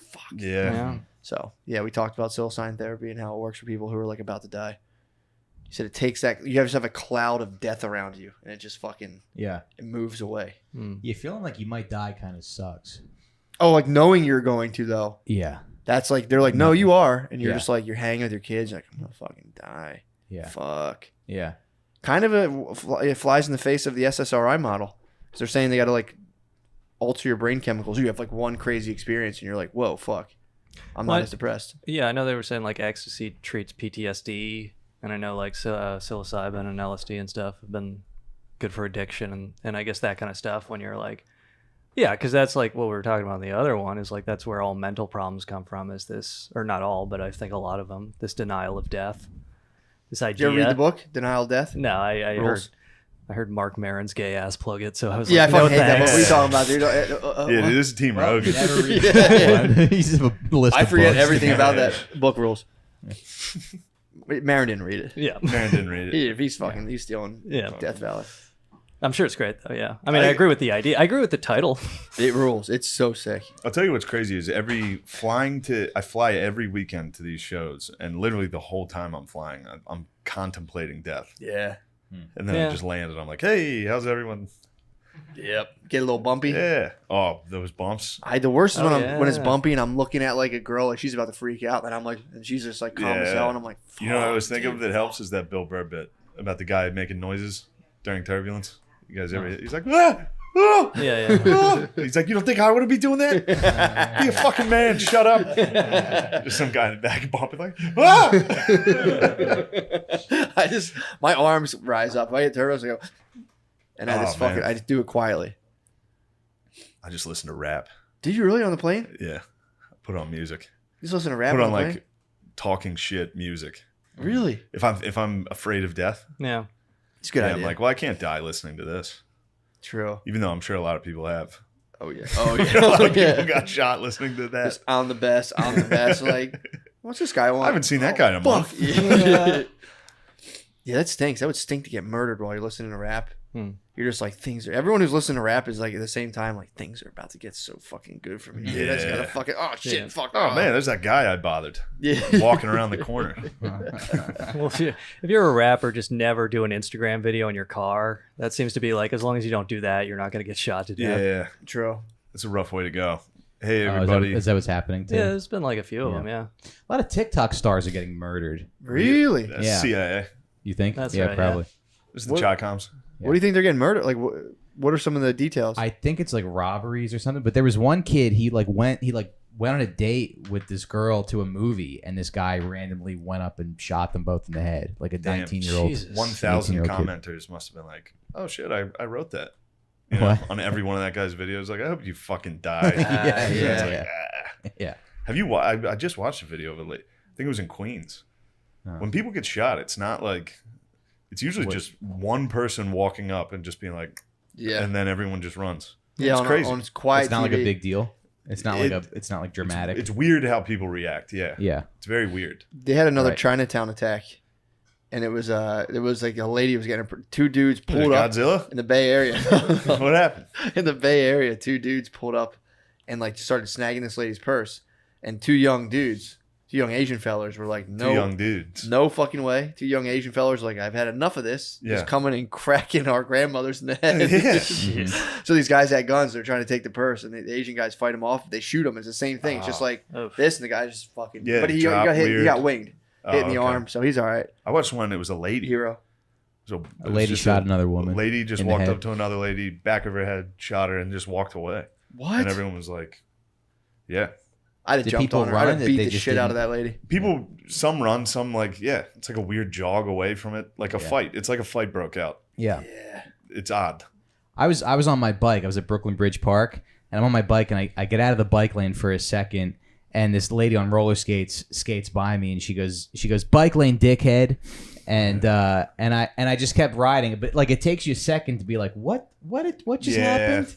Fuck. Yeah. Yeah. So yeah, we talked about psilocybin therapy and how it works for people who are like about to die. He said it takes that you just have a cloud of death around you and it just fucking Yeah. it moves away. You feeling like you might die kind of sucks. Oh, like knowing you're going to though. Yeah. That's like they're like, no, you are, and you're Yeah. just like you're hanging with your kids. You're like, I'm gonna fucking die. Yeah. Fuck. Yeah. Kind of it flies in the face of the SSRI model. 'Cause they're saying they got to like alter your brain chemicals. You have like one crazy experience, and you're like, whoa, fuck. I'm not What? as depressed. Yeah, I know they were saying like ecstasy treats PTSD, and I know like psilocybin and LSD and stuff have been good for addiction, and I guess that kind of stuff when you're like, yeah, because that's like what we were talking about in the other one is like that's where all mental problems come from is this, or not all, but I think a lot of them, this denial of death, this Did idea. you ever read the book, Denial of Death? No, I Rules. heard Mark Maron's gay ass plug it, so I was Yeah, I like, fucking no hate that book. thanks. What are you talking about, dude? Yeah, dude, this is Team Rogan. Never read that one. You just have a list I of forget books. everything about that book. Rules. Wait, Maron didn't read it. Yeah, Man didn't read it. He's stealing Yeah. Death Valley. I'm sure it's great though. Yeah, I mean, I agree with the idea. I agree with the title. It rules. It's so sick. I'll tell you what's crazy is I fly every weekend to these shows, and literally the whole time I'm flying, I'm contemplating death. Yeah. And then I Yeah. just landed. I'm like, hey, how's everyone? Yep. Get a little bumpy. Yeah. Oh, those bumps. The worst is when it's yeah. bumpy and I'm looking at like a girl like she's about to freak out and I'm like and she's just like calm as Yeah. hell and I'm like You know what I always "Fuck, think of that helps is that Bill Burr bit about the guy making noises during turbulence. You guys ever? He's like, ah, ah, Yeah, yeah. ah. He's like, you don't think I want to be doing that? Be a fucking man. Shut up. Just some guy in the back bumping like, ah. my arms rise up. I hit turbos, I go, and I Oh, just man. I just do it quietly. I just listen to rap. Did you really on the plane? Yeah. Put on music. You just listen to rap Put on the plane? like talking shit music. Really? If I'm afraid of death, Yeah. It's a good yeah, idea. I'm like, well, I can't die listening to this. True. Even though I'm sure a lot of people have. Oh yeah. Oh a lot yeah. of people got shot listening to that. Just I'm the best. I'm the best. Like, what's this guy want? I haven't seen that guy in a Fuck. month. Yeah, that stinks. That would stink to get murdered while you're listening to rap. Hmm. You're just like everyone who's listening to rap is like at the same time like things are about to get so fucking good for me. Dude, I just gotta fucking shit, fuck. Oh man, there's that guy I bothered. Yeah. Walking around the corner. Well, if you're a rapper, just never do an Instagram video in your car. That seems to be like, as long as you don't do that, you're not going to get shot to death. Yeah, True. it's a rough way to go. Hey Oh, everybody. is that what's happening too? Yeah, there's been like a few of them, yeah. A lot of TikTok stars are getting murdered. Really? That's Yeah. CIA. You think? That's yeah, right, probably. This is the Chi-Coms. What do you think they're getting murdered? Like, what are some of the details? I think it's like robberies or something. But there was one kid. He went on a date with this girl to a movie, and this guy randomly went up and shot them both in the head, like a Damn. 19-year-old. Jesus. 1,000 18-year-old kid. commenters must have been like, "Oh shit, I wrote that." You know, What? on every one of that guy's videos, like, "I hope you fucking die." Yeah, It's yeah, like, yeah. "Ah." Yeah. Have you? I just watched a video of it. I think it was in Queens. Oh. When people get shot, it's not like. It's usually What? just one person walking up and just being like, yeah. and then everyone just runs. Yeah. It's on, crazy. On quiet It's not like TV. a big deal. It's not It- it's not like dramatic. It's weird how people react. Yeah. yeah. It's very weird. They had another Right. Chinatown attack, and it was like a lady was getting two dudes Was it pulled up Godzilla? in the Bay Area. What happened? In the Bay Area, two dudes pulled up and like started snagging this lady's purse, and two young Asian fellers were like, Two no, young dudes. no fucking way. Two young Asian fellers were like, I've had enough of this. Yeah. Just coming and cracking our grandmothers in the head. Yeah. So these guys had guns. They're trying to take the purse, and the Asian guys fight them off. They shoot them. It's the same thing. It's just like Oof. this, and the guy just fucking. Yeah, but he drop got hit. He weird. got winged, Oh, hit in the okay. arm. So he's all right. I watched one. It was a lady. Hero. So A lady shot another woman. A lady just in the walked head. up to another lady, back of her head, shot her, and just walked away. What? And everyone was like, "Yeah." I'd have Did jumped people on her. I'd run have that beat they the just shit out of didn't- that lady. People, some run, some like, yeah. It's like a weird jog away from it, like a fight. It's like a fight broke out. Yeah. It's odd. I was on my bike. I was at Brooklyn Bridge Park, and I'm on my bike, and I get out of the bike lane for a second, and this lady on roller skates by me, and she goes, "Bike lane, dickhead," and I just kept riding, but like it takes you a second to be like, what just Yeah. happened?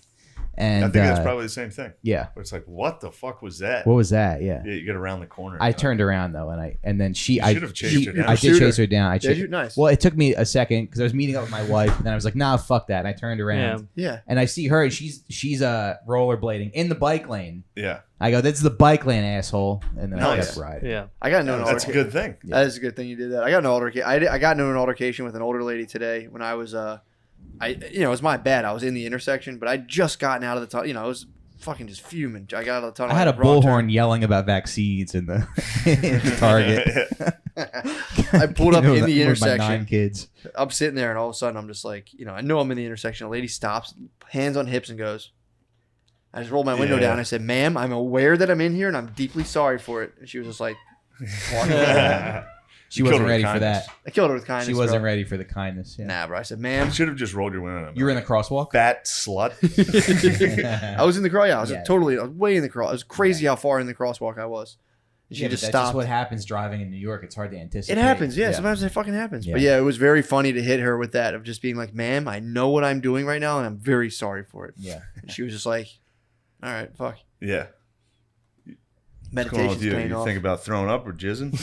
And I think that's probably the same thing. yeah. Where it's like, what the fuck was that? What was that? Yeah. Yeah, you get around the corner. I turned around though, and then she. You I should have chased her down. I did Pursued chase her. her down. Did you? Nice. Well, it took me a second because I was meeting up with my wife, and then I was like, "Nah, fuck that." And I turned around, Yeah. and I see her, and she's rollerblading in the bike lane. Yeah, I go, "That's the bike lane, asshole," and then I Nice. kept riding. Yeah. I got into an that's a altercation. good thing. That is a good thing you did that. I got into an altercation with an older lady today when I was it was my bad. I was in the intersection, but I'd just gotten out of the tunnel. You know, I was fucking just fuming. I got out of the tunnel. I had a wrong turn. bullhorn yelling about vaccines in the, in the Target. I pulled up You know, in the with my 9 intersection. kids. I'm sitting there, and all of a sudden, I'm just like, I know I'm in the intersection. A lady stops, hands on hips, and goes. I just rolled my window Yeah. down. I said, "Ma'am, I'm aware that I'm in here, and I'm deeply sorry for it." And she was just like, walking away. She You killed wasn't her with ready for kindness. that. I killed her with kindness. She wasn't bro. ready for the kindness. Yeah. Nah, bro. I said, You "Ma'am." should have just rolled your window. You were in the crosswalk? fat slut. I was in the cross. Yeah, I was Yeah. I was way in the cross. It was crazy how far in the crosswalk I was. And she Yeah, but just that's stopped. just what happens driving in New York. It's hard to anticipate. It happens, yeah. Sometimes it fucking happens. But yeah, it was very funny to hit her with that of just being like, "Ma'am, I know what I'm doing right now, and I'm very sorry for it." Yeah. And she was just like, "All right, fuck." Yeah. What's going on Meditation's with you? paying You off. think about throwing up or jizzing?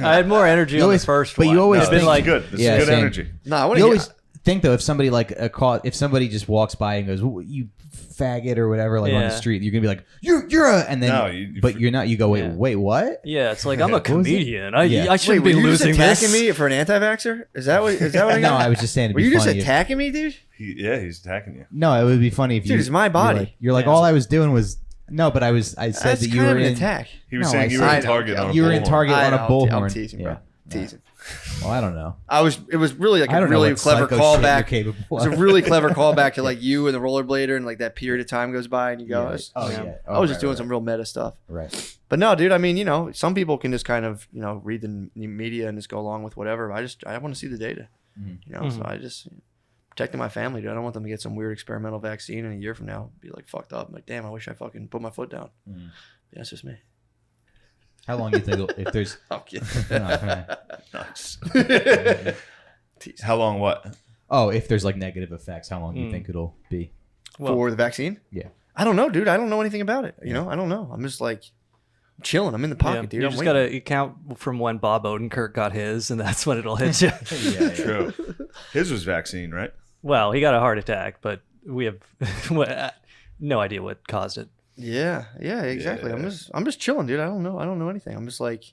I had more energy You on always- the first but one. you always It's been think- like, good. This Yeah, is good same. energy. No, I want You to always think though, if somebody like if somebody just walks by and goes, "You faggot" or whatever, like on the Yeah. street, you're gonna be like, "You're a," and then, No, you- but you're not. You go, "Wait, Yeah. wait, what?" yeah, it's like I'm a was it? comedian. Yeah. I shouldn't Wait, be were you just losing attacking this. me for an anti-vaxxer? Is that what I got? No, I was just saying. It'd Were be you just funny if- attacking me, dude? He's attacking you. No, it would be funny if you. Dude, it's my body. You're like, Yeah. all I was doing was no, but I said That's that you kind were of an in. attack. He was No, saying I you were said- in Target on a You were in bullhorn. Target on a I'm bullhorn. teasing, bro. Teasing. Well, I don't know. It was really like I a don't know really what clever psycho shit you're callback. capable It was a of. really clever callback to like you and the rollerblader, and like that period of time goes by, and you go, Yeah. Oh, yeah. yeah. I was just right, doing right, some real meta stuff. Right. But no, dude, I mean, some people can just kind of, read the media and just go along with whatever. I want to see the data, so I just protecting my family, dude. I don't want them to get some weird experimental vaccine in a year from now, be like fucked up. I'm like, damn, I wish I fucking put my foot down. Yeah, that's just me. How long do you think if there's? I'm kidding. Nice. How long? What? Oh, if there's like negative effects, how long do you think it'll be? For the vaccine? Yeah. I don't know, dude. I don't know anything about it. I don't know. I'm just like, chilling. I'm in the pocket, dude. You I'm just waiting. gotta count from when Bob Odenkirk got his, and that's when it'll hit you. True. His was vaccine, right? Well, he got a heart attack, but we have no idea what caused it. Yeah, exactly. Yeah. I'm just chilling, dude. I don't know anything. I'm just like,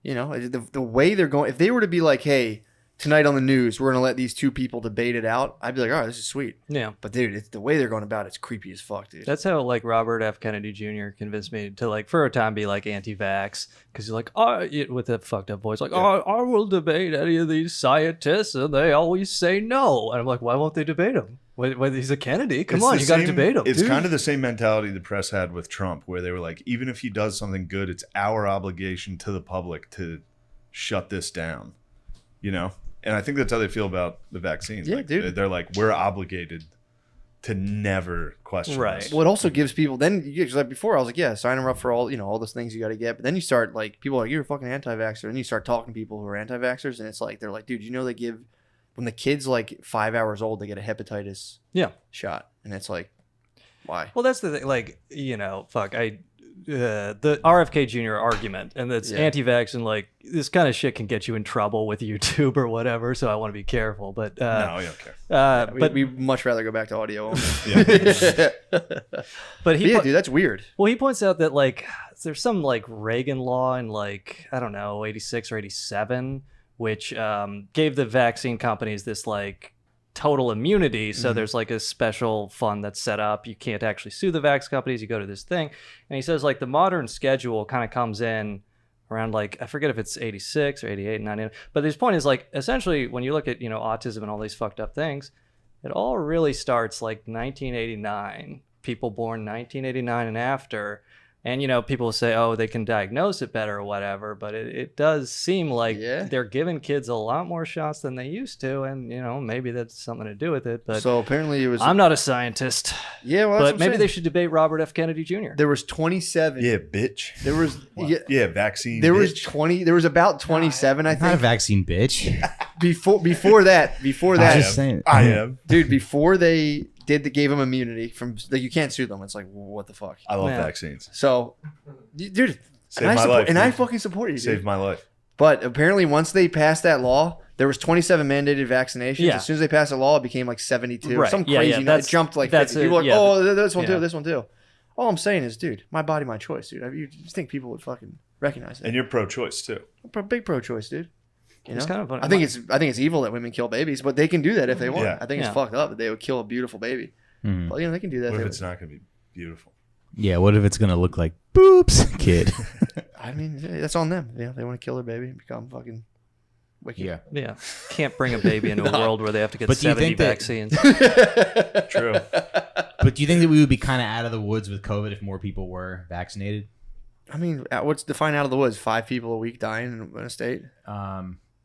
the way they're going. If they were to be like, hey, tonight on the news, we're gonna let these two people debate it out, I'd be like, all right, this is sweet. Yeah. But dude, it's the way they're going about it's creepy as fuck, dude. That's how like Robert F. Kennedy Jr. convinced me to like for a time be like anti-vax because he's like, with a fucked up voice, like, I will debate any of these scientists and they always say no. And I'm like, why won't they debate him? When he's a Kennedy, come on, you got to debate him. It's dude. kind of the same mentality the press had with Trump, where they were like, even if he does something good, it's our obligation to the public to shut this down, And I think that's how they feel about the vaccines. Yeah, like, dude. They're like, we're obligated to never question Right. this. Well, it also gives people. Then, like before, I was like, yeah, sign them up for all all those things you got to get. But then you start like people are like, you're a fucking anti-vaxxer, and you start talking to people who are anti-vaxxers, and it's like they're like, dude, they give when the kid's like 5 hours old, they get a hepatitis shot, and it's like, why? Well, that's the thing. Like, the RFK Jr. argument, and that's anti-vax, and like this kind of shit can get you in trouble with YouTube or whatever. So I want to be careful. But No, you don't care. but we much rather go back to audio only. but he, dude, that's weird. well, he points out that like there's some like Reagan law in like I don't know 86 or 87, which gave the vaccine companies this like total immunity. So there's like a special fund that's set up. You can't actually sue the vax companies. You go to this thing. And he says like the modern schedule kind of comes in around like, I forget if it's 86 or 88, 99. But his point is like, essentially when you look at, autism and all these fucked up things, it all really starts like 1989, people born 1989 and after. And, people say, oh, they can diagnose it better or whatever. But it does seem like they're giving kids a lot more shots than they used to. And, maybe that's something to do with it. But So apparently it was. I'm not a scientist. Yeah, well, that's but maybe they should debate Robert F. Kennedy Jr. There was 27. Yeah, bitch. There was. Yeah, vaccine. There was bitch. 20. There was about 27, I Not a think. vaccine, bitch. Before that, I'm just saying. I am. dude. Before they gave them immunity from. Like, you can't sue them. It's like, what the fuck. I love Yeah. vaccines. So, dude, Saved my life, and I dude. fucking support you, dude. Saved my life. But apparently, once they passed that law, there was 27 mandated vaccinations. Yeah. As soon as they passed the law, it became like 72. Right. Some Yeah, crazy. yeah, number. It jumped like 50. People were like, oh, this one Yeah. too, this one too. All I'm saying is, dude, my body, my choice, dude. You think people would fucking recognize it? And you're pro-choice too. Big pro-choice, dude. It's kind of funny. I think it's evil that women kill babies, but they can do that if they want. Yeah. I think it's fucked up that they would kill a beautiful baby. Mhm. But they can do that. What if if they it's not going to be beautiful? Yeah, what if it's gonna look like boobs, kid? I mean, that's on them. Yeah, they want to kill their baby and become fucking wicked. Yeah. Can't bring a baby into a world where they have to get But do you 70 think that- vaccines. True. But do you think that we would be kind of out of the woods with COVID if more people were vaccinated? I mean, what's defined out of the woods? 5 people a week dying in a state.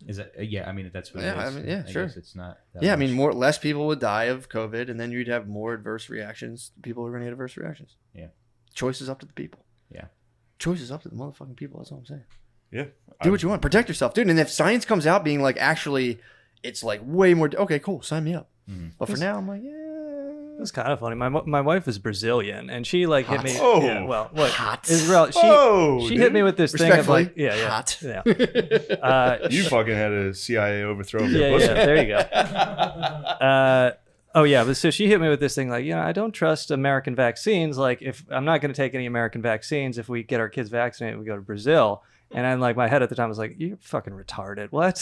Is it? Yeah, I mean that's what. Yeah, it is. I mean, yeah, sure. guess it's not. That Yeah, I much. mean, less people would die of COVID, and then you'd have more adverse reactions. People are going to get adverse reactions. Yeah. Choice is up to the people. Yeah. Choice is up to the motherfucking people. That's all I'm saying. Yeah. Do what you want. Protect yourself, dude. And if science comes out being like, actually, it's like way more. Okay, cool. Sign me up. But for now, I'm like, yeah. It's kind of funny. My wife is Brazilian, and she like hit me. Oh. Yeah, well, what? Hot. Israel. She hit me with this thing of like, Respectfully, yeah. You fucking had a CIA overthrow of your Yeah, pussy. yeah, there you go. Oh yeah, but so she hit me with this thing like, I don't trust American vaccines. Like, if I'm not going to take any American vaccines, if we get our kids vaccinated, we go to Brazil. And then like my head at the time was like, you're fucking retarded. What?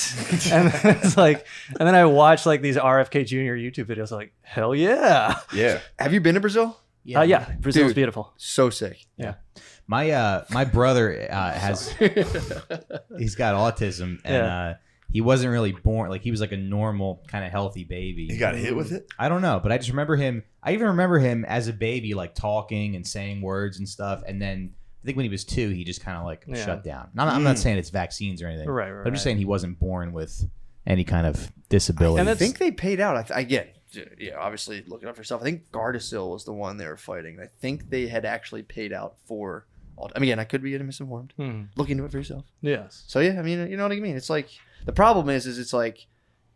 And then it's like, and then I watched like these RFK Jr. YouTube videos. Like, hell yeah. Yeah. Have you been to Brazil? Yeah, Brazil's Dude. beautiful. So sick. Yeah. My brother has he's got autism and he wasn't really born like he was like a normal kind of healthy baby. He got hit with it? I don't know, but I just remember him. I even remember him as a baby like talking and saying words and stuff, and then I think when he was 2, he just kind of like shut down. I'm not saying it's vaccines or anything. Right, But I'm just saying he wasn't born with any kind of disability. And I think they paid out. Obviously look it up for yourself. I think Gardasil was the one they were fighting. I think they had actually paid out for. I mean, again, I could be misinformed. Look into it for yourself. Yes. So yeah, I mean, you know what I mean. It's like the problem is it's like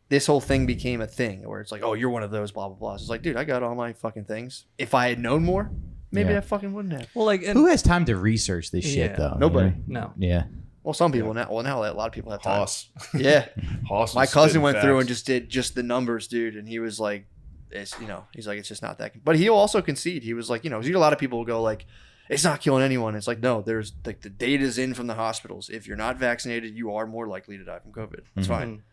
this whole thing became a thing where it's like, oh, you're one of those blah blah blah. It's like, dude, I got all my fucking things. If I had known more, maybe Yeah. I fucking wouldn't have. Well, like, and, Who has time to research this shit Yeah. though? Nobody. You know? no. Yeah. Well, some people now. Well, now a lot of people have time. Hoss. Yeah. Hoss. My was cousin spitting went through and facts. just did just the numbers, dude, and he was like, "It's he's like, it's just not that." But he'll also concede. He was like, a lot of people will go like, "It's not killing anyone." It's like, no, there's like the data's in from the hospitals. If you're not vaccinated, you are more likely to die from COVID. It's fine.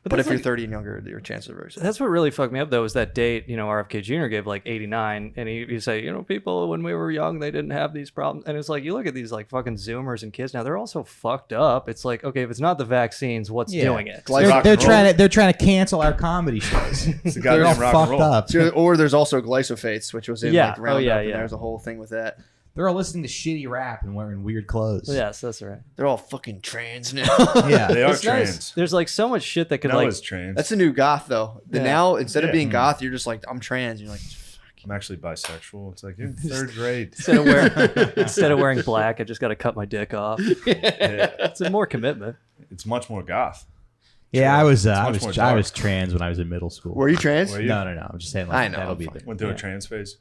But if that's you're like- 30 and younger, your chances are very small. That's what really fucked me up though, is that date, RFK Jr. gave like 89, and he'd say, people when we were young, they didn't have these problems. And it's like, you look at these like fucking Zoomers and kids now, they're all so fucked up. It's like, okay, if it's not the vaccines, what's Yeah. doing it? They're trying to cancel our comedy shows. It's the They're all goddamn rock and fucked roll. up. Or there's also glyphosates, which was in Yeah. like Oh, Roundup, yeah, and yeah. there's a whole thing with that. They're all listening to shitty rap and wearing weird clothes. Yes, that's right. They're all fucking trans now. Yeah. They are It's nice. trans. There's like so much shit that could Noah's trans. That's the new goth, though. Yeah. Now, instead of Yeah. being goth, you're just like, I'm trans. You're like, I'm actually bisexual. It's like you're in third grade. instead of wearing black, I just got to cut my dick off. It's a more commitment. It's much more goth. Yeah, I was much more I dark. was trans when I was in middle school. were you trans? Were you? No. I'm just saying like I know, that'll I'm be fine. the, Went through yeah. a trans phase.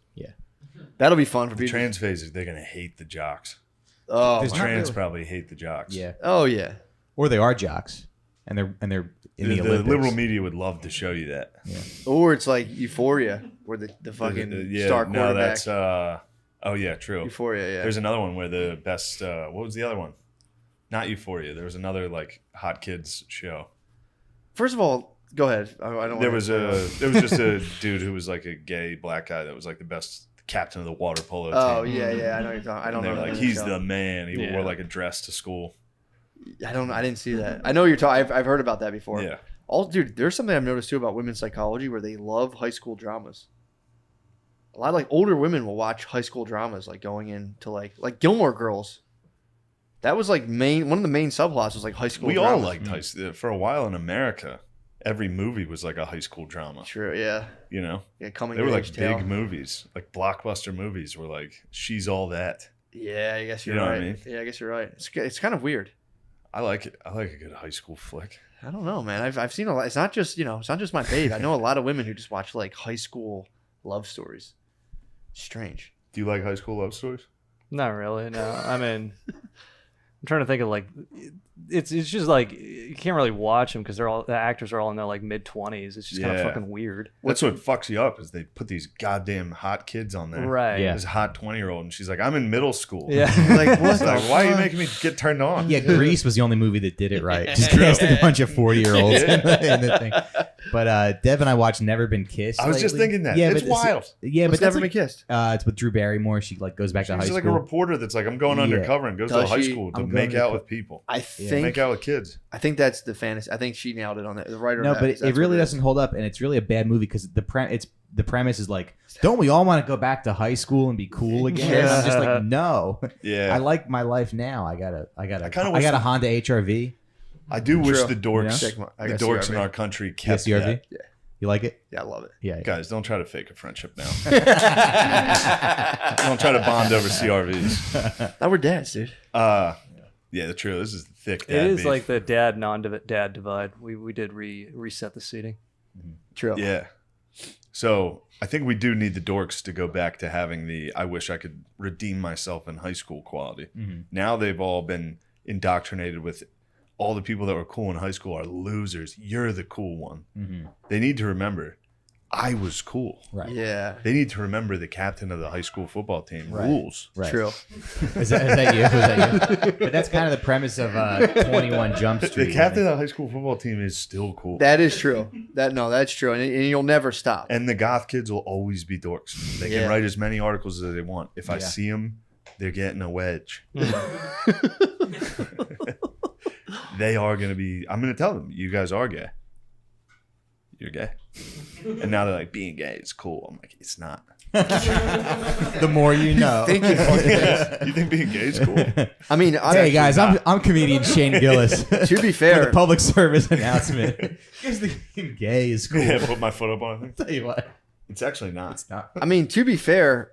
That'll be fun for The people. trans phase, they're gonna hate the jocks. Oh, The Not trans really. probably hate the jocks. Yeah. oh yeah. Or they are jocks. And they're in the The Olympics. liberal media would love to show you that. Or it's like Euphoria, where the fucking star quarterback. No, that's oh yeah, true. Euphoria, yeah. There's another one where the best what was the other one? Not Euphoria. There was another like hot kids show. First of all, go ahead. I don't. There wanna- was just a dude who was like a gay black guy that was like the best captain of the water polo Oh team. yeah. I know you're talking. I don't And they know. were like, the he's show. the man. He Yeah. wore like a dress to school. I don't. I didn't see that. I know you're talking. I've heard about that before. Yeah. Dude, there's something I've noticed too about women's psychology where they love high school dramas. A lot of like older women will watch high school dramas, like going into like Gilmore Girls. That was like one of the main subplots was like high school. We dramas. all liked high school. For a while in America, every movie was like a high school drama. True. Yeah. You know? Yeah. Coming. They were of like age big tale. movies. Like blockbuster movies were like, she's all that. Yeah, I guess you're You know what right. I mean? Yeah, I guess you're right. It's kind of weird. I like it. I like a good high school flick. I don't know, man. I've seen a lot. It's not just it's not just my babe. I know a lot of women who just watch like high school love stories. Strange. Do you like high school love stories? Not really. No, I mean, I'm trying to think of like, it's just like you can't really watch them because the actors are all in their like mid 20s. It's just kind of Yeah. fucking weird. That's what fucks you up is they put these goddamn hot kids on there. Right. Yeah. This hot 20-year-old, and she's like, I'm in middle school. Yeah. Like what It's the like, why are you fuck? making me get turned on? Yeah, Grease was the only movie that did it right. Just casted a bunch of 40-year-olds in the thing. But Dev and I watched Never Been Kissed. I was just lately. thinking that. Yeah, It's but wild. Yeah, What's but that's Never like, Been Kissed? it's with Drew Barrymore. She like goes back to high She's school. like a reporter that's like, I'm going Yeah. undercover and goes Does to high she? school to I'm make going out to- with people. I Yeah. think Make out with kids. I think that's the fantasy. I think she nailed it on the writer. No, of that, but because it that's really what doesn't hold up, and it's really a bad movie because the premise is like, don't we all want to go back to high school and be cool again? And I'm just like, no. Yeah. I like my life now. I got kinda wish a the- Honda HRV. I do wish True. the dorks, Yeah. I the got dorks CRV. in our country You got kept CRV? that. Yeah. You like it? Yeah, I love it. Yeah. Guys, don't try to fake a friendship now. Don't try to bond over CRVs. Now we're dads, dude. Yeah, the true. This is the thick. It dad is beef. like the dad non-dad divide. We did reset the seating. True. Yeah. So I think we do need the dorks to go back to having the I wish I could redeem myself in high school quality. Mhm. Now they've all been indoctrinated with all the people that were cool in high school are losers. You're the cool one. Mm-hmm. They need to remember I was cool. Right. Yeah. They need to remember the captain of the high school football team Right. rules. Right. True. Is that you? Was that you? But that's kind of the premise of 21 Jump Street. The captain of the high school football team is still cool. That is true. That's true, and you'll never stop. And the goth kids will always be dorks. They Yeah. can write as many articles as they want. If I Yeah. see them, they're getting a wedge. They are going to be, I'm going to tell them, you guys are gay. You're gay. And now they're like, being gay is cool. I'm like, it's not. The more you know. Thank you. You think being gay is cool? I mean, Hey guys, I'm comedian Shane Gillis. to be With fair, a public service announcement. Here's the gay is cool. Yeah, put my foot up on it. Tell you what, It's actually not. it's not. I mean, to be fair,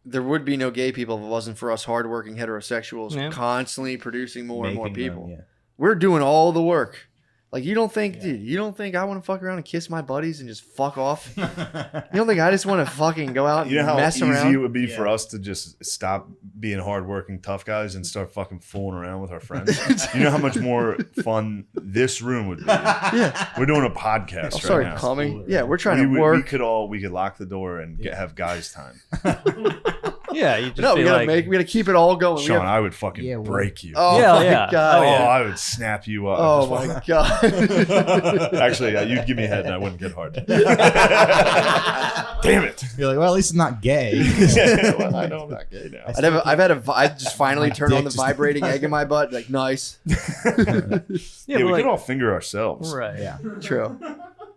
there would be no gay people if it wasn't for us hardworking heterosexuals Yeah. constantly producing more and more Making them, people. yeah. We're doing all the work. Like, you don't think, dude, you don't think I want to fuck around and kiss my buddies and just fuck off? You don't think I just want to fucking go out and You know how mess easy around? it would be for us to just stop being hardworking tough guys and start fucking fooling around with our friends? You know how much more fun this room would be? Yeah. We're doing a podcast I'll start right now. coming. Yeah, we're trying to We work. could lock the door and have guys time. Yeah, you just No, be we like, gotta keep it all going. We Sean, have- I would fucking Yeah, well- break you. oh Yeah, my yeah. god. Oh, yeah. I would snap you up. Oh my god. Actually, you'd give me a head and I wouldn't get hard. Damn it. You're like, well, at least it's not gay. Well, I know I'm not gay now. I just finally My turned on dick the just- vibrating egg in my butt. Like, nice. yeah, Yeah, but we like, could all finger ourselves. right. Yeah. True.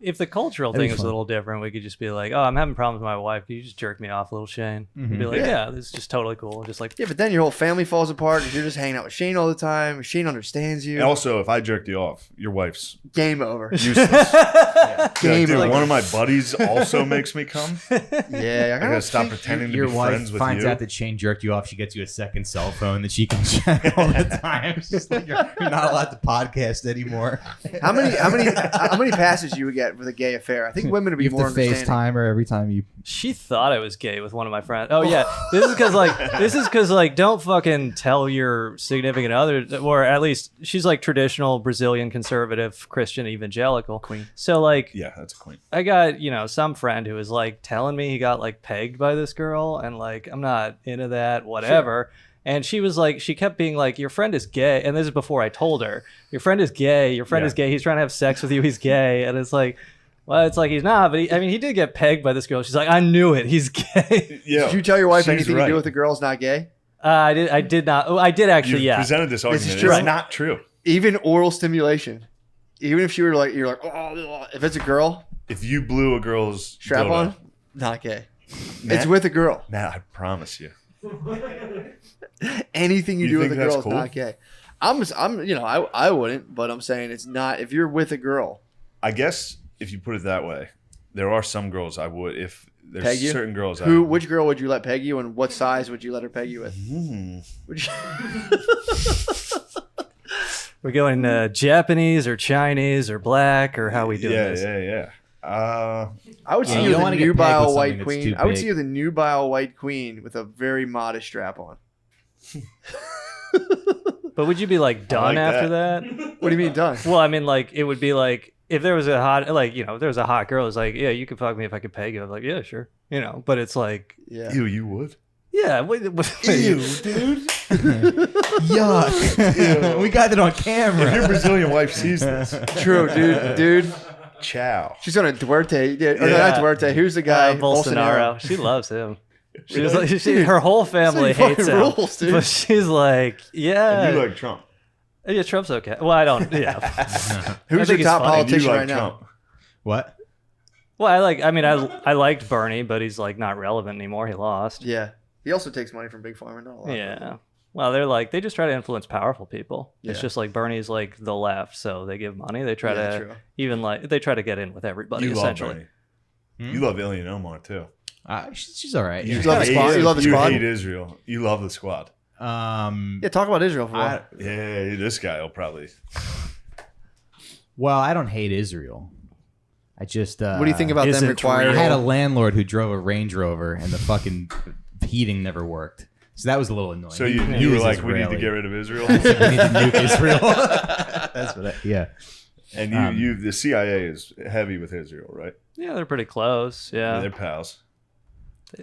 If the cultural That'd be thing is a fun. little different, we could just be like, "Oh, I'm having problems with my wife. Can you just jerk me off, little Shane?" And be like, "Yeah, this is just totally cool." Just like, Yeah, but then your whole family falls apart because you're just hanging out with Shane all the time. Shane understands you. And also, if I jerked you off, your wife's Game over. useless. Game Dude, over. one of my buddies also makes me come. Yeah, I gotta stop pretending to Your be wife friends with finds you. out that Shane jerked you off. She gets you a second cell phone that she can check all the time. It's just like you're not allowed to podcast anymore. How many passes you would get with a gay affair? I think women would be You more have to understanding. FaceTime her every time you. she thought I was gay with one of my friends. Oh yeah, this is because like don't fucking tell your significant other, or at least she's like traditional Brazilian conservative Christian evangelical Queen. So like, Yeah, that's a queen. I got, some friend who was like telling me he got like pegged by this girl, and like I'm not into that, whatever. And she was like, she kept being like, your friend is gay. And this is before I told her, your friend is gay. Your friend is gay. He's trying to have sex with you. He's gay. And it's like, well, it's like he's not. But he did get pegged by this girl. She's like, I knew it. He's gay. Yeah. Did you tell your wife she's anything to right. do with a girl is not gay? I did not. Oh, I did actually. You Yeah. presented this argument. is It's true. not true. Even oral stimulation. Even if she were like, you're like, oh, if it's a girl, If you blew a girl's strap dildo, on, not gay. Matt, It's with a girl. Matt, I promise you. Anything you You do with a think that's girl is cool? not gay. I wouldn't, but I'm saying it's not. If you're with a girl, I guess if you put it that way, there are some girls I would. If there's peg you. certain girls, Which girl would you let peg you, and what size would you let her peg you with? Would you- We're going Japanese or Chinese or black, or how we doing yeah, this? yeah. I would see you you don't with a wanna get pegged nubile with white something that's queen. too I would big. see you with a nubile white queen with a very modest strap on. But would you be like done like after that? What do you mean done? Well, I mean, like it would be like if there was a hot, like if there was a hot girl, it's like, yeah, you could fuck me if I could peg you. I'm like, yeah, sure, But it's like, Yeah. Ew, you would. yeah, dude. Yuck. We got it on camera. If your Brazilian wife sees this, True, dude. ciao. She's on a Duarte. Yeah, or Yeah. not Duarte. Who's the guy? Bolsonaro. She loves him. She was like, her whole family That's like hates him, fucking rules, dude. but she's like, yeah, And you like Trump. yeah, Trump's okay. Well, I don't. Yeah. Who's I your think he's top funny. And you politician like right now? Trump. What? Well, I liked Bernie, but he's like not relevant anymore. He lost. Yeah. He also takes money from Big Pharma. Not a lot. Yeah. Well, they just try to influence powerful people. It's Yeah. just like Bernie's like the left, so they give money. They try Yeah, to true. they try to get in with everybody. You love essentially. Bernie. You love Ilya Omar too. She's all right. You Yeah. love the squad? You love the You squad? hate Israel. You love the squad. Yeah, talk about Israel for a while. Yeah, this guy will probably. Well, I don't hate Israel. I just. What do you think about them Isn't requiring? I had a landlord who drove a Range Rover, and the fucking heating never worked. So that was a little annoying. So He you were was like, we need to Israeli. get rid of Israel, We need to nuke Israel. That's what. Yeah. and you the CIA is heavy with Israel, right? Yeah, they're pretty close. Yeah. They're pals.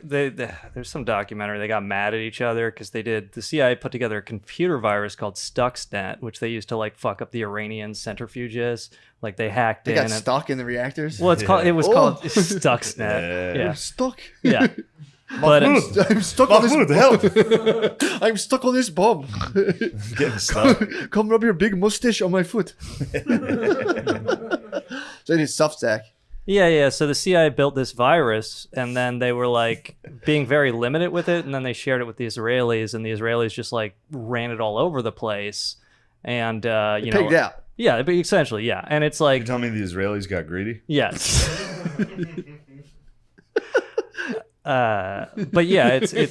There's some documentary. They got mad at each other because the CIA put together a computer virus called Stuxnet, which they used to like fuck up the Iranian centrifuges. Like they hacked They in. got and- stuck in the reactors. Well, it was Oh. called Stuxnet. Yeah. Yeah. I'm stuck. Yeah. But I'm stuck on Mahmoud, this. help! I'm stuck on this bomb. Getting stuck. Come rub your big mustache on my foot. So it is Substack. yeah. So the CIA built this virus, and then they were like being very limited with it, and then they shared it with the Israelis, and the Israelis just like ran it all over the place, and you know, Pigged out. yeah, but essentially, yeah, and it's You like, tell me the Israelis got greedy? yes. But yeah, it's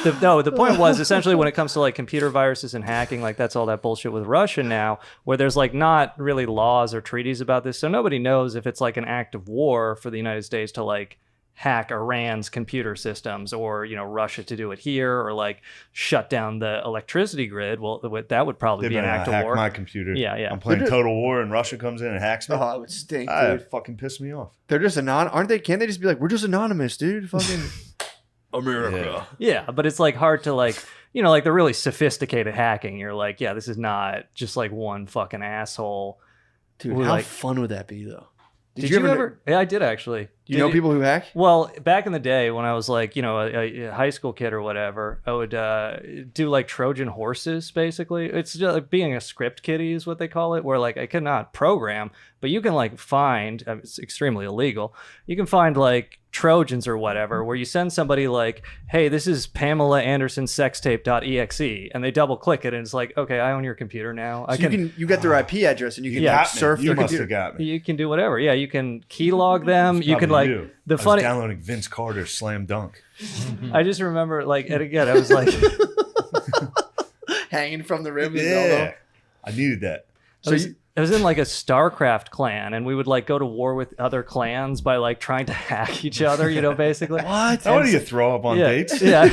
The point was essentially when it comes to like computer viruses and hacking, like that's all that bullshit with Russia now, where there's like not really laws or treaties about this, so nobody knows if it's like an act of war for the United States to like hack Iran's computer systems, or Russia to do it here, or like shut down the electricity grid. Well, that would probably They be an better act not of hack war. my computer. Yeah. I'm playing Total War and Russia comes in and hacks me. Oh, it would stink, Ah, dude. it fucking pissed me off. They're just aren't they? Can't they just be like, we're just anonymous, dude? Fucking America. Yeah, but it's like hard to like, like the really sophisticated hacking. You're like, yeah, this is not just like one fucking asshole. Dude, who, how like, fun would that be, though? Did you ever? Yeah, I did actually. You know people who hack? Well, back in the day when I was like, a high school kid or whatever, I would do like Trojan horses, basically. It's just like being a script kiddie is what they call it, where like I could not program, but you can like find, it's extremely illegal, you can find like Trojans or whatever, where you send somebody like, hey, this is Pamela Anderson sextape.exe, and they double click it and it's like, okay, I own your computer now. You get their IP address and you can Yeah. surf You their must computer. have got me. You can do whatever. Yeah, you can keylog them. You can Probably like you. the I was funny. downloading Vince Carter's Slam Dunk. I just remember like, and again, I was like, Hanging from the rim. Yeah, I needed that. I was in like a StarCraft clan, and we would like go to war with other clans by like trying to hack each other. Basically. What? How do you throw up on Yeah, dates? yeah.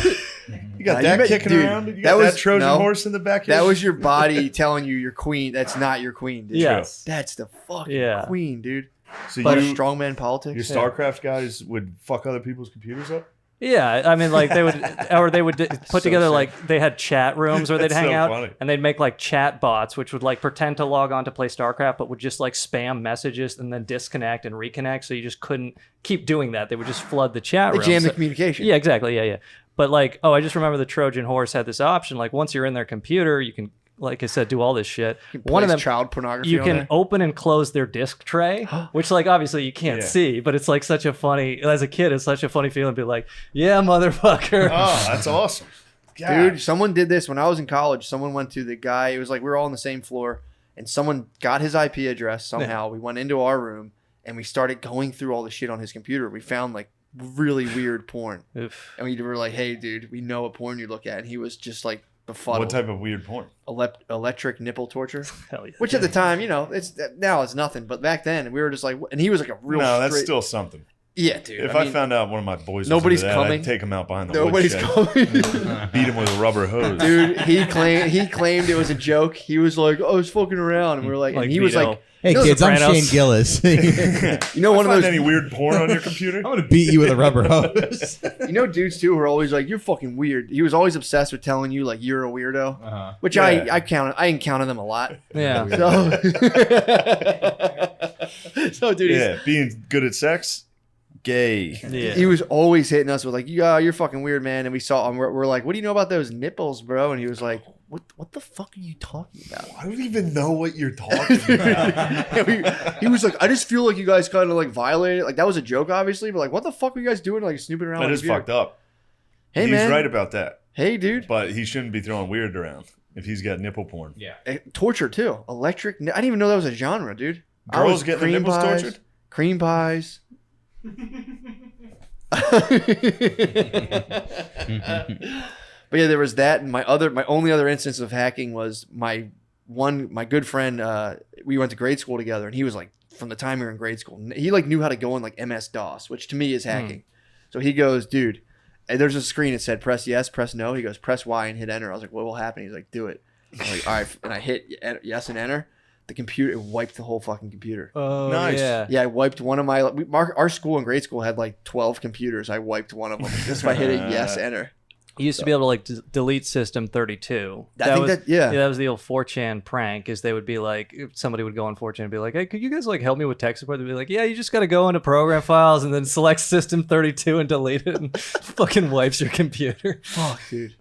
You got Nah, that you kicking dude, around? You that got was- that Trojan no. horse in the back here? That was your body telling you you're queen. That's not your queen, dude. Yes. That's the fucking Yeah. queen, dude. So But you, strongman politics. your StarCraft guys would fuck other people's computers up? Yeah, I mean, like they would put together sick. like they had chat rooms where they'd That's hang so out, funny. and they'd make like chat bots, which would like pretend to log on to play StarCraft, but would just like spam messages and then disconnect and reconnect. So you just couldn't keep doing that. They would just flood the chat They room. jam the So- communication. Yeah, exactly. Yeah. But like, I just remember the Trojan horse had this option. Like once you're in their computer, you can, like I said, do all this shit. One of them, child pornography. you on can there. open and close their disk tray, which like obviously you can't Yeah. see, but it's like such a funny, as a kid, it's such a funny feeling to be like, yeah, motherfucker. Oh, that's awesome. Dude, someone did this when I was in college. Someone went to the guy. It was like we were all on the same floor, and someone got his IP address somehow. We went into our room and we started going through all the shit on his computer. We found like really weird porn, Oof. and we were like, "Hey, dude, we know what porn you look at." And he was just like befuddled. What type of weird porn? Electric nipple torture, Hell yeah. which at the time, now it's nothing, but back then we were just like, and he was like a real. No, that's straight, still something. yeah, dude. If I I mean, found out one of my boys nobody's was into that, coming. I'd take him out behind the nobody's woodshed. coming. Beat him with a rubber hose. Dude, he claimed it was a joke. He was like, "Oh, I was fucking around," and we were like, Like and he was Vito. like, Hey You know kids, I'm Sopranos? Shane Gillis. you know, one of Find those, any weird porn on your computer? I'm gonna beat you with a rubber hose. dudes too who are always like, "You're fucking weird." He was always obsessed with telling you like you're a weirdo, which Yeah. I encounter them a lot. Yeah. So dude, Yeah, being good at sex, gay. Yeah. he was always hitting us with like, "Yeah, you're fucking weird, man." And we saw him. We're like, "What do you know about those nipples, bro?" And he was like, "What the fuck are you talking about?" I don't even know what you're talking about. Yeah, he was like, "I just feel like you guys kind of like violated." Like that was a joke, obviously, but like, what the fuck were you guys doing? Like snooping around. That on is the computer? fucked up. Hey He's man, right about that. hey dude, But he shouldn't be throwing weird around if he's got nipple porn. torture too. Electric. I didn't even know that was a genre, dude. I Girls was getting their cream nipples pies, tortured? Cream pies. But yeah, there was that, and my only other instance of hacking was my good friend. We went to grade school together, and he was like, from the time we were in grade school, he like knew how to go in like MS DOS, which to me is hacking. So he goes, "Dude," and there's a screen that said press yes, press no. He goes, "Press Y and hit enter." I was like, "What will happen?" He's like, "Do it." I'm like, "All right," and I hit yes and enter. The computer, it wiped the whole fucking computer. Oh, Nice. yeah. Yeah, I wiped one of my. Our school in grade school had like 12 computers. I wiped one of them just by hitting yes enter. You used to be able to like delete system 32. I think was, that- yeah. that was the old 4chan prank. Is they would be like, if somebody would go on 4chan and be like, "Hey, could you guys like help me with tech support?" They'd be like, "Yeah, you just got to go into program files and then select system 32 and delete it," and fucking wipes your computer. Fuck, dude.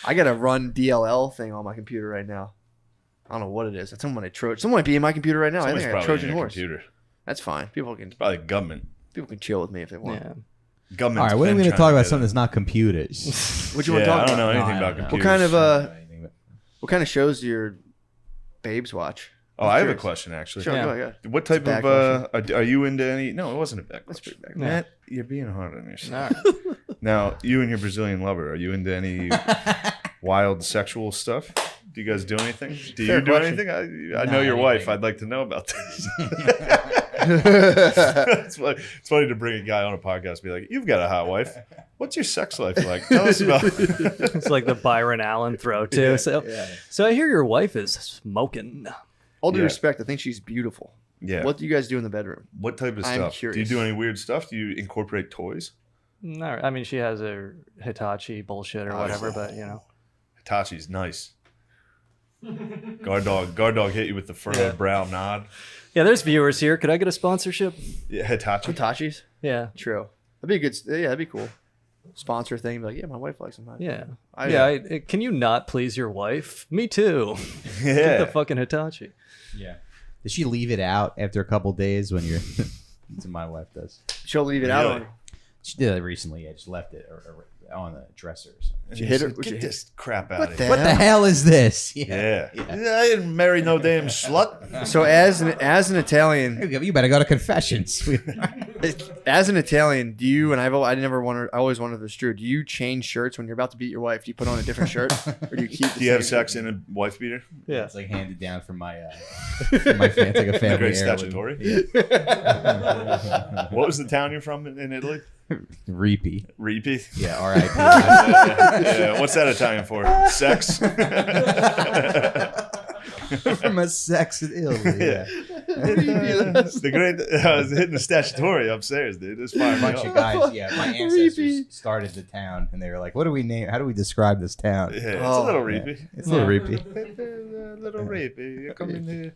I gotta run DLL thing on my computer right now. I don't know what it is. Someone might be in my computer right now. Someone's I think I got a probably Trojan in your horse. computer. That's fine. People can Probably government. chill with me if they want. Yeah. All Government's right, when are we been going to trying talk about get something it. that's not computers? What you Yeah, want to talk I don't about? know anything No, I about don't know. computers. What kind of shows do your babes watch? Oh, I have a question actually. Sure, Yeah. go ahead. What type It's a of are you into any? No, it wasn't a bad That's question. pretty bad. Matt, you're being hard on yourself. All right. Now, you and your Brazilian lover, are you into any wild sexual stuff? Do you guys do anything? Do Fair you do question. anything? I know Not your wife. anything. I'd like to know about this. It's funny to bring a guy on a podcast and be like, you've got a hot wife. What's your sex life like? Tell us about It's like the Byron Allen throw too. So I hear your wife is smoking. All due Yeah. respect, I think she's beautiful. Yeah. What do you guys do in the bedroom? What type of I'm stuff? curious. Do you do any weird stuff? Do you incorporate toys? No, I mean she has her Hitachi bullshit or whatever, but Hitachi's nice. Guard dog hit you with the furrowed brow nod. Yeah, there's viewers here. Could I get a sponsorship? Yeah, Hitachi. Hitachis? Yeah. True. That'd be a good. Yeah, that'd be cool. Sponsor thing. Be like, yeah, my wife likes them. Yeah. I- Can you not please your wife? Me too. Get Yeah. the fucking Hitachi. Yeah. Did she leave it out after a couple days when you're? That's what my wife does. She'll leave it out Really? on. She did it recently. Yeah, just left it on the dresser or something. And you you hit her? said, Would you Get hit- this crap out What of the here. What the hell is this? Yeah. I didn't marry no damn slut. So as an Italian, You better go to confessions. as an Italian, do you? And I always wondered this, Drew. Do you change shirts when you're about to beat your wife? Do you put on a different shirt, or do you keep? The Do you have same sex in a wife beater? Yeah. It's like handed down from my it's like a family Great heirloom. statutory. What was the town you're from in Italy? Repeat. Repeat. Yeah, R.I.P. Yeah. What's that Italian for? Sex? From a sex in Italy. Yeah. The great. I was hitting the statutory upstairs, dude. It's A fine. bunch of guys, yeah. My ancestors started the town, and they were like, "What do we name? How do we describe this town?" Yeah, it's Oh, a little Yeah. reapy. It's a little repeat. Little reapy. You come in here.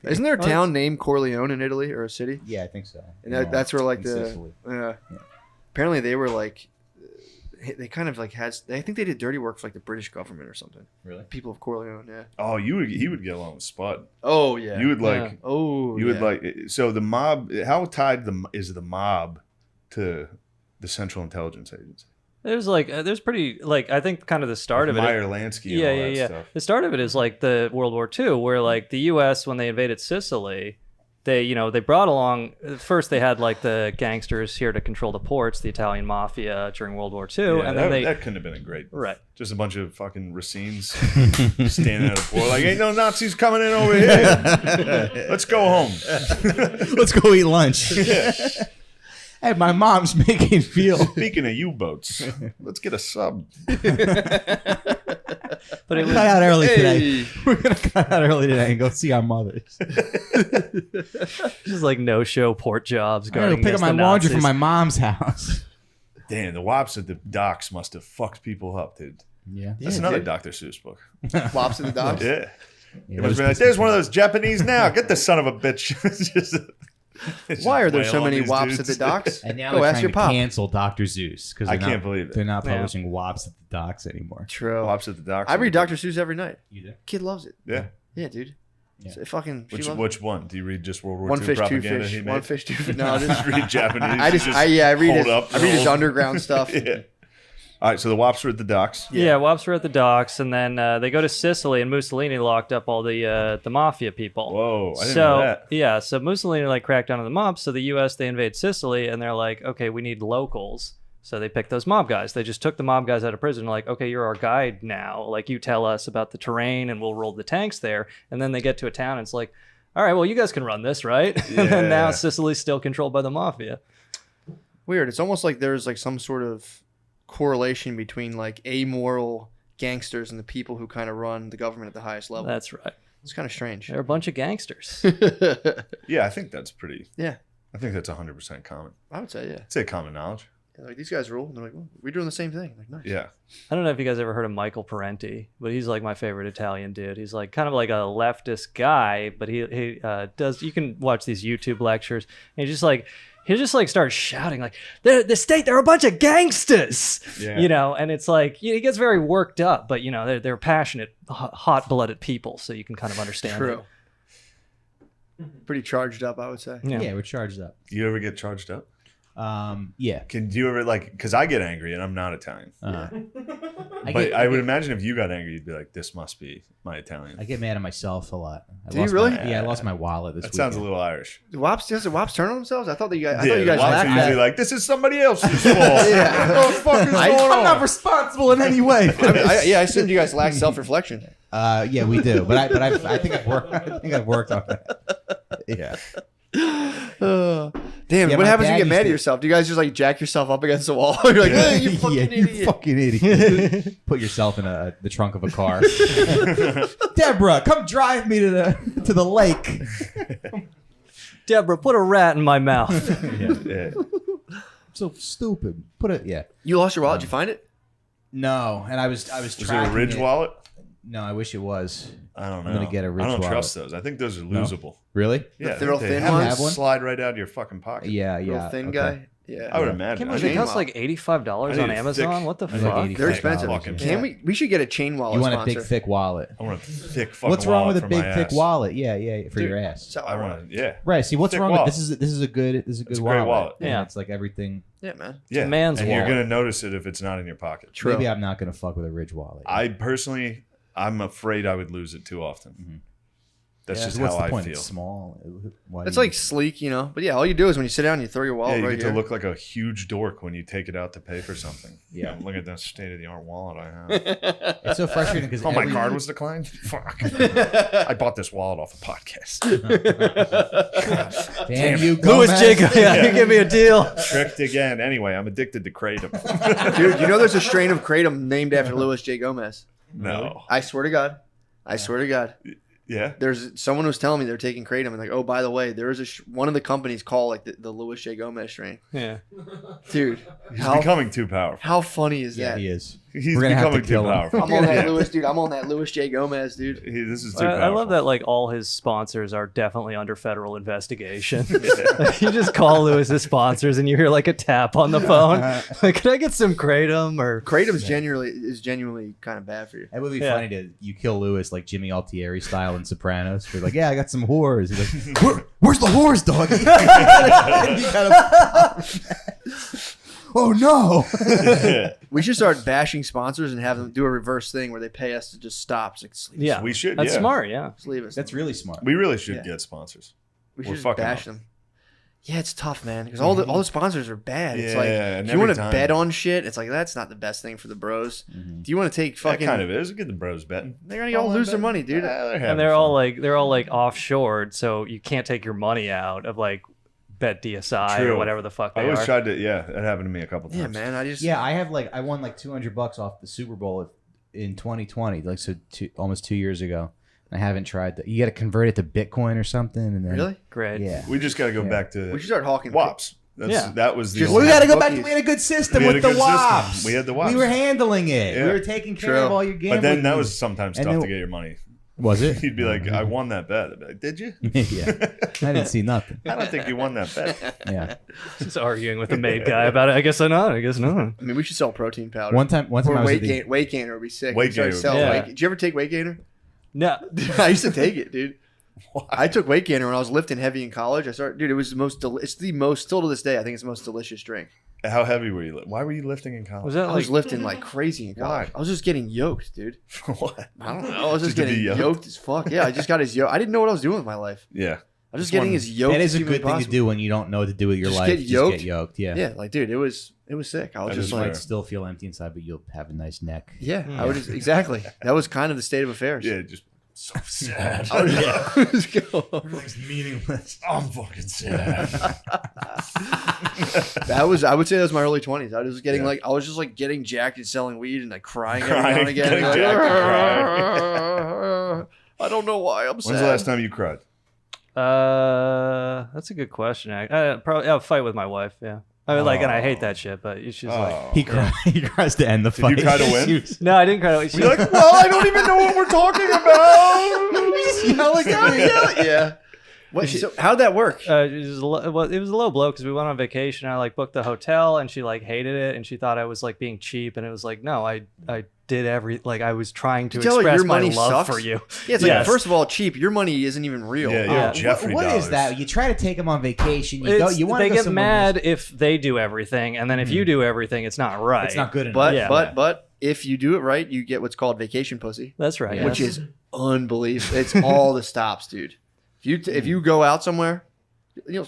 Isn't there a town named Corleone in Italy or a city? Yeah, I think so. And that's where like in the Sicily. apparently they were like they kind of like had. I think they did dirty work for like the British government or something. Really? People of Corleone, yeah. Oh, he would get along with Spud. Oh yeah. You would like. Oh. You would yeah. like. So the mob. How tied is the mob to the Central Intelligence Agency? There's pretty I think kind of the start of it. Meyer Lansky and all that stuff. The start of it is like the World War II, where like the U.S. when they invaded Sicily, they brought along first they had like the gangsters here to control the ports, the Italian mafia during World War II, Yeah, and then that couldn't have been a great. right. Just a bunch of fucking Racines standing at a port like, ain't no Nazis coming in over here. Let's go home. Let's go eat lunch. Hey, my mom's making veal. Speaking of U-boats, let's get a sub. But it was Cut out early today. We're gonna cut out early today and go see our mothers. just like no-show port jobs. I'm gonna guarding pick up against my the laundry from Nazis. my mom's house. Damn, the wops at the docks must have fucked people up, dude. Yeah. That's another Dr. Seuss book. Wops in the docks. Yeah. Yeah, It must be like, there's one of those Japanese now. Get this son of a bitch. It's Why are there wail so on many these wops dudes. at the docks? And now Go they're ask trying your to pop. cancel Dr. Zeus because I can't believe it. They're not Yeah. publishing wops at the docks anymore. True. Wops at the docks. I read Dr. Seuss every night. You do? Kid loves it. Yeah. Yeah, dude. Yeah. So fucking. she loves it. Which one? Do you read just World War One II fish, two propaganda fish. he made? One fish, two fish. No, Just read Japanese. I read hold his. up I read his hold- underground stuff. Yeah. All right, so the wops are at the docks. Yeah, wops were at the docks, and then they go to Sicily, and Mussolini locked up all the mafia people. Whoa, I didn't so know that. yeah, so Mussolini like cracked down on the mob. So the U.S. they invade Sicily, and they're like, okay, we need locals. So they picked those mob guys. They just took the mob guys out of prison. Like, okay, you're our guide now. Like, you tell us about the terrain, and we'll roll the tanks there. And then they get to a town, and it's like, all right, well, you guys can run this, right? And then now Yeah. Sicily's still controlled by the mafia. Weird. It's almost like there's like some sort of correlation between like amoral gangsters and the people who kind of run the government at the highest level. That's right. It's kind of strange. They're a bunch of gangsters. Yeah, I think that's pretty. Yeah. I think that's 100% common. I would say, yeah. I'd say common knowledge. Yeah, like these guys rule. And they're like, well, we're doing the same thing. Like, nice. Yeah. I don't know if you guys ever heard of Michael Parenti, but he's like my favorite Italian dude. He's like kind of like a leftist guy, but he does. You can watch these YouTube lectures, and he just like starts shouting like the state, they're a bunch of gangsters, Yeah. and it's like he gets very worked up, but they're passionate, hot-blooded people, so you can kind of understand. True. Pretty charged up, I would say. It. Yeah, we're charged up. Do you ever get charged up? Yeah. Do you ever because I get angry and I'm not Italian. But I would imagine if you got angry, you'd be like, "This must be my Italian." I get mad at myself a lot. Do you really? Yeah, I lost my wallet this That weekend. sounds a little Irish. Does the wops turn on themselves? I thought that you guys. I Yeah, thought you guys Wops laughed are at usually it. like, "This is somebody else's fault." What the fuck is going on? I'm not responsible in any way. I assumed you guys lacked self-reflection. Yeah, we do, but I think I've worked. I think I've worked on that. Yeah. Damn, Yeah, what my happens when dad you get used mad at to- yourself? Do you guys just like jack yourself up against the wall? You're like, hey, you fucking Yeah, idiot. you fucking idiot. Put yourself in the trunk of a car. Deborah, come drive me to the lake. Deborah, put a rat in my mouth. Yeah. So stupid. Put it. Yeah. You lost your wallet. Did you find it? No, and I was Was it a tracking Ridge wallet? No, I wish it was. I don't know. I'm gonna get a Ridge I don't wallet. trust those. I think those are losable. Really? Yeah, The real they thin have ones? to Have one? slide right out of your fucking pocket. Yeah, Real yeah. thin okay. guy. Yeah. I would Can't imagine. believe I it think- costs like $85 I on need a Amazon. thick- What the I think fuck? 85 They're expensive. Fucking- Can we should get a chain wallet You want a sponsor. big thick wallet? I want a thick fucking What's wrong wallet with a for big my thick ass. wallet? Yeah, for your ass. So I want to, yeah. Right. See, what's Thick wrong wallet. with this is a good It's a wallet. great wallet. And Yeah. it's like everything. Yeah, man. Yeah. man's and wallet. you're going to notice it if it's not in your pocket. True. Maybe I'm not gonna fuck with a Ridge wallet. I'm afraid I would lose it too often. That's Yeah, just what's how the I point? feel. It's small. Why It's do you- like sleek, you know. But yeah, all you do is when you sit down, you throw your Yeah, wallet you right get here. to look like a huge dork when you take it out to pay for something. Yeah. Look at that state-of-the-art wallet I have. It's so frustrating because Oh, my card was declined? Fuck. I bought this wallet off a podcast. Damn you, Louis Gomez. Jacob, yeah, you give me a deal. Tricked again. Anyway, I'm addicted to Kratom. Dude, you know there's a strain of kratom named after Louis J. Gomez. No. I swear to God. I swear to God. Yeah? There's someone was telling me they're taking kratom and like, oh, by the way, there is one of the companies called like the Louis J. Gomez strain. Yeah. Dude, He's becoming too powerful. how funny is Yeah, that? he is. He's We're gonna have to becoming too kill him. powerful. I'm on that Yeah. Louis, dude. I'm on that Louis J. Gomez, dude. This is too I powerful. love that like all his sponsors are definitely under federal investigation. You just call Lewis's sponsors and you hear like a tap on the phone. Like, can I get some kratom or Kratom's genuinely kind of bad for you. It would be Yeah. funny to you kill Lewis like Jimmy Altieri style in Sopranos. You're like, yeah, I got some whores. He's like, where's the whores, doggy? You gotta- oh no! We should start bashing sponsors and have them do a reverse thing where they pay us to just stop. It's like, just leave us. yeah? We should, That's yeah. smart. Yeah. Just leave us. That's really smart. We really should Yeah. get sponsors. we we're should just fucking bash up. them. Yeah, it's tough, man, because all the sponsors are bad. It's like Yeah, and if you want every to time- bet on shit, it's like that's not the best thing for the bros. Mm-hmm. Do you want to take That fucking? kind of is. Get the bros betting. They're gonna all lose their money, dude. And they're all like offshored, so you can't take your money out of like Bet DSI or True. whatever the fuck I they always are. tried to, yeah, that happened to me a couple times. Yeah, man. I just Yeah, I won like $200 off the Super Bowl in 2020, like so almost 2 years ago. I haven't tried that. You got to convert it to Bitcoin or something, and then really. Great. yeah. We just got to go Yeah. back to We should start hawking. WAPs. That was the Just- only- We got to go back. Bookies. We had a good system We had with a the good system. WAPs. We had the WAPs. We were handling it. Yeah. We were taking care True. of all your gambling. But then that was needs. sometimes And tough then- to get your money. Was it? He'd be like, I won that bet. I'd be like, did you? Yeah. I didn't see nothing. I don't think you won that bet. Yeah. Just arguing with the maid guy about it. I guess not. I guess not. I mean, we should sell protein powder. One time or I was weight at the, weight gainer would be sick. Weight We started gainer. selling Yeah. weight- Did you ever take weight gainer? No. I used to take it, dude. I took weight gainer when I was lifting heavy in college. Dude, it was the most. It's the most. Still to this day, I think it's the most delicious drink. How heavy were you? Why were you lifting in college? Was that I like was lifting like crazy in college. Why? I was just getting yoked, dude. What? I don't know. I was just Just to be getting yoked? yoked as fuck. Yeah, I just got as yoked. I didn't know what I was doing with my life. Yeah. I was just Just getting one- as yoked. that is as a humanly good thing to possible. do when you don't know what to do with your Just life. get Just yoked? get yoked. Yeah. Yeah, like dude, it was sick. I was That just is like, fair. Still feel empty inside, but you'll have a nice neck. yeah, I would just exactly. That was kind of the state of affairs. Yeah, just so sad. I would just go. Everything's meaningless. I'm fucking sad. I would say that was my early 20s. I was getting Yeah. like I was just like getting jacked and selling weed and like crying every Crying, now and again. getting Like, jacked and I don't know why I'm sad. When's the last time you cried? That's a good question. Probably I'll fight with my wife. Yeah. I mean, like, and I hate that shit, but she's like, Oh. He cries. He cries to end the Did fight. you cry to win? no, I didn't cry. She, You're like, well, I don't even know what we're talking about. just yelling at me. Yeah. What? So how'd that work? it was a low blow because we went on vacation. I like booked the hotel, and she like hated it, and she thought I was like being cheap, and it was like, no, I I was trying to You tell her express your my money love sucks? for you. Yeah, it's like, first of all, cheap. Your money isn't even real. Yeah, Yeah. Jeffrey What dollars. is that? You try to take them on vacation. You go. You want They to go get somewhere mad if they do everything, and then if you do everything, it's not right. It's not good enough. But Yeah. but if you do it right, you get what's called vacation pussy, That's right. which yes. is unbelievable. It's all the stops, dude. If you go out somewhere, you know,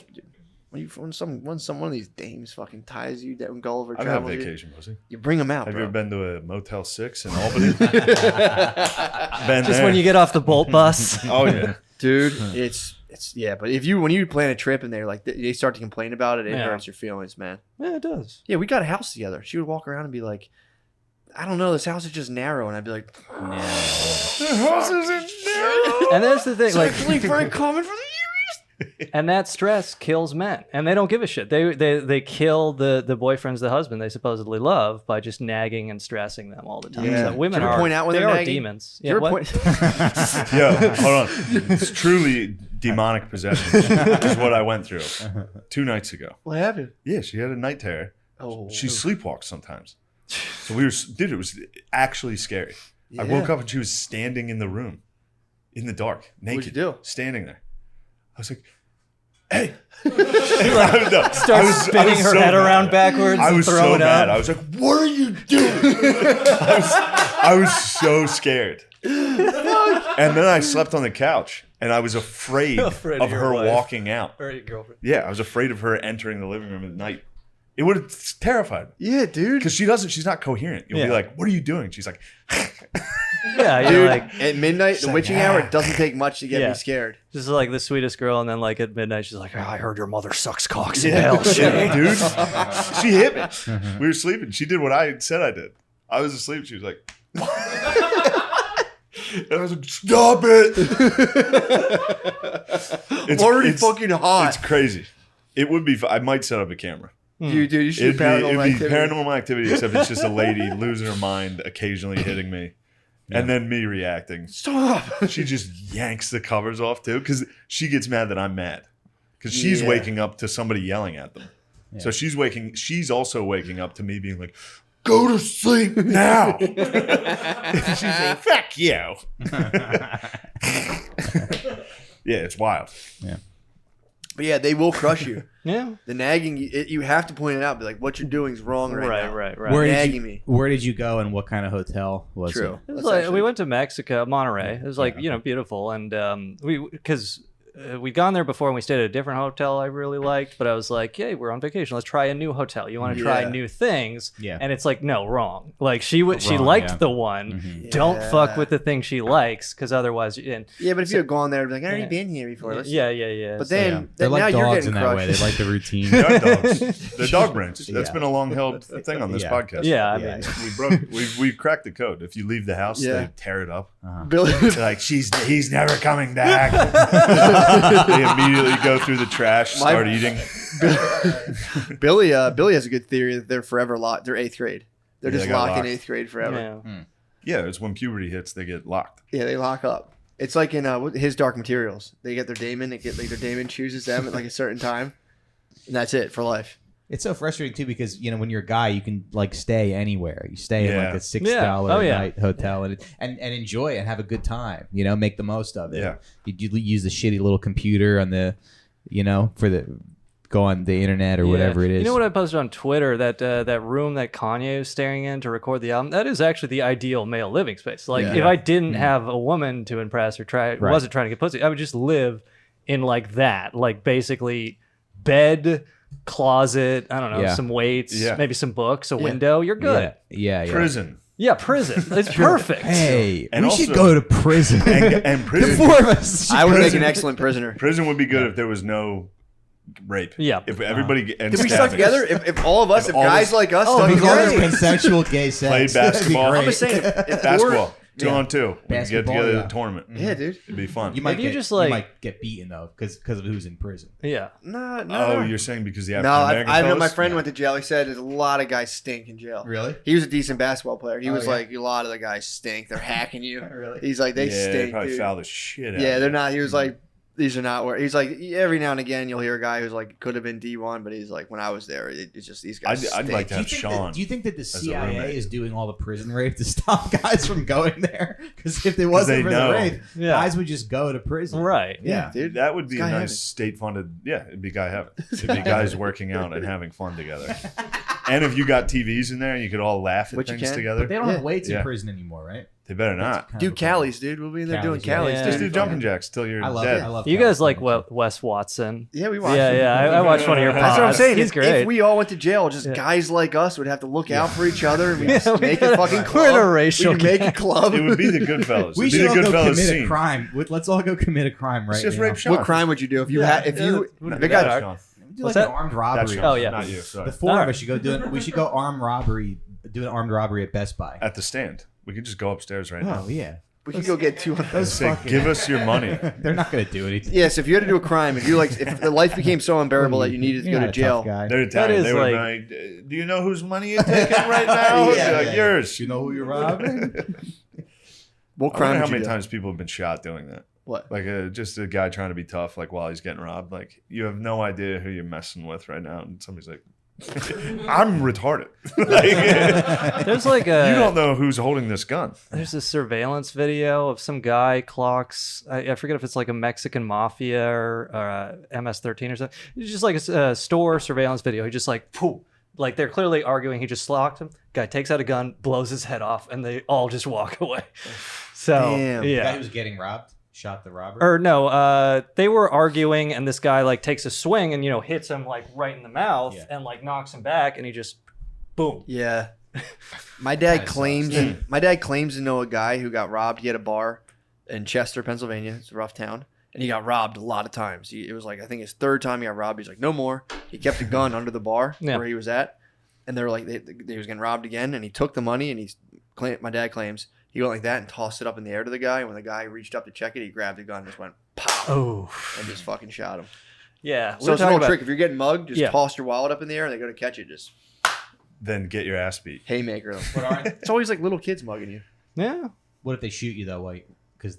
when one of these dames fucking ties you down, Gulliver I've had travels, vacation, pussy. you bring them out. Have bro. you ever been to a Motel 6 in Albany? Been Just there. when you get off the Bolt bus. Oh yeah. Dude, it's yeah. But when you plan a trip and they're like they start to complain about it, it Yeah. hurts your feelings, man. Yeah, it does. Yeah, we got a house together. She would walk around and be like, I don't know, this house is just narrow, and I'd be like, The house isn't narrow. And that's the thing, it's like, actually very common for the and that stress kills men, and they don't give a shit. They kill the boyfriends, the husband they supposedly love, by just nagging and stressing them all the time. Yeah. So women Did you ever are point out when they they're are nagging? demons. You ever what? point- Yeah, hold on. It's truly demonic possession is what I went through 2 nights ago. What happened? Yeah, she had a night terror. Oh, She sleepwalks sometimes. So it was actually scary. I Yeah. woke up and she was standing in the room in the dark, naked. What'd you do? Standing there. I was like, hey. Starts spinning her head around backwards I and was so throwing mad. up. I was like, what are you doing? I was so scared. And then I slept on the couch and I was afraid of of your her wife. walking out. Or your girlfriend. Yeah, I was afraid of her entering the living room at night. It would have terrified me. Yeah, dude. Because she's not coherent. You'll Yeah. be like, what are you doing? She's like, Yeah, you're Dude, like at midnight, the witching hour, it doesn't take much to get Yeah. me scared. just like the sweetest girl, and then like at midnight she's like, oh, I heard your mother sucks cocks in yeah, hell. yeah, dude. She hit me. We were sleeping. She did what I said I did. I was asleep. She was like, and I was like, stop it. Already fucking hot. It's crazy. It would be. I might set up a camera. Dude, you should do paranormal it'd be activity. paranormal activity, except it's just a lady losing her mind, occasionally hitting me, and then me reacting. Stop. She just yanks the covers off too, because she gets mad that I'm mad, because she's Yeah. waking up to somebody yelling at them. So she's also waking up to me being like, "Go to sleep now." She's like, "Fuck you." Yeah, it's wild. But yeah, they will crush you. Yeah. The nagging, you have to point it out. Be like, what you're doing is wrong right now. Right. Nagging me. Where did you go and what kind of hotel was True. it? It was That's like, actually- we went to Mexico, Monterey. It was like, beautiful. And because we'd gone there before and we stayed at a different hotel I really liked, but I was like, hey, we're on vacation. Let's try a new hotel. You want to try Yeah. new things? Yeah. And it's like, no, wrong. Like she liked yeah. the one. Mhm. Don't Yeah. fuck with the thing she likes, because otherwise, and Yeah, but if you had gone there, I'd be like, I've already Yeah. been here before. Let's yeah. But So, then, Yeah. then They're now like you're dogs getting in that way. crushed. They like the routine. They are dogs. They're dog brands. That's Yeah. been a long held thing on this Yeah. podcast. yeah, I Yeah. mean, We cracked the code. If you leave the house, Yeah. they tear it up. Billy, They're like, he's never coming back. They immediately go through the trash, start eating. Billy has a good theory that they're forever locked. They're 8th grade. They're Yeah, just they got locked in locked. 8th grade forever. yeah. Yeah, it's when puberty hits, they get locked. Yeah, they lock up. It's like in his Dark Materials. They get their daemon. Their daemon chooses them at like a certain time, and that's it for life. It's so frustrating too because when you're a guy, you can like stay anywhere. You stay in like Yeah. a $6 Yeah. Oh, yeah. night hotel and enjoy it and have a good time. Make the most of it. Yeah. You use the shitty little computer on the, for the go on the internet or whatever it is. You know what I posted on Twitter? That room that Kanye is staring in to record the album. That is actually the ideal male living space. Like if I didn't have a woman to impress or wasn't trying to get pussy, I would just live in like that. Like basically bed, closet, I don't know, Yeah. some weights, Yeah. maybe some books, a window. You're good. Yeah. Prison. Yeah, prison. It's perfect. Hey, And we should also- go to prison. And The prison. four of us. I would make Prison- an excellent prisoner. Prison would be good if there was no rape. Yeah. If everybody and If we stuck stabbings. together, if all of us, if all guys this- like us Oh, stuck because together, consensual gay sex. Played basketball. I'm just saying, if Basketball. 2 Yeah. on 2. We can get Basketball, together yeah. at a tournament. yeah, dude. It'd be fun. You might you get, just, like- you might get beaten though because of who's in prison. Yeah. No. Oh, you're saying because the No, African American I know my fellas? friend went to jail. He said there's a lot of guys stink in jail. Really? He was a decent basketball player. He was yeah. like, a lot of the guys stink. They're hacking you. Really? He's like, they Yeah, they stink, probably dude. foul the shit out Yeah, of they're you. not. He was like, these are not where he's like every now and again you'll hear a guy who's like could have been D1, but he's like when I was there, it's just these guys. I'd like to have do Sean. do you think that the a CIA roommate. is doing all the prison rape to stop guys from going there? Because if it wasn't they for know. the rape, Yeah. guys would just go to prison. Right. Yeah. dude. That would be a Guy nice heaven. state-funded. Yeah, it'd be guy heaven. It'd be guys working out and having fun together. And if you got TVs in there, you could all laugh at Which you things can. together. But they don't have Yeah. weights in Yeah. prison anymore, right? They better not. Kind Do of a Callies, dude. We'll be in there doing Callies, yeah. Callies. Yeah. Just do dude. jumping jacks till you're I love dead. it. I love You Callies. guys like Wes Watson? Yeah, we watch. Yeah, I watched one of your pods. That's what I'm saying. He's If great. we all went to jail, just Yeah. guys like us would have to look out for each other and we just we make gotta- a fucking we're club. in a racial we could make a club. It would be the Goodfellas. We It'd be should all the go Goodfellas commit scene. a crime. Let's all go commit a crime right It's just now. rape Sean. What crime would you do if you Yeah. had if you No, they that's got Sean. Do What's like an that? armed That's robbery. Sean. Oh, yeah. Not you. Sorry. The four All of right. us should go do it. We should go armed robbery. Do an armed robbery at Best Buy. At the stand. We could just go upstairs right now. Oh yeah. we could go get 200. Those Say, fucking- give us your money. They're not gonna do anything. Yes, if you had to do a crime, if the life became so unbearable that you needed to You're go not to a tough jail. guy. They're Italian. is They would like- be like, do you know whose money you're taking right now? It'd be Yeah, like, yeah. yours. You know who you're robbing? What I wonder crime how would you many do? times people have been shot doing that. What? Like just a guy trying to be tough, like while he's getting robbed. Like you have no idea who you're messing with right now, and somebody's like, "I'm retarded." Like, There's like you a don't know who's holding this gun. there's a surveillance video of some guy clocks. I forget if it's like a Mexican mafia or MS-13 or something. It's just like a store surveillance video. He just like poof, like they're clearly arguing. He just locked him. Guy takes out a gun, blows his head off, and they all just walk away. So Damn. The guy yeah. who was getting robbed shot the robber. Or no, they were arguing, and this guy like takes a swing and hits him like right in the mouth Yeah. and like knocks him back, and he just boom. Yeah. My dad Kinda claims sucks. my dad claims to know a guy who got robbed. He had a bar in Chester, Pennsylvania. It's a rough town. And he got robbed a lot of times. It was like I think his third time he got robbed. He's like, no more. He kept a gun under the bar Yeah. where he was at. And they were like they was getting robbed again. And he took the money and my dad claims he went like that and tossed it up in the air to the guy. And when the guy reached up to check it, he grabbed the gun and just went pow Oh and just fucking shot him. yeah. So it's an old trick. If you're getting mugged, just Yeah. toss your wallet up in the air and they go to catch it. Just Then get your ass beat. haymaker them. But aren't- It's always like little kids mugging you. Yeah. what if they shoot you though? Like because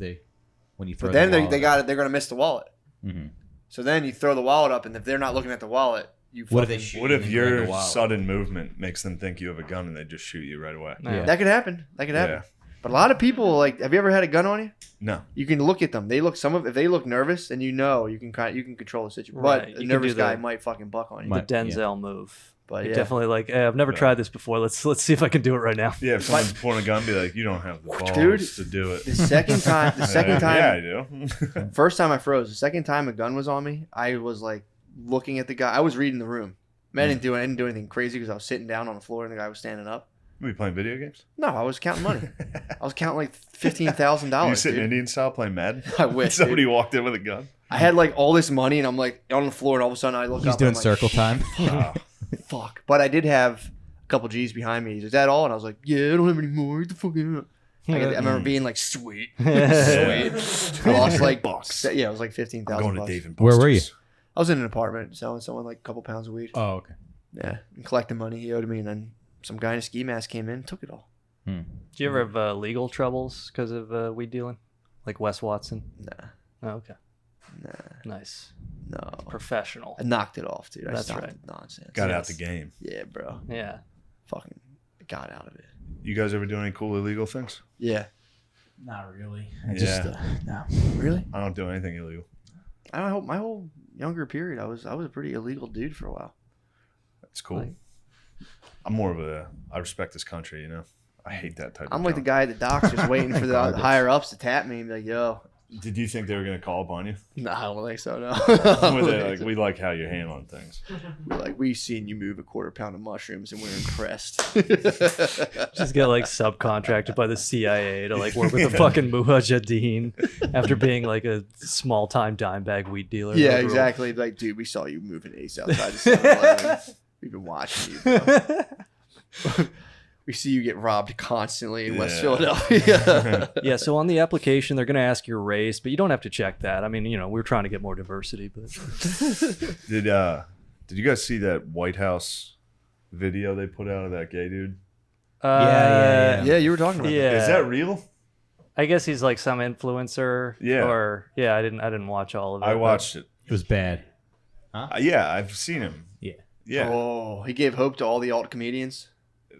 when you throw. But then the they wallet got it. They're gonna miss the wallet. Mhm. So then you throw the wallet up, and if they're not looking at the wallet, you. What if they fucking- shoot? What you if and grab the your wallet? sudden movement makes them think you have a gun and they just shoot you right away? Yeah. That could happen. That could happen. Yeah. But a lot of people like. Have you ever had a gun on you? No. You can look at them. They look if they look nervous, and you can control the situation. Right. But You a can nervous do guy the- might fucking buck on you. Might- The Denzel move. But Like, yeah. definitely like I've never tried this before. Let's see if I can do it right now. Yeah, if someone's pulling a gun, be like, you don't have the balls Dude, to do it. The second time, Yeah, I do. first time I froze. The second time a gun was on me, I was like looking at the guy. I was reading the room. I didn't do anything crazy because I was sitting down on the floor and the guy was standing up. Were you playing video games? No, I was counting money. I was counting like $15,000. You sitting dude. Indian style playing Madden? I wish, Somebody walked in with a gun. I had like all this money and I'm like on the floor and all of a sudden I look He's up doing and I'm circle like, time. Wow. fuck. But I did have a couple G's behind me. Is that all? And I was like, yeah, I don't have any more. Get the fuck out. I remember being like, sweet. Sweet. I lost like bucks. Yeah, it was like I'm 15,000 going to bucks. Dave and Where were you? Buster's. I was in an apartment selling someone like a couple pounds of weed. Oh, okay. Yeah, and collecting money he owed me, and then some guy in a ski mask came in and took it all. Do you ever have legal troubles because of weed dealing, like Wes Watson? Nah, Oh, okay, nah, nice, no. professional. I knocked it off, dude. I That's stopped right. the nonsense. Got out the game. Yeah, bro. Yeah, Fucking got out of it. You guys ever do any cool illegal things? Yeah. Not really. Yeah. No. Really? I don't do anything illegal. I don't know. My whole younger period, I was a pretty illegal dude for a while. It's cool. Like- I'm more of I respect this country, you know? I hate that type I'm of like the junk. guy at the docks just waiting for the Garbage. higher ups to tap me and be like, yo. Did you think they were going to call upon you? Nah, I don't think so, no. Were they like, we like how you're handling things? We're like, we've seen you move a quarter pound of mushrooms and we're impressed. just get like subcontracted by the CIA to like work with the fucking Mujahideen after being like a small time dime bag weed dealer. Yeah, overall. exactly. Like, dude, we saw you moving ace outside the 7-Eleven. We've been watching you, bro. We see you get robbed constantly in West Yeah. Philadelphia. Yeah, so on the application, they're going to ask your race, but you don't have to check that. I mean, we're trying to get more diversity, but Did you guys see that White House video they put out of that gay dude? Yeah. Yeah, you were talking about Yeah. Is that real? I guess he's like some influencer. Yeah. Or yeah, I didn't watch all of it. I but- watched it. It was bad. Yeah, I've seen him. Yeah. Yeah. Oh, he gave hope to all the alt comedians.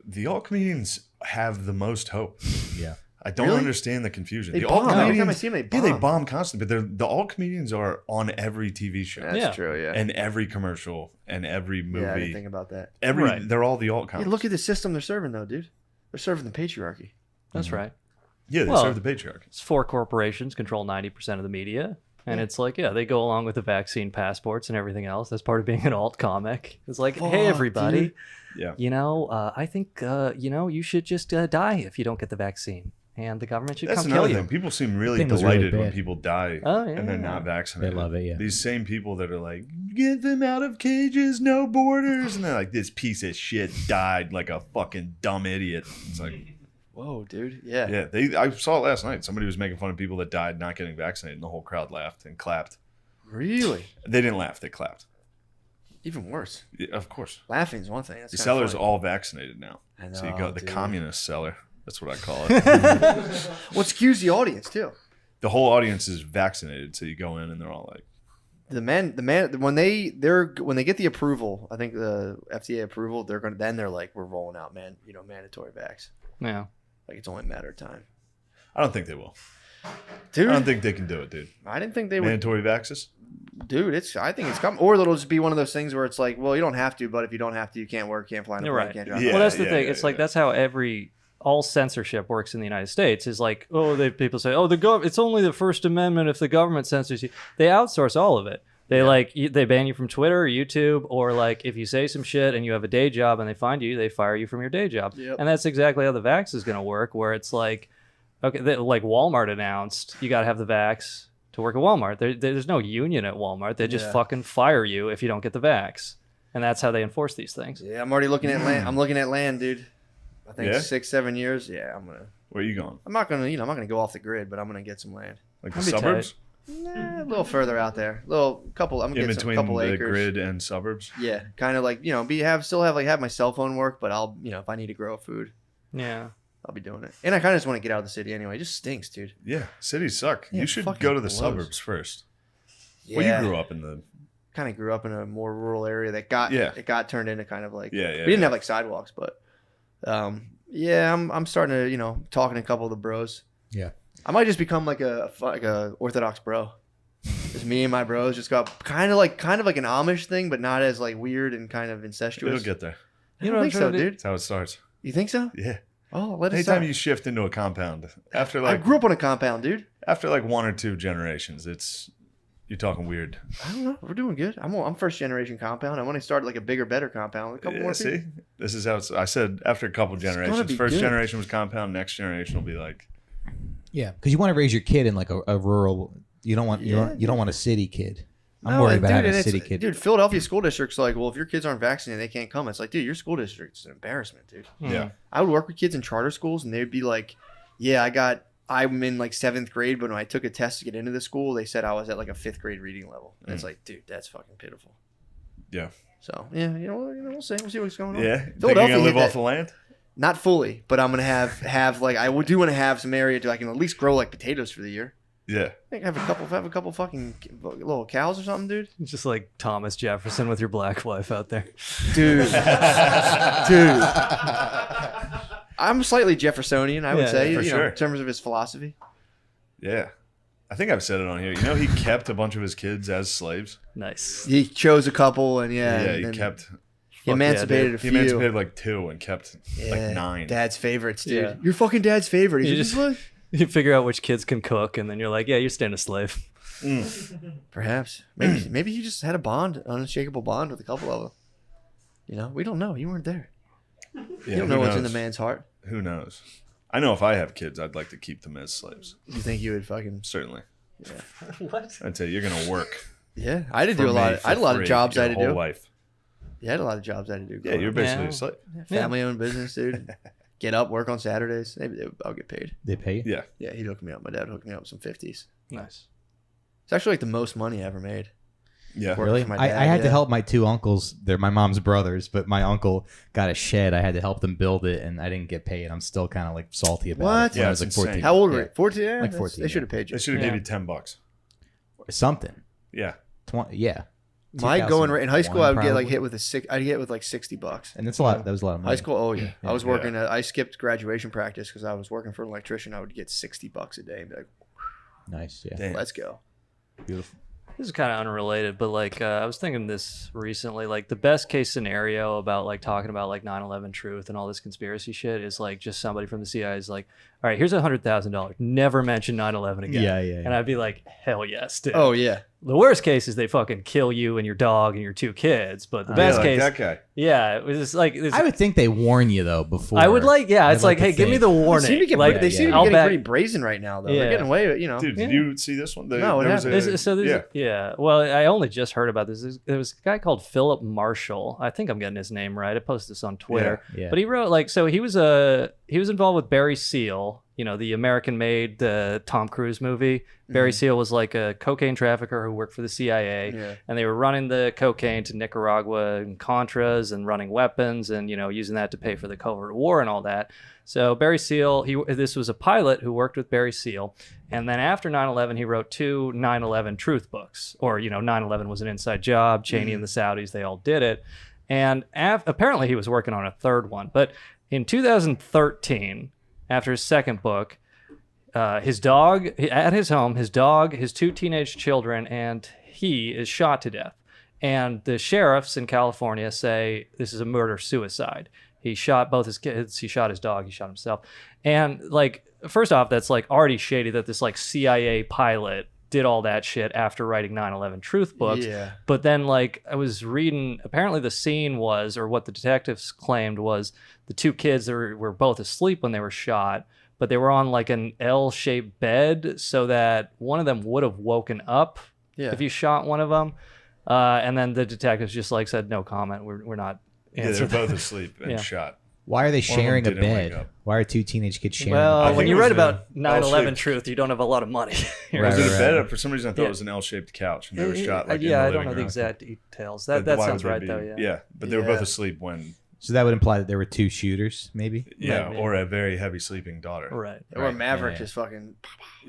The alt comedians have the most hope. Yeah. I don't Really? understand the confusion. They The bomb. alt Every time I comedians, see them, they yeah, bomb. they bomb constantly. But the alt comedians are on every TV show That's Yeah. true. Yeah. and every commercial and every movie. Yeah, I didn't think about that. Right. They're all the alt Yeah, comics. look at the system they're serving, though, dude. They're serving the patriarchy. That's right. Yeah, they Well, serve the patriarchy. It's 4 corporations control 90% of the media. And it's like, yeah, they go along with the vaccine passports and everything else. That's part of being an alt comic. It's like, Fuck, hey, everybody, dude. Yeah. you know, I think, you know, you should just die if you don't get the vaccine. And the government should That's come kill another you. thing. People seem really Thing was really delighted when bad. people die Oh, and they're yeah. not vaccinated. They love it, yeah. These same people that are like, get them out of cages, no borders. And they're like, this piece of shit died like a fucking dumb idiot. It's like, Whoa, dude. Yeah. yeah. I saw it last night. Somebody was making fun of people that died not getting vaccinated, and the whole crowd laughed and clapped. Really? They didn't laugh, they clapped. Even worse. Yeah, of course. Laughing's one thing. That's The kinda seller's funny. all vaccinated now. I So you know, go the dude. communist seller. That's what I call it. What skews the audience too? The whole audience is vaccinated, so you go in and they're all like, The man when they get the approval, I think the FDA approval, they're like, we're rolling out mandatory vax. Yeah. Like it's only a matter of time. I don't think they will. Dude, I don't think they can do it, dude. I didn't think they would. Mandatory vaxes? Dude, I think it's coming. Or it'll just be one of those things where it's like, well, you don't have to, but if you don't have to, you can't work, can't fly in a You're plane, right. can't drive. Yeah. Well, that's the yeah, thing. yeah, It's like yeah. that's how all censorship works in the United States. Is like, people say, oh, it's only the First Amendment if the government censors you. They outsource all of it. They they ban you from Twitter or YouTube, or like if you say some shit and you have a day job and they find you, they fire you from your day job. Yep. And that's exactly how the vax is going to work. Where it's like, okay, like Walmart announced, you got to have the vax to work at Walmart. There's no union at Walmart. They just Yeah. fucking fire you if you don't get the vax. And that's how they enforce these things. Yeah, I'm already looking at land. I'm looking at land, dude. I think Yeah? 6-7 years. Yeah, Where are you going? I'm not gonna go off the grid, but I'm gonna get some land. Like the That'd be suburbs? Nah, a little further out there. I'm In gonna get some between couple the acres. grid and suburbs? Yeah, kind of like have my cell phone work, but I'll if I need to grow food, Yeah. I'll be doing it. And I kind of just want to get out of the city anyway. It just stinks, dude. Yeah. Cities suck. Yeah, You should fucking go to the blows. suburbs first. Yeah. Well, you grew up in the... Kind of grew up in a more rural area that got turned into kind of like Yeah, yeah, we didn't yeah. have like sidewalks, but yeah, I'm starting to talking to a couple of the bros. Yeah. I might just become like a Orthodox bro. Just me and my bros just got kind of like an Amish thing, but not as like weird and kind of incestuous. It'll get there. I don't think so, dude. That's how it starts. You think so? Yeah. Oh, let us. Anytime you shift into a compound, after I like grew up on a compound, dude. after like 1 or 2 generations, you're talking weird. I don't know. We're doing good. I'm first generation compound. I want to start like a bigger, better compound. A couple Yeah, more see, people. this is how I said after a couple gonna generations. be First good. generation was compound. Next generation will be like, Yeah, because you want to raise your kid in like a rural. You don't want Yeah. you don't want a city kid. I'm No, worried and about having and a it's- city kid. Dude, Philadelphia school district's like, well, if your kids aren't vaccinated, they can't come. It's like, dude, your school district's an embarrassment, dude. yeah, I would work with kids in charter schools, and they'd be like, yeah, I'm in like 7th grade, but when I took a test to get into the school, they said I was at like a 5th grade reading level. And it's like, dude, that's fucking pitiful. yeah, So yeah, we'll see. We'll see what's going on. yeah. Think you're Philadelphia gonna live hit off that- the land? Not fully, but I'm gonna have like I do want to have some area to I can at least grow like potatoes for the year. Yeah. I think I have a couple fucking little cows or something, dude. It's just like Thomas Jefferson with your black wife out there. Dude. I'm slightly Jeffersonian, I would Yeah, say, for sure. in terms of his philosophy. Yeah. I think I've said it on here. You know, he kept a bunch of his kids as slaves. Nice. He chose a couple, and Yeah, and he then kept. he emancipated a He few. emancipated like 2 and kept like 9. Dad's favorites, dude. Yeah. You're fucking dad's favorite. You He's just- just You figure out which kids can cook, and then you're like, yeah, you're staying a slave. perhaps maybe he just had a bond, unshakable bond with a couple of them. We don't know. You weren't there. Yeah, You don't who know what's in the knows? man's heart. Who knows? I know if I have kids, I'd like to keep them as slaves. You think you would fucking? Certainly. What? I'd say you're gonna work. Yeah, I did for do a lot. me I had a lot for of free jobs I your had to whole do. life. Yeah, I had a lot of jobs I had to do. Yeah, growing you're up. basically Yeah. a slave. Family-owned business, dude. Get up, work on Saturdays. Maybe I'll get paid. They pay you. Yeah. Yeah, he'd hook me up. My dad hooked me up with some 50s. Nice. It's actually like the most money I ever made. Yeah. working Really? for my I dad, had to yeah. help my two uncles. They're my mom's brothers, but my uncle got a shed. I had to help them build it, and I didn't get paid. I'm still kind of like salty about What? it. When Yeah, I was it's like insane. 14. How old were Yeah. you? 14? Yeah, Like that's- 14, They should yeah. have paid you. They should have Yeah. gave you $10. Something. Yeah. 20, yeah. My going rate in high school, I would get like probably. hit with I'd get with like $60. And that's a lot. That was a lot of money. High school, oh yeah. I was Yeah. working. I skipped graduation practice because I was working for an electrician. I would get $60 a day and be like, Nice. Yeah. Damn. let's go. Beautiful. This is kind of unrelated, but like I was thinking this recently. Like the best case scenario about like talking about like 9/11 truth and all this conspiracy shit is like just somebody from the CIA is like, all right, here's $100,000. Never mention 9/11 again. Yeah. And I'd be like, hell yes, dude. Oh yeah. The worst case is they fucking kill you and your dog and your 2 kids. But the best like case, that guy. yeah, it was just like this, I would think they warn you though before. I would like, yeah, I'd it's like, to hey, give me think. the They warning. seem to get, like, they seem to be I'll getting back- pretty brazen right now, though. Yeah. They're getting away with, you know. Dude, did Yeah. you see this one? No, what was happened? Well, I only just heard about this. There was a guy called Philip Marshall. I think I'm getting his name right. I posted this on Twitter. Yeah. But he wrote like, so he was involved with Barry Seal, you know, the American-made Tom Cruise movie. Barry Seal was like a cocaine trafficker who worked for the CIA, Yeah. and they were running the cocaine to Nicaragua and Contras and running weapons and, you know, using that to pay for the covert war and all that. So Barry Seal, this was a pilot who worked with Barry Seal, and then after 9/11, he wrote 2 9/11 truth books, or, you know, 9/11 was an inside job. Cheney and the Saudis, they all did it, and apparently he was working on a third one. But in 2013, after his second book, his dog at his home, his dog, his 2 teenage children, and he is shot to death. And the sheriffs in California say this is a murder-suicide. He shot both his kids, he shot his dog, he shot himself. And like, first off, that's like already shady that this like CIA pilot did all that shit after writing 9/11 truth books. Yeah. But then like I was reading, apparently the scene was, or what the detectives claimed was, the 2 kids were both asleep when they were shot, but they were on like an L-shaped bed so that one of them would have woken up if you shot one of them. And then the detectives just like said, no comment. We're not Yeah, they're answering. both asleep and Yeah. shot. Why are they One of them sharing a didn't wake bed? up. Why are 2 teenage kids sharing? Well, a bed? when think you it was read an about 9/11 L-shaped. truth, you don't have a lot of money. It Right, was in a right, bed. right. For some reason, I thought it was an L-shaped couch, and they were shot like yeah, in I the don't living know the room. exact details. But That why sounds would they right be- though. Yeah. but they were both Yeah. asleep when. So that would imply that there were 2 shooters, maybe. Yeah, Maybe. or a very heavy sleeping daughter. Right. Or Right, Maverick yeah. just fucking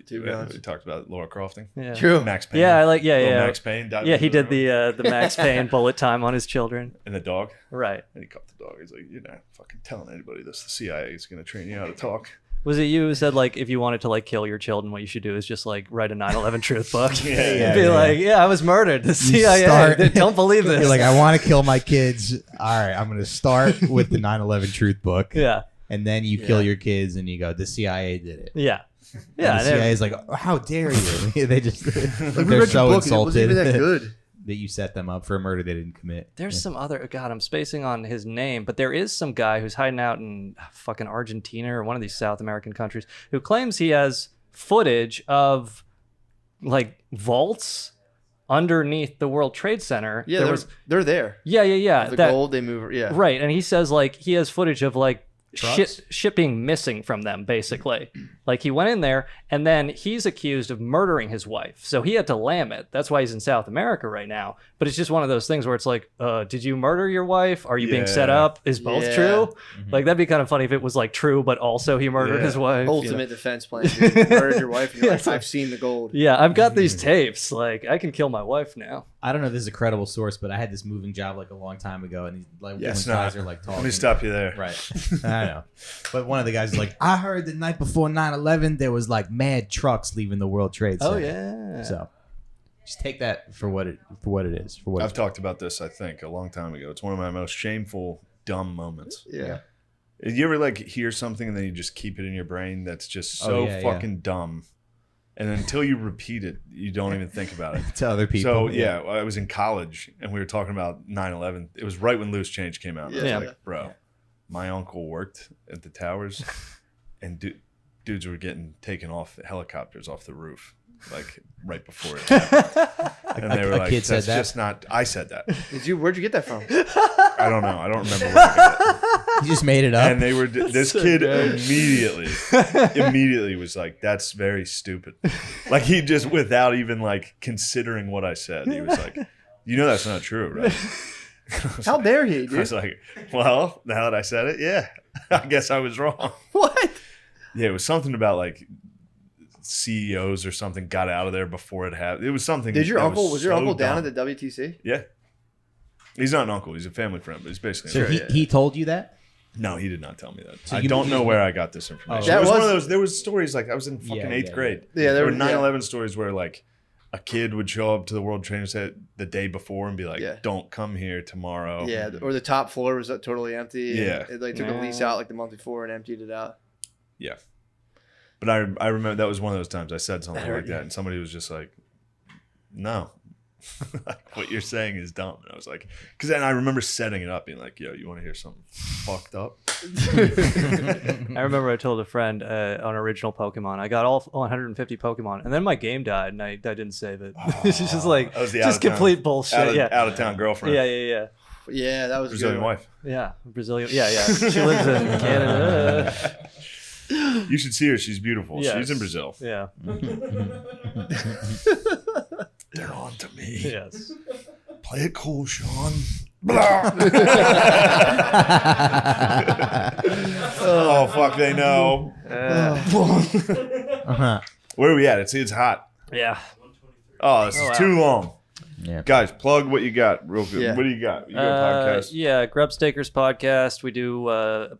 2 Yeah, guns. we talked about Laura Crofting. Yeah. True. Max Payne. Yeah, I like. Yeah, Little yeah. Max Payne. died Yeah, in he the did room. the Max Payne bullet time on his children. And the dog. Right. And he caught the dog. He's like, you're not fucking telling anybody this. The CIA is going to train you how to talk. Was it you who said like if you wanted to like kill your children, what you should do is just like write a 9/11 truth book? Yeah, Be yeah. like, yeah, I was murdered. The CIA. start- They don't believe this. You're like, I want to kill my kids. All right, I'm going to start with the 9/11 truth book. yeah, And then you kill your kids and you go, the CIA did it. yeah, And yeah. the CIA is like, oh, how dare you? They just, Like, we they're read so your book and it wasn't insulted even that good. that you set them up for a murder they didn't commit. There's some other God, I'm spacing on his name, but there is some guy who's hiding out in fucking Argentina or one of these South American countries who claims he has footage of like vaults underneath the World Trade Center. Yeah, There they're there. yeah. The that- gold, they move. Yeah. Right, and he says like he has footage of like Trucks? shit being missing from them, basically. Like he went in there and then he's accused of murdering his wife. So he had to lamb it. That's why he's in South America right now. But it's just one of those things where it's like, did you murder your wife? Are you being set Yeah. up? Is both Yeah. true? Like that'd be kind of funny if it was like true, but also he murdered Yeah. his wife. you know? Ultimate defense plan. Dude. You murdered your wife. And you're like, I've seen the gold. Yeah, I've got these tapes. Like I can kill my wife now. I don't know if this is a credible source, but I had this moving job like a long time ago, and these like Yeah, when it's guys not. are like talking. Let me stop you there. Right, I know. But one of the guys is like, I heard the night before 9/11 there was like mad trucks leaving the World Trade Center. Oh yeah. So just take that for what it is. For what I've it's talked about this, I think, a long time ago. It's one of my most shameful, dumb moments. Yeah. You ever like hear something and then you just keep it in your brain that's just so yeah, fucking dumb, and until you repeat it, you don't even think about it. to other people. So yeah, I was in college and we were talking about 9/11. It was right when Loose Change came out. And I was Yeah. like, bro, my uncle worked at the towers, and dudes were getting taken off helicopters off the roof, like right before it happened. And they were a like, kid said "That's that? just not." I said that. Where'd you get that from? I don't know. I don't remember where I got it. You just made it up. And they were. This kid immediately was like, "That's very stupid." Like he just, without even like considering what I said, he was like, You know that's not true, right? How dare he, I dude? was like, well, now that I said it, yeah, I guess I was wrong. What? Yeah, it was something about like CEOs or something got out of there before it happened. It was something. Did your that uncle was your so uncle down dumb. at the WTC? Yeah. He's not an uncle. He's a family friend, but he's basically. So he told you that? No, he did not tell me that. So I you- don't know where I got this information. Oh. It was That one of was- those. There was stories like I was in fucking Yeah, eighth yeah, grade. Yeah, There were yeah. 9/11 stories where like a kid would show up to the World Trade Center the day before and be like, Yeah. "Don't come here tomorrow." Yeah, or the top floor was totally empty. and Yeah. it, like took a lease out like the month before and emptied it out. Yeah. But I remember that was one of those times I said something That hurt like that, you. and somebody was just like, "No, like, what you're saying is dumb." And I was like, because then I remember setting it up, being like, "Yo, you want to hear something fucked up?" I remember I told a friend on original Pokemon, I got all 150 Pokemon, and then my game died, and I didn't save it. It's just like That was the just out-of-town- complete bullshit. out of town girlfriend, Yeah. Yeah, that was a Brazilian good. wife. Yeah, Brazilian. Yeah. She lives in Canada. You should see her. She's beautiful. Yes. She's in Brazil. Yeah. They're on to me. Yes. Play it cool, Sean. Oh fuck! They know. Uh-huh. Where are we at? It's hot. Yeah. Oh, this is wow. too long. Yeah. Guys, plug what you got real quick. Yeah. What do you got? You got a podcast? Yeah, Grubstakers podcast. We do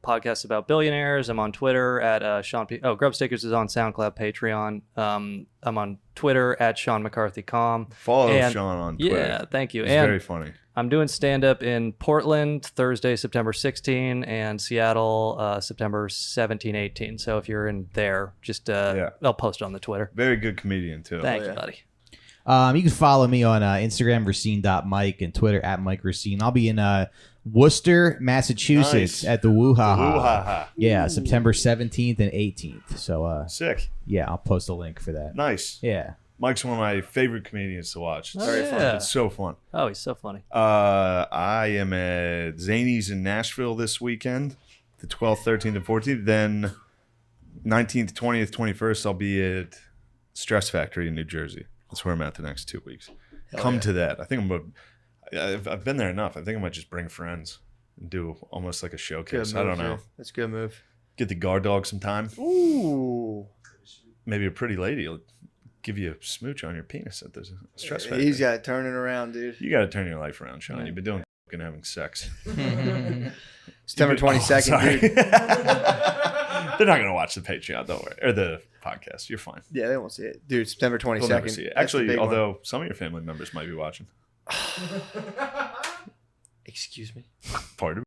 podcasts about billionaires. I'm on Twitter at Sean. Grubstakers is on SoundCloud, Patreon. I'm on Twitter at Sean McCarthy.com. Follow And- Sean on Twitter. Yeah, thank you. It's And very funny. I'm doing stand up in Portland Thursday, September 16, and Seattle September 17, 18. So if you're in there, just I'll post it on the Twitter. Very good comedian too. Thank yeah. you, buddy. You can follow me on Instagram, Racine.Mike, and Twitter at Mike Racine. I'll be in Worcester, Massachusetts Nice. at the Woo Ha Ha. Woo-ha-ha. Yeah, September 17th and 18th. So, Sick. yeah, I'll post a link for that. Nice. Yeah. Mike's one of my favorite comedians to watch. It's, Oh, very fun. yeah. It's so fun. Oh, he's so funny. I am at Zany's in Nashville this weekend, the 12th, 13th, and 14th. Then 19th, 20th, 21st, I'll be at Stress Factory in New Jersey. That's where I'm at the next 2 weeks. Come to that. I think I've been there enough. I think I might just bring friends and do almost like a Good showcase. move, I don't know. man. That's a good move. Get the guard dog some time. Ooh, Maybe a pretty lady will give you a smooch on your penis at the Stress Factory. he's got it turning around, dude. You got to turn your life around, Sean. You've been doing and having sex. September 22nd, sorry. dude. They're not going to watch the Patreon, don't worry. Or the podcast. You're fine. Yeah, they won't see it, dude. September 22nd. They'll never see it. That's the Actually, big one. although some of your family members might be watching. Excuse me. Pardon